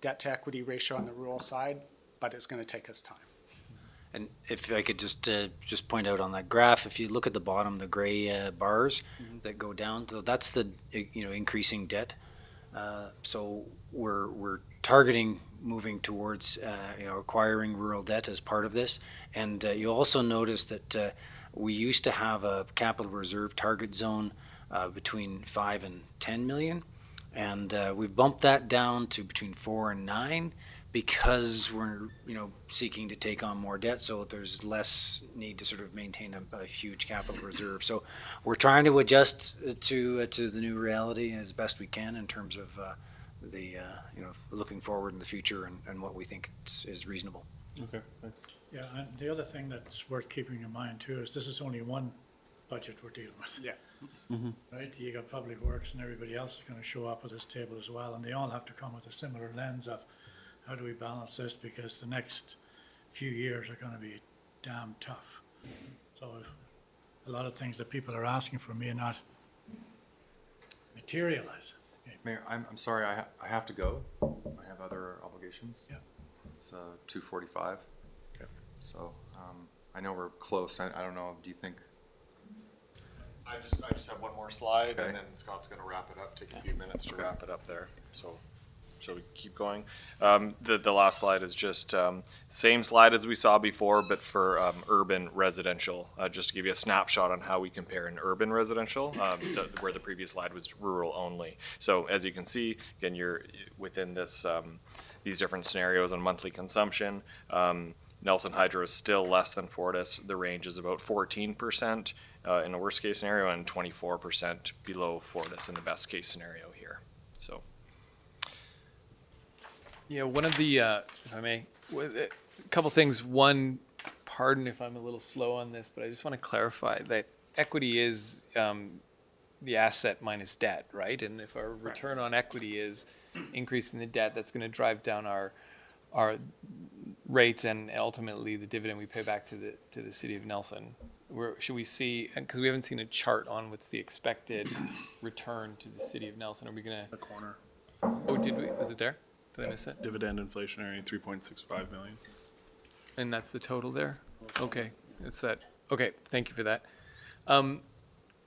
Speaker 7: debt to equity ratio on the rural side, but it's going to take us time.
Speaker 3: And if I could just point out on that graph, if you look at the bottom, the gray bars that go down, so that's the increasing debt. So we're targeting moving towards acquiring rural debt as part of this. And you also notice that we used to have a capital reserve target zone between 5 and 10 million, and we've bumped that down to between 4 and 9 because we're seeking to take on more debt. So there's less need to sort of maintain a huge capital reserve. So we're trying to adjust to the new reality as best we can in terms of the looking forward in the future and what we think is reasonable.
Speaker 5: Okay, thanks.
Speaker 4: Yeah, and the other thing that's worth keeping in mind too is this is only one budget we're dealing with.
Speaker 7: Yeah.
Speaker 4: Right? You got Public Works and everybody else is going to show up at this table as well, and they all have to come with a similar lens of how do we balance this, because the next few years are going to be damn tough. So if a lot of things that people are asking for may not materialize.
Speaker 11: Mayor, I'm sorry, I have to go. I have other obligations.
Speaker 4: Yeah.
Speaker 11: It's 2:45.
Speaker 5: Okay.
Speaker 11: So I know we're close. I don't know. Do you think?
Speaker 16: I just have one more slide,
Speaker 11: Okay.
Speaker 16: and then Scott's going to wrap it up. Take a few minutes to wrap it up there. So, shall we keep going? The last slide is just same slide as we saw before, but for urban residential. Just to give you a snapshot on how we compare in urban residential, where the previous slide was rural only. So as you can see, again, you're within this these different scenarios on monthly consumption. Nelson Hydro is still less than Fortis. The range is about 14% in the worst case scenario and 24% below Fortis in the best case scenario here. So.
Speaker 6: Yeah, one of the, if I may, a couple things. One, pardon if I'm a little slow on this, but I just want to clarify that equity is the asset minus debt, right? And if our return on equity is increasing the debt, that's going to drive down our rates and ultimately the dividend we pay back to the city of Nelson. Should we see, because we haven't seen a chart on what's the expected return to the city of Nelson. Are we going to?
Speaker 5: The corner.
Speaker 6: Oh, did we? Was it there? Did I miss it?
Speaker 5: Dividend inflationary, 3.65 million.
Speaker 6: And that's the total there? Okay, it's that. Okay, thank you for that.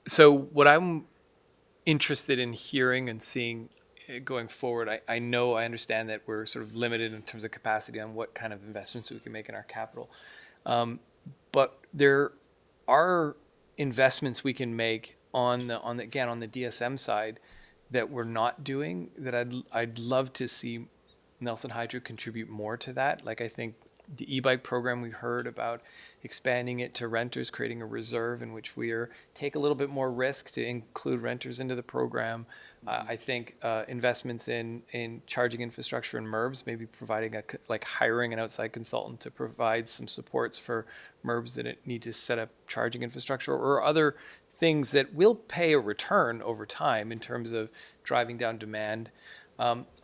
Speaker 6: So what I'm interested in hearing and seeing going forward, I understand that we're sort of limited in terms of capacity on what kind of investments we can make in our capital. But there are investments we can make on the DSM side that we're not doing, that I'd love to see Nelson Hydro contribute more to that. Like, I think the e-bike program we heard about, expanding it to renters, creating a reserve in which we take a little bit more risk to include renters into the program. I think investments in charging infrastructure and MURBs, maybe providing hiring an outside consultant to provide some supports for MURBs that need to set up charging infrastructure, or other things that will pay a return over time in terms of driving down demand.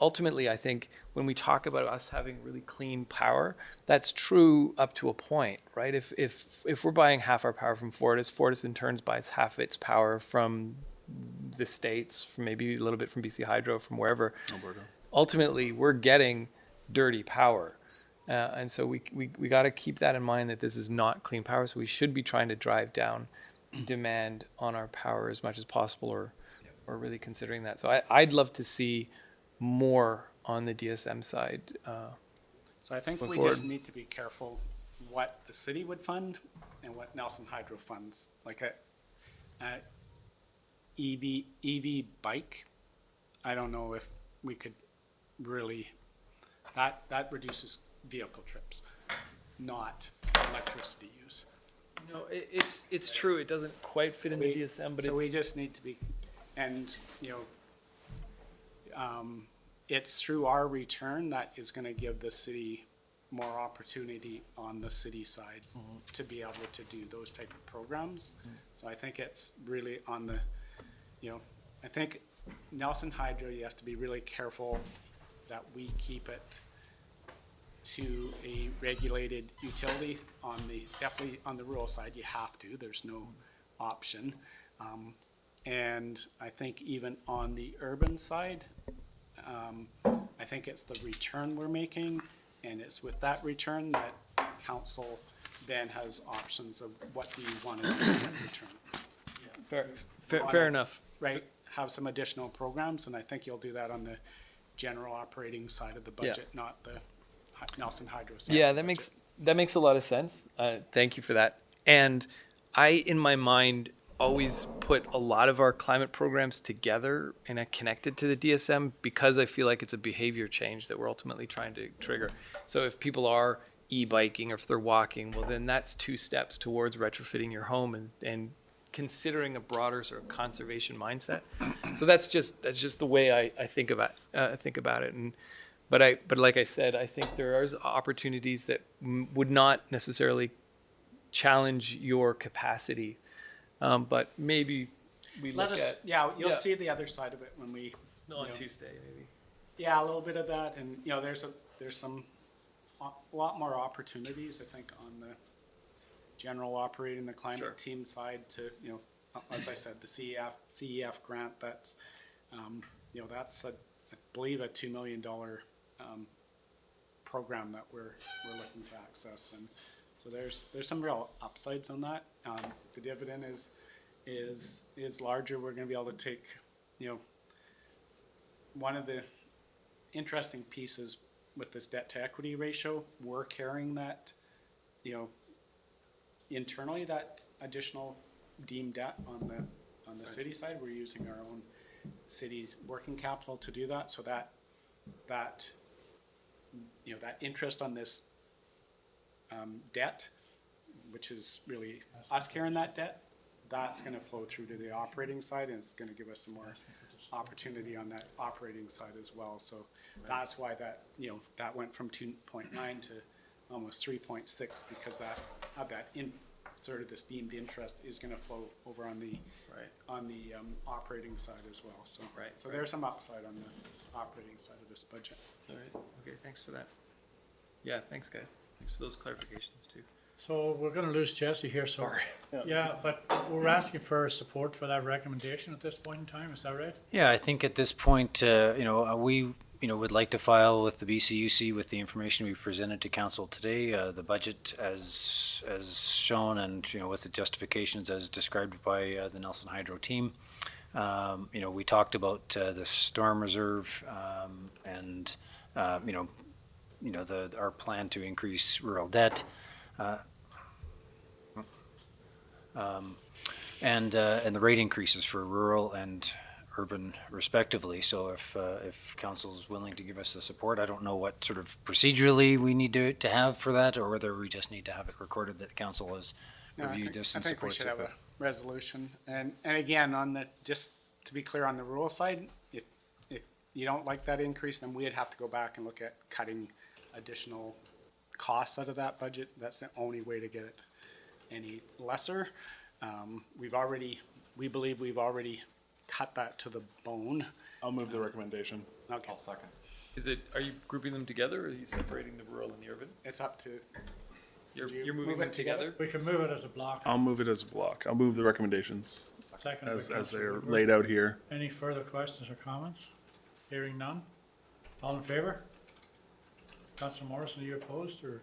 Speaker 6: Ultimately, I think when we talk about us having really clean power, that's true up to a point, right? If we're buying half our power from Fortis in turn buys half its power from the States, from maybe a little bit from BC Hydro, from wherever.
Speaker 5: Alberta.
Speaker 6: Ultimately, we're getting dirty power. And so we got to keep that in mind, that this is not clean power. So we should be trying to drive down demand on our power as much as possible, or really considering that. So I'd love to see more on the DSM side.
Speaker 7: So I think we
Speaker 6: forward.
Speaker 7: just need to be careful what the city would fund and what Nelson Hydro funds. Like a EV bike, I don't know if we could really, that reduces vehicle trips, not electricity use.
Speaker 6: No, it's true. It doesn't quite fit in the DSM, but
Speaker 7: so we just need to be, and it's through our return that is going to give the city more opportunity on the city side to be able to do those type of programs. So I think it's really on the, I think Nelson Hydro, you have to be really careful that we keep it to a regulated utility. Definitely on the rural side, you have to, there's no option. And I think even on the urban side, I think it's the return we're making, and it's with that return that council then has options of what do you want to do with that return.
Speaker 6: Fair enough.
Speaker 7: Right, have some additional programs, and I think you'll do that on the general operating side of the budget, not the Nelson Hydro side.
Speaker 6: Yeah,
Speaker 7: of the
Speaker 6: that makes a lot of sense. Thank you for that. And I, in my mind, always put a lot of our climate programs together and connected to the DSM because I feel like it's a behavior change that we're ultimately trying to trigger. So if people are e-biking or if they're walking, well, then that's 2 steps towards retrofitting your home and considering a broader sort of conservation mindset. So that's just the way I think about it. But like I said, I think there are opportunities that would not necessarily challenge your capacity. But maybe we look at.
Speaker 7: Yeah, you'll see the other side of it when we.
Speaker 6: On Tuesday, maybe.
Speaker 7: Yeah, a little bit of that, and there's some a lot more opportunities, I think, on the general operating the climate team side to, as I said, the CEF grant. That's that's I believe a $2 million program that we're looking to access, and so there's some real upsides on that. The dividend is larger. We're going to be able to take, one of the interesting pieces with this debt to equity ratio, we're carrying that, internally, that additional deemed debt on the city side. We're using our own city's working capital to do that. So that interest on this debt, which is really us carrying that debt, that's going to flow through to the operating side, and it's going to give us some more opportunity on that operating side as well. So that's why that went from 2.9 to almost 3.6, because that sort of this deemed interest is going to flow over on the operating side as well. So so there's some upside on the operating side of this budget.
Speaker 6: All right. Okay. Thanks for that. Yeah. Thanks, guys. Thanks for those clarifications too.
Speaker 4: So we're going to lose Jesse here, so. Yeah, but we're asking for support for that recommendation at this point in time, is that right?
Speaker 3: Yeah, I think at this point, we would like to file with the BCUC with the information we presented to council today, the budget as shown, and with the justifications as described by the Nelson Hydro team. We talked about the storm reserve and our plan to increase rural debt. And the rate increases for rural and urban respectively. So if council's willing to give us the support, I don't know what sort of procedurally we need to have for that, or whether we just need to have it recorded that council has reviewed this and
Speaker 7: I think we
Speaker 3: supports
Speaker 7: should
Speaker 3: it.
Speaker 7: have a resolution. And again, just to be clear on the rural side, if you don't like that increase, then we'd have to go back and look at cutting additional costs out of that budget. That's the only way to get it any lesser. We believe we've already cut that to the bone.
Speaker 5: I'll move the recommendation.
Speaker 7: Okay.
Speaker 11: I'll second.
Speaker 6: Are you grouping them together, or are you separating the rural and the urban?
Speaker 7: It's up to.
Speaker 6: You're moving them together?
Speaker 4: We can move it as a block.
Speaker 5: I'll move it as a block. I'll move the recommendations
Speaker 4: Second by
Speaker 5: as
Speaker 4: Councillor
Speaker 5: they're
Speaker 4: Woodward.
Speaker 5: laid out here.
Speaker 4: Any further questions or comments? Hearing none. All in favor? Councillor Morrison, are you opposed, or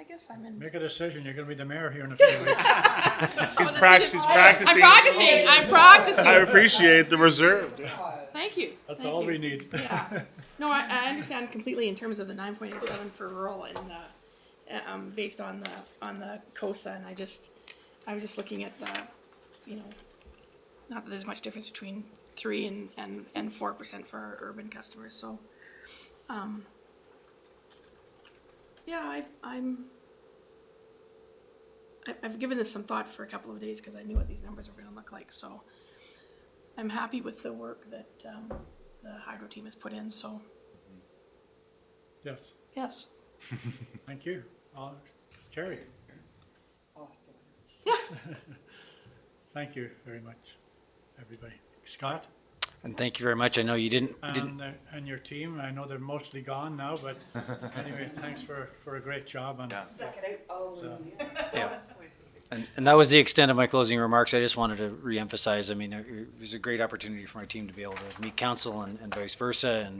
Speaker 8: I guess I'm in.
Speaker 4: make a decision? You're going to be the mayor here in a few weeks.
Speaker 5: He's practicing.
Speaker 8: I'm practicing.
Speaker 5: I appreciate the reserve.
Speaker 8: Thank you.
Speaker 4: That's
Speaker 8: Thank
Speaker 4: all
Speaker 8: you.
Speaker 4: we need.
Speaker 8: Yeah. No, I understand completely in terms of the 9.87 for rural and based on the COSA, and I was just looking at the, not that there's much difference between 3 and 4% for our urban customers. So, yeah, I've given this some thought for a couple of days because I knew what these numbers were going to look like. So, I'm happy with the work that the hydro team has put in. So,
Speaker 4: Yes.
Speaker 8: yes.
Speaker 4: Thank you. Carrie.
Speaker 2: Awesome.
Speaker 4: thank you very much, everybody. Scott?
Speaker 3: And thank you very much. I know you didn't
Speaker 4: And your team, I know they're mostly gone now, but anyway, thanks for a great job on.
Speaker 17: Stuck it out. Oh,
Speaker 4: So,
Speaker 3: yeah. And that was the extent of my closing remarks. I just wanted to reemphasize, I mean, it was a great opportunity for my team to be able to meet council and vice versa.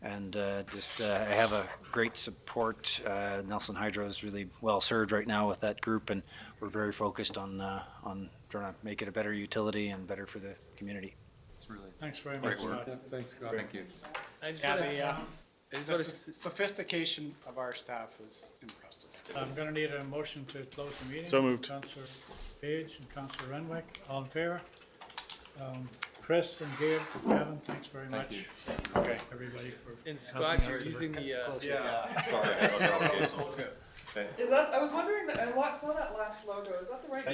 Speaker 3: I have a great support. Nelson Hydro is really well served right now with that group, and we're very focused on trying to make it a better utility and better for the community.
Speaker 11: It's really
Speaker 4: Thanks very much,
Speaker 11: great work.
Speaker 4: Scott.
Speaker 1: Thanks, Scott.
Speaker 11: Thank you.
Speaker 6: I just
Speaker 7: Yeah,
Speaker 6: wanna-
Speaker 7: the sophistication of our staff is impressive.
Speaker 4: I'm gonna need a motion to close the meeting.
Speaker 5: So moved.
Speaker 4: Councillor Page and Councillor Renwick, all in favor? Chris and Gabe, Kevin, thanks very much.
Speaker 6: Okay.
Speaker 4: Everybody for.
Speaker 6: And
Speaker 4: helping
Speaker 6: Scott,
Speaker 4: out
Speaker 6: you're
Speaker 4: to
Speaker 6: using the,
Speaker 11: Sorry.
Speaker 17: Is that, I was wondering, I saw that last logo, is that the right?